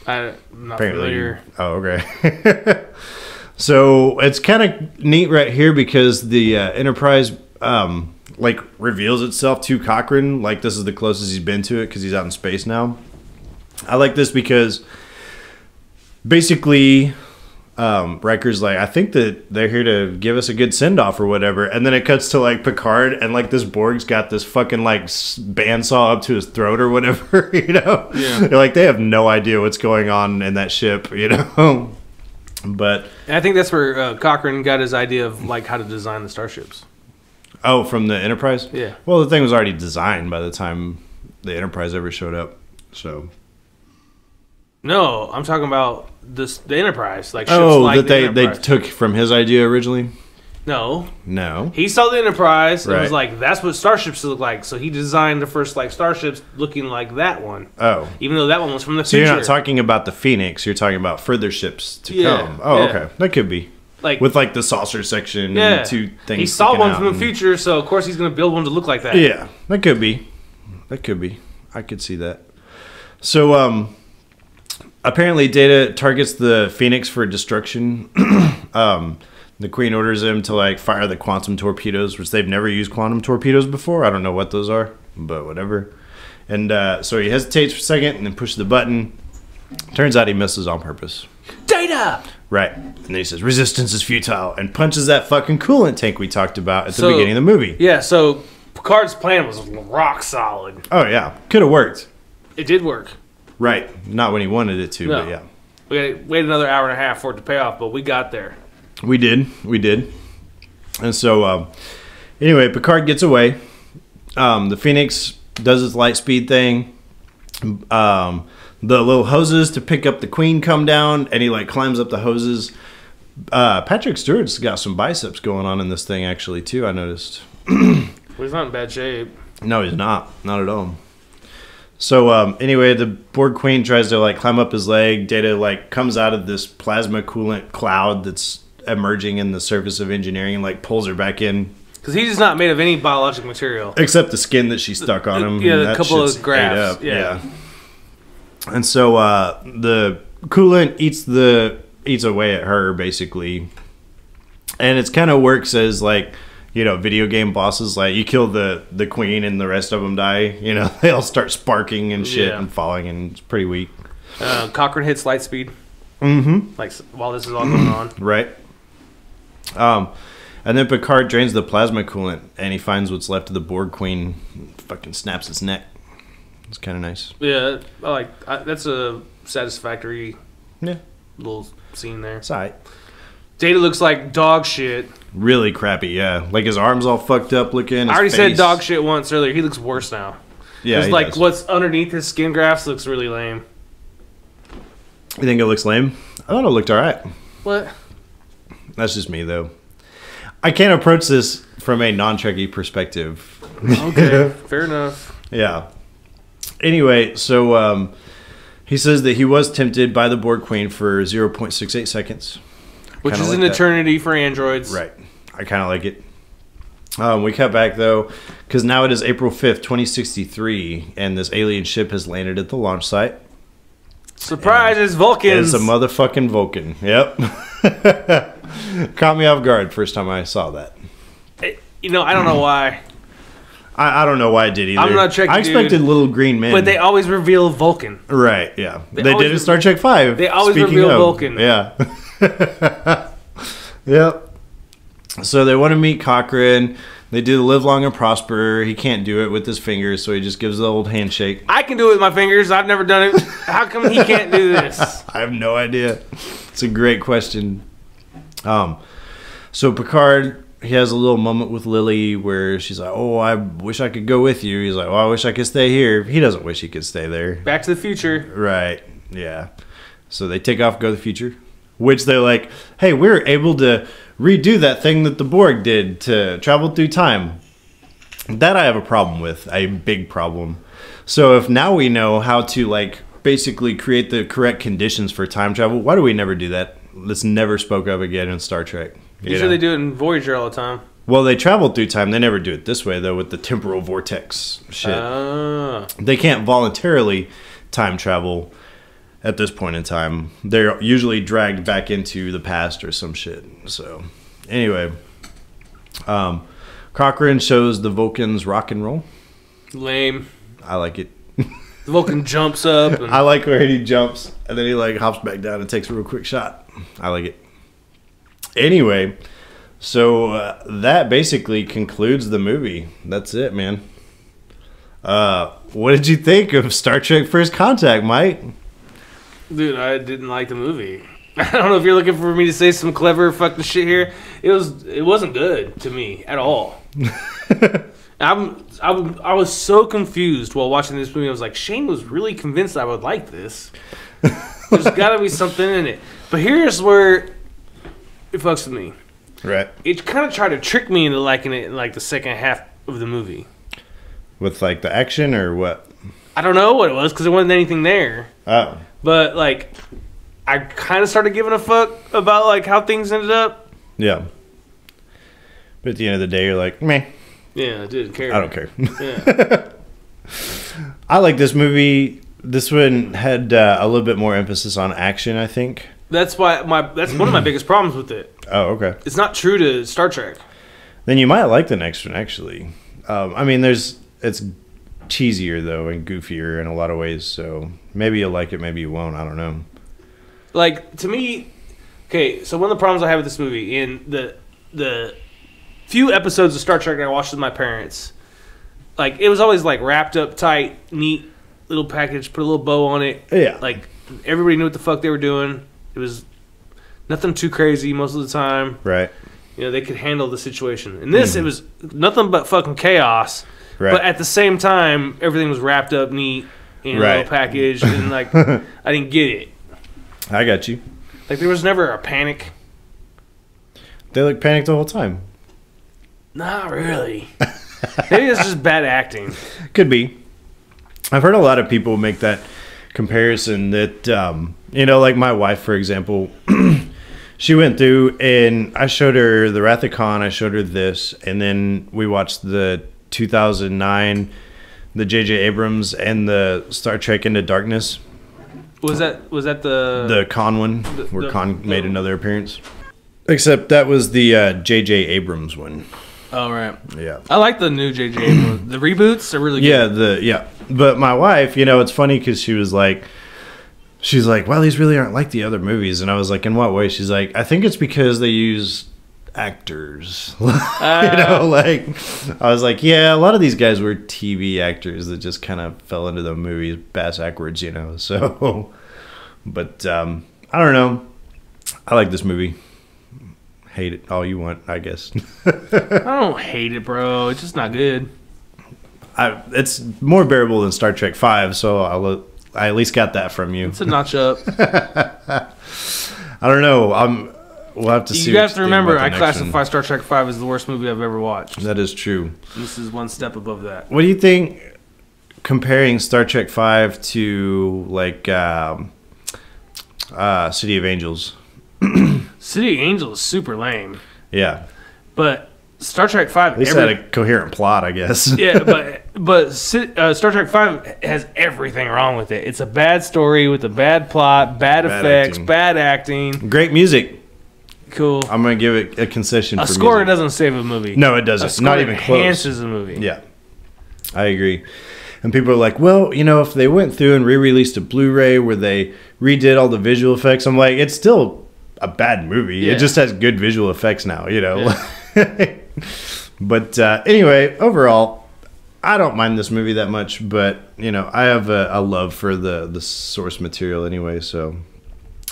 I'm not familiar. Oh, okay. So it's kind of neat right here because the Enterprise like reveals itself to Cochrane. Like this is the closest he's been to it because he's out in space now. I like this because basically Riker's like, I think that they're here to give us a good send off or whatever, and then it cuts to like Picard and like this Borg's got this fucking like bandsaw up to his throat or whatever, you know. Yeah. They're like they have no idea what's going on in that ship, you know. But and I think that's where Cochrane got his idea of like how to design the starships. Oh, from the Enterprise? Yeah. Well, the thing was already designed by the time the Enterprise ever showed up. So. No, I'm talking about the Enterprise. Like ships that they took from his idea originally. No. He saw the Enterprise and was like, that's what starships look like. So he designed the first like starships looking like that one. Oh. Even though that one was from the future. So you're not talking about the Phoenix. You're talking about further ships to come. Oh, okay. That could be. Like with like the saucer section and two things. He saw one from the future, so of course he's going to build one to look like that. Yeah, that could be. I could see that. So apparently Data targets the Phoenix for destruction. The Queen orders him to like fire the quantum torpedoes, which they've never used quantum torpedoes before. I don't know what those are, but whatever. And so he hesitates for a second and then pushes the button. Turns out he misses on purpose. Data! Right. And then he says, resistance is futile, and punches that fucking coolant tank we talked about at the beginning of the movie. Yeah, so Picard's plan was rock solid. Oh, yeah. Could have worked. It did work. Right. Not when he wanted it to, but yeah. We had to wait another hour and a half for it to pay off, but we got there. We did. And so, anyway, Picard gets away. The Phoenix does its light speed thing. The little hoses to pick up the Queen come down, and he like climbs up the hoses. Patrick Stewart's got some biceps going on in this thing, actually, too, I noticed. Well, he's not in bad shape. No, he's not. Not at all. So, anyway, the Borg Queen tries to, like, climb up his leg. Data, like, comes out of this plasma coolant cloud that's emerging in the surface of engineering and, like, pulls her back in. Because he's not made of any biological material. Except the skin that she stuck on him. Yeah, a couple of grafts. Yeah. And so, the coolant eats away at her, basically. And it kind of works as, like, you know, video game bosses, like you kill the Queen and the rest of them die. You know, they all start sparking and shit and falling, and it's pretty weak. Cochrane hits light speed. Mm-hmm. Like while this is all going on. Right. And then Picard drains the plasma coolant, and he finds what's left of the Borg Queen. Fucking snaps its neck. It's kind of nice. Yeah, that's a satisfactory little scene there. It's alright. Data looks like dog shit. Really crappy, yeah. Like his arms all fucked up looking. I already said dog shit once earlier. He looks worse now. Yeah, because like what's underneath his skin grafts looks really lame. You think it looks lame? I thought it looked alright. What? That's just me though. I can't approach this from a non-Trekkie perspective. Okay, fair enough. Yeah. Anyway, so he says that he was tempted by the Borg Queen for 0.68 seconds. Which is an eternity for androids. Right. I kind of like it. We cut back, though, because now it is April 5th, 2063, and this alien ship has landed at the launch site. Surprise, it's Vulcans. It's a motherfucking Vulcan. Yep. Caught me off guard first time I saw that. You know, I don't know why. I don't know why I did either. I'm not Trekkie, I expected little green men. But they always reveal Vulcan. Right, yeah. They did in Star Trek 5. They always reveal Vulcan. Yeah. Yep. So they want to meet Cochrane. They do the live long and prosper. He can't do it with his fingers, so he just gives the old handshake. I can do it with my fingers. I've never done it. How come he can't do this? I have no idea. It's a great question. So Picard he has a little moment with Lily where she's like, "Oh, I wish I could go with you." He's like, "Oh, I wish I could stay here." He doesn't wish he could stay there. Back to the Future. Right. Yeah. So they take off, go to the future, which they're like, "Hey, we're able to redo that thing that the Borg did to travel through time." That I have a problem with, a big problem. So if now we know how to like basically create the correct conditions for time travel, why do we never do that? This never spoke of again in Star Trek. Usually they do it in Voyager all the time. Well, they travel through time. They never do it this way, though, with the temporal vortex shit. They can't voluntarily time travel at this point in time. They're usually dragged back into the past or some shit. So, anyway. Cochrane shows the Vulcans rock and roll. Lame. I like it. The Vulcan jumps up. And I like where he jumps, and then he like hops back down and takes a real quick shot. I like it. Anyway, so that basically concludes the movie. That's it, man. What did you think of Star Trek First Contact, Mike? Dude, I didn't like the movie. I don't know if you're looking for me to say some clever fucking shit here. It wasn't good to me at all. I was so confused while watching this movie. I was like, Shane was really convinced I would like this. There's got to be something in it. But here's where it fucks with me. Right. It kind of tried to trick me into liking it in like the second half of the movie. With like the action or what? I don't know what it was because there wasn't anything there. Oh. But like, I kind of started giving a fuck about like how things ended up. Yeah. But at the end of the day, you're like, meh. Yeah, I didn't care. I don't care. Yeah. I like this movie. This one had a little bit more emphasis on action, I think. That's why that's one of my biggest problems with it. Oh, okay. It's not true to Star Trek. Then you might like the next one, actually. I mean, it's cheesier though and goofier in a lot of ways. So maybe you'll like it, maybe you won't. I don't know. Like to me, okay. So one of the problems I have with this movie in the few episodes of Star Trek that I watched with my parents, like it was always like wrapped up tight, neat little package, put a little bow on it. Yeah. Like everybody knew what the fuck they were doing. It was nothing too crazy most of the time. Right. You know, they could handle the situation. In this, it was nothing but fucking chaos. Right. But at the same time, everything was wrapped up neat in a little package, and like I didn't get it. I got you. Like there was never a panic. They look panicked the whole time. Not really. Maybe it's just bad acting. Could be. I've heard a lot of people make that comparison that, you know, like my wife, for example, she went through and I showed her the Wrath of Khan, I showed her this, and then we watched the 2009, the J.J. Abrams and the Star Trek Into Darkness. Was that the Khan one, where Khan made another appearance? Except that was the J.J. Abrams one. Oh, right. Yeah. I like the new J.J. Abrams. The reboots are really good. Yeah. But my wife, you know, it's funny because she's like, well, these really aren't like the other movies. And I was like, in what way? She's like, I think it's because they use actors. You know, like, I was like, yeah, a lot of these guys were TV actors that just kind of fell into the movies bass backwards, you know. So, but I don't know. I like this movie. Hate it all you want, I guess. I don't hate it, bro. It's just not good. It's more bearable than Star Trek 5, so I at least got that from you. It's a notch up. I don't know. We'll have to see. You have to remember, I classify Star Trek 5 as the worst movie I've ever watched. That is true. This is one step above that. What do you think, comparing Star Trek 5 to, like, City of Angels? City of Angels is super lame. Yeah. But Star Trek 5... At least it had a coherent plot, I guess. Yeah, but Star Trek 5 has everything wrong with it. It's a bad story with a bad plot, bad effects, acting. Bad acting. Great music. Cool. I'm going to give it a concession for music. A score doesn't save a movie. No, it doesn't. A score Not even close. Enhances a movie. Yeah. I agree. And people are like, well, you know, if they went through and re-released a Blu-ray where they redid all the visual effects, I'm like, it's still a bad movie. Yeah. It just has good visual effects now, you know. Yeah. But anyway, overall, I don't mind this movie that much. But, you know, I have a love for the source material anyway. So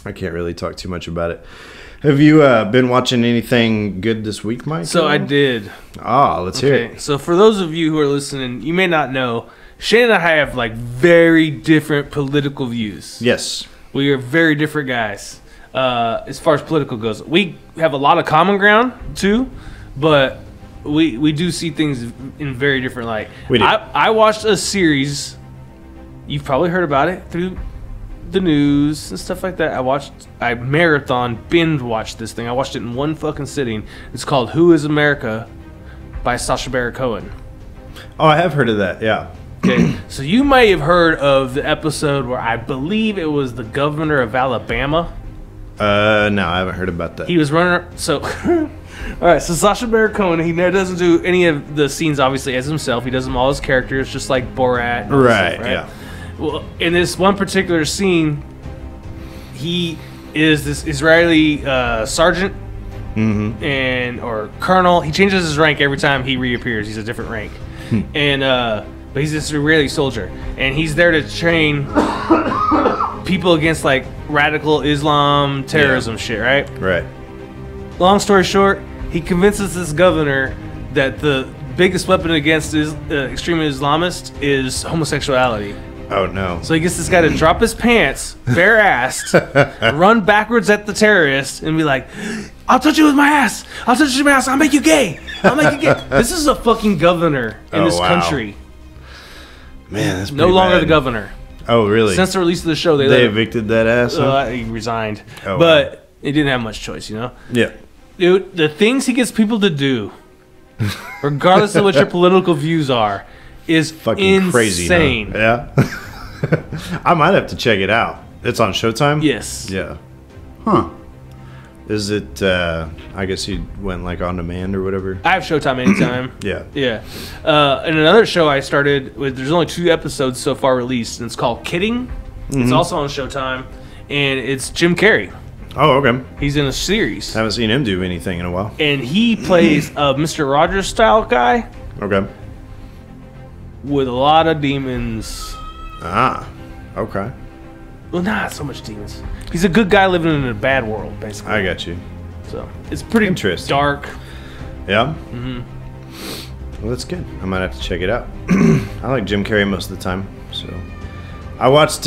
I can't really talk too much about it. Have you been watching anything good this week, Mike? So I did. Let's hear it. So for those of you who are listening, you may not know, Shane and I have like very different political views. Yes. We are very different guys as far as political goes. We have a lot of common ground too, but we do see things in very different light. We do. I watched a series. You've probably heard about it through the news and stuff like that. I marathon binge watched this thing. I watched it in one fucking sitting. It's called Who is America by Sacha Baron Cohen. Oh, I have heard of that. Yeah. Okay, so you may have heard of the episode where I believe it was the governor of Alabama. No, I haven't heard about that. He was running. So, all right. So Sacha Baron Cohen, he doesn't do any of the scenes obviously as himself. He does them all as characters, just like Borat. And all that Right. stuff, right. Yeah. Well, in this one particular scene, he is this Israeli sergeant or colonel. He changes his rank every time he reappears. He's a different rank, and but he's this Israeli soldier, and he's there to train people against like radical Islam terrorism shit, right? Right. Long story short, he convinces this governor that the biggest weapon against extreme Islamists is homosexuality. Oh, no. So he gets this guy to drop his pants, bare-assed, run backwards at the terrorist, and be like, I'll touch you with my ass. I'll touch you with my ass. I'll make you gay. I'll make you gay. This is a fucking governor in this country. Man, that's no longer bad. the governor. Oh, really? Since the release of the show, they evicted that ass? Huh? He resigned. Oh, but wow. he didn't have much choice, you know? Yeah. Dude, the things he gets people to do, regardless of what your political views are, is fucking insane. crazy. Huh? Yeah. I might have to check it out. It's on Showtime? Yes. Yeah. Huh. Is it, I guess you went like on demand or whatever? I have Showtime anytime. Yeah. Yeah. And another show I started with, there's only 2 episodes so far released, and it's called Kidding. It's also on Showtime, and it's Jim Carrey. Oh, okay. He's in a series. Haven't seen him do anything in a while. And he plays a Mr. Rogers style guy. Okay. With a lot of demons. Ah, okay. Well, not so much demons. He's a good guy living in a bad world, basically. I got you. So it's pretty interesting. Dark. Yeah. Well, that's good. I might have to check it out. I like Jim Carrey most of the time. So I watched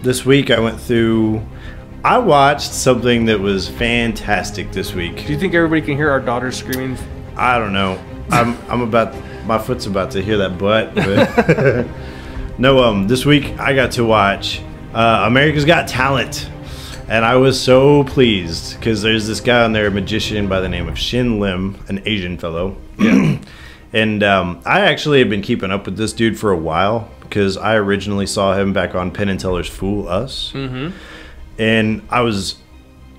this week. I watched something that was fantastic this week. Do you think everybody can hear our daughters screaming? I don't know. My foot's about to hear that butt. But no, this week I got to watch America's Got Talent, and I was so pleased because there's this guy on there, a magician by the name of Shin Lim, an Asian fellow. Yeah. And I actually have been keeping up with this dude for a while because I originally saw him back on Penn and Teller's Fool Us. And I was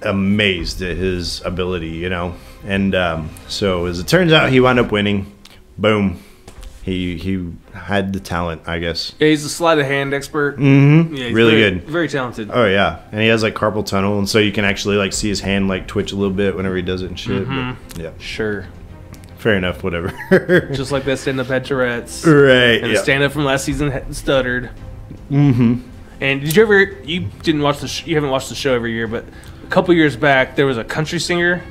amazed at his ability, you know. And so as it turns out, he wound up winning. Boom. He had the talent, I guess. Yeah, he's a sleight of hand expert. Mm-hmm. Yeah, really good. Very talented. Oh yeah, and he has like carpal tunnel, and so you can actually like see his hand like twitch a little bit whenever he does it and shit. But, yeah. Sure. Fair enough. Whatever. Just like that stand-up had Tourette's. Right. And the stand-up from last season had stuttered. Mm-hmm. And did you ever? You didn't watch the. You haven't watched the show every year, but a couple years back there was a country singer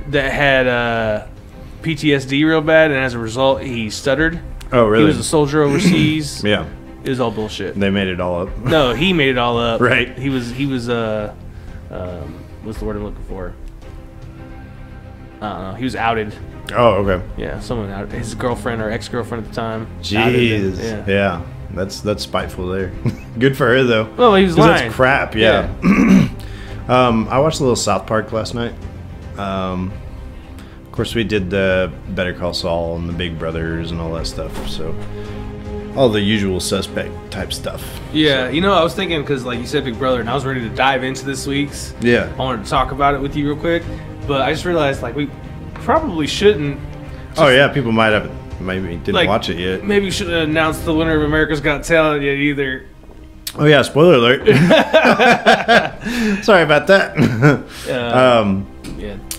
that had PTSD real bad, and as a result, he stuttered. Oh, really? He was a soldier overseas. Yeah. It was all bullshit. They made it all up. No, he made it all up. Right. He was what's the word I'm looking for? I don't know. He was outed. Oh, okay. Yeah, someone outed his girlfriend or ex-girlfriend at the time. Jeez. Yeah. That's spiteful there. Good for her though. Well, he was lying. That's crap. Yeah. I watched a little South Park last night. Of course, we did the Better Call Saul and the Big Brothers and all that stuff. So, all the usual suspect type stuff. Yeah, so. you know, I was thinking because, like you said, Big Brother, and I was ready to dive into this week's. Yeah. I wanted to talk about it with you real quick, but I just realized like we probably shouldn't. Oh yeah, people might have maybe didn't watch it yet. Maybe we shouldn't announce the winner of America's Got Talent yet either. Oh yeah, spoiler alert. Sorry about that.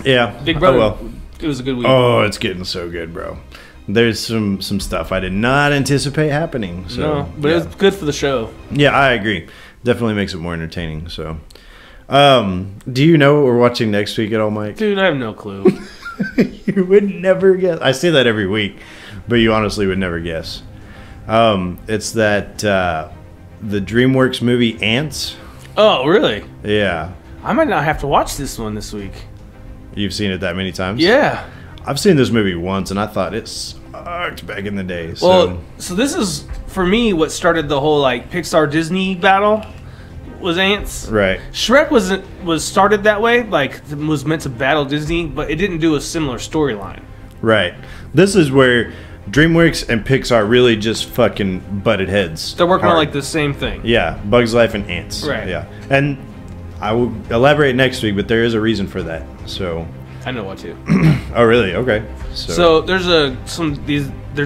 Yeah. Big Brother. Oh, well. It was a good week. Oh, it's getting so good, bro. There's some stuff I did not anticipate happening. So, no, but it was good for the show. Yeah, I agree. Definitely makes it more entertaining. So, Do you know what we're watching next week at all, Mike? Dude, I have no clue. You would never guess. I say that every week, but you honestly would never guess. It's that the DreamWorks movie Ants. Oh, really? Yeah. I might not have to watch this one this week. You've seen it that many times? Yeah. I've seen this movie once, and I thought it sucked back in the day. Well, so this is, for me, what started the whole, like, Pixar-Disney battle was Ants. Right. Shrek was started that way, like, was meant to battle Disney, but it didn't do a similar storyline. Right. This is where DreamWorks and Pixar really just fucking butted heads. They're working on, hard. like, the same thing. Yeah, Bug's Life and Ants. Right. Yeah. And I will elaborate next week, but there is a reason for that. So. I know what to. Oh, really? Okay. So there's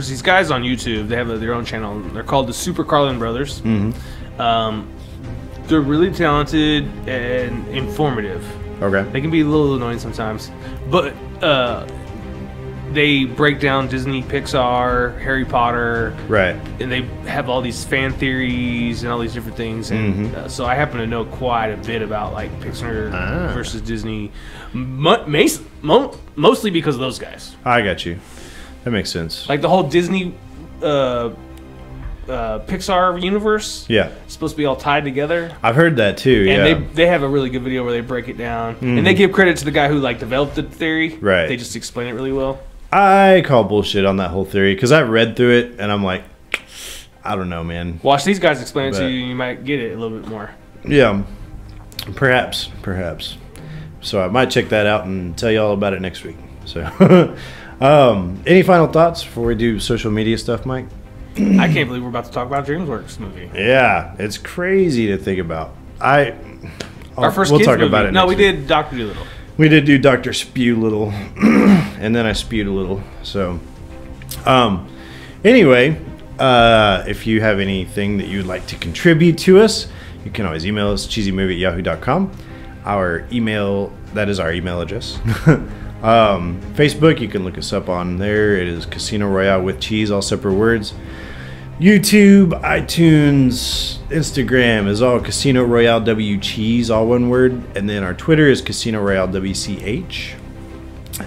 these guys on YouTube. They have their own channel. They're called the Super Carlin Brothers. Mm-hmm. They're really talented and informative. Okay. They can be a little annoying sometimes, but they break down Disney, Pixar, Harry Potter. Right. And they have all these fan theories and all these different things. And so I happen to know quite a bit about like Pixar versus Disney, mostly because of those guys. I got you. That makes sense. Like the whole Disney Pixar universe. Yeah. It's supposed to be all tied together. I've heard that too. And they have a really good video where they break it down. And they give credit to the guy who like developed the theory. Right. They just explain it really well. I call bullshit on that whole theory because I read through it and I'm like, I don't know, man. Watch these guys explain it to you and you might get it a little bit more. Yeah. Perhaps. So I might check that out and tell you all about it next week. So, any final thoughts before we do social media stuff, Mike? I can't believe we're about to talk about a DreamWorks movie. Yeah, it's crazy to think about. Our first we'll kids talk movie. about it. No, we next week. did Dr. Dolittle. We did do Dr. Spew Little, and then I spewed a little. So, anyway, if you have anything that you would like to contribute to us, you can always email us, cheesymovie@yahoo.com. That is our email address. Facebook, you can look us up on there. It is Casino Royale with Cheese, all separate words. YouTube, iTunes, Instagram is all Casino Royale W Cheese, all one word. And then our Twitter is Casino Royale WCH.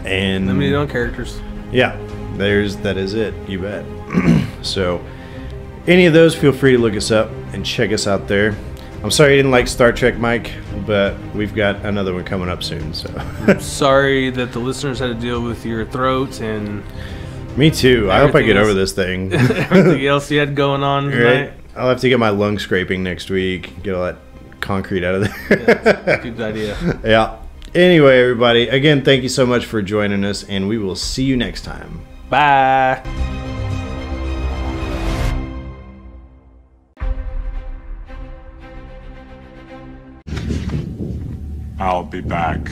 And limited on characters. Yeah, that is it. You bet. So, any of those, feel free to look us up and check us out there. I'm sorry you didn't like Star Trek, Mike, but we've got another one coming up soon. So, sorry that the listeners had to deal with your throat and. Me too. I hope I get over this thing. Everything else you had going on tonight. Right? I'll have to get my lung scraping next week. Get all that concrete out of there. Yeah, good idea. Yeah. Anyway, everybody, again, thank you so much for joining us, and we will see you next time. Bye. I'll be back.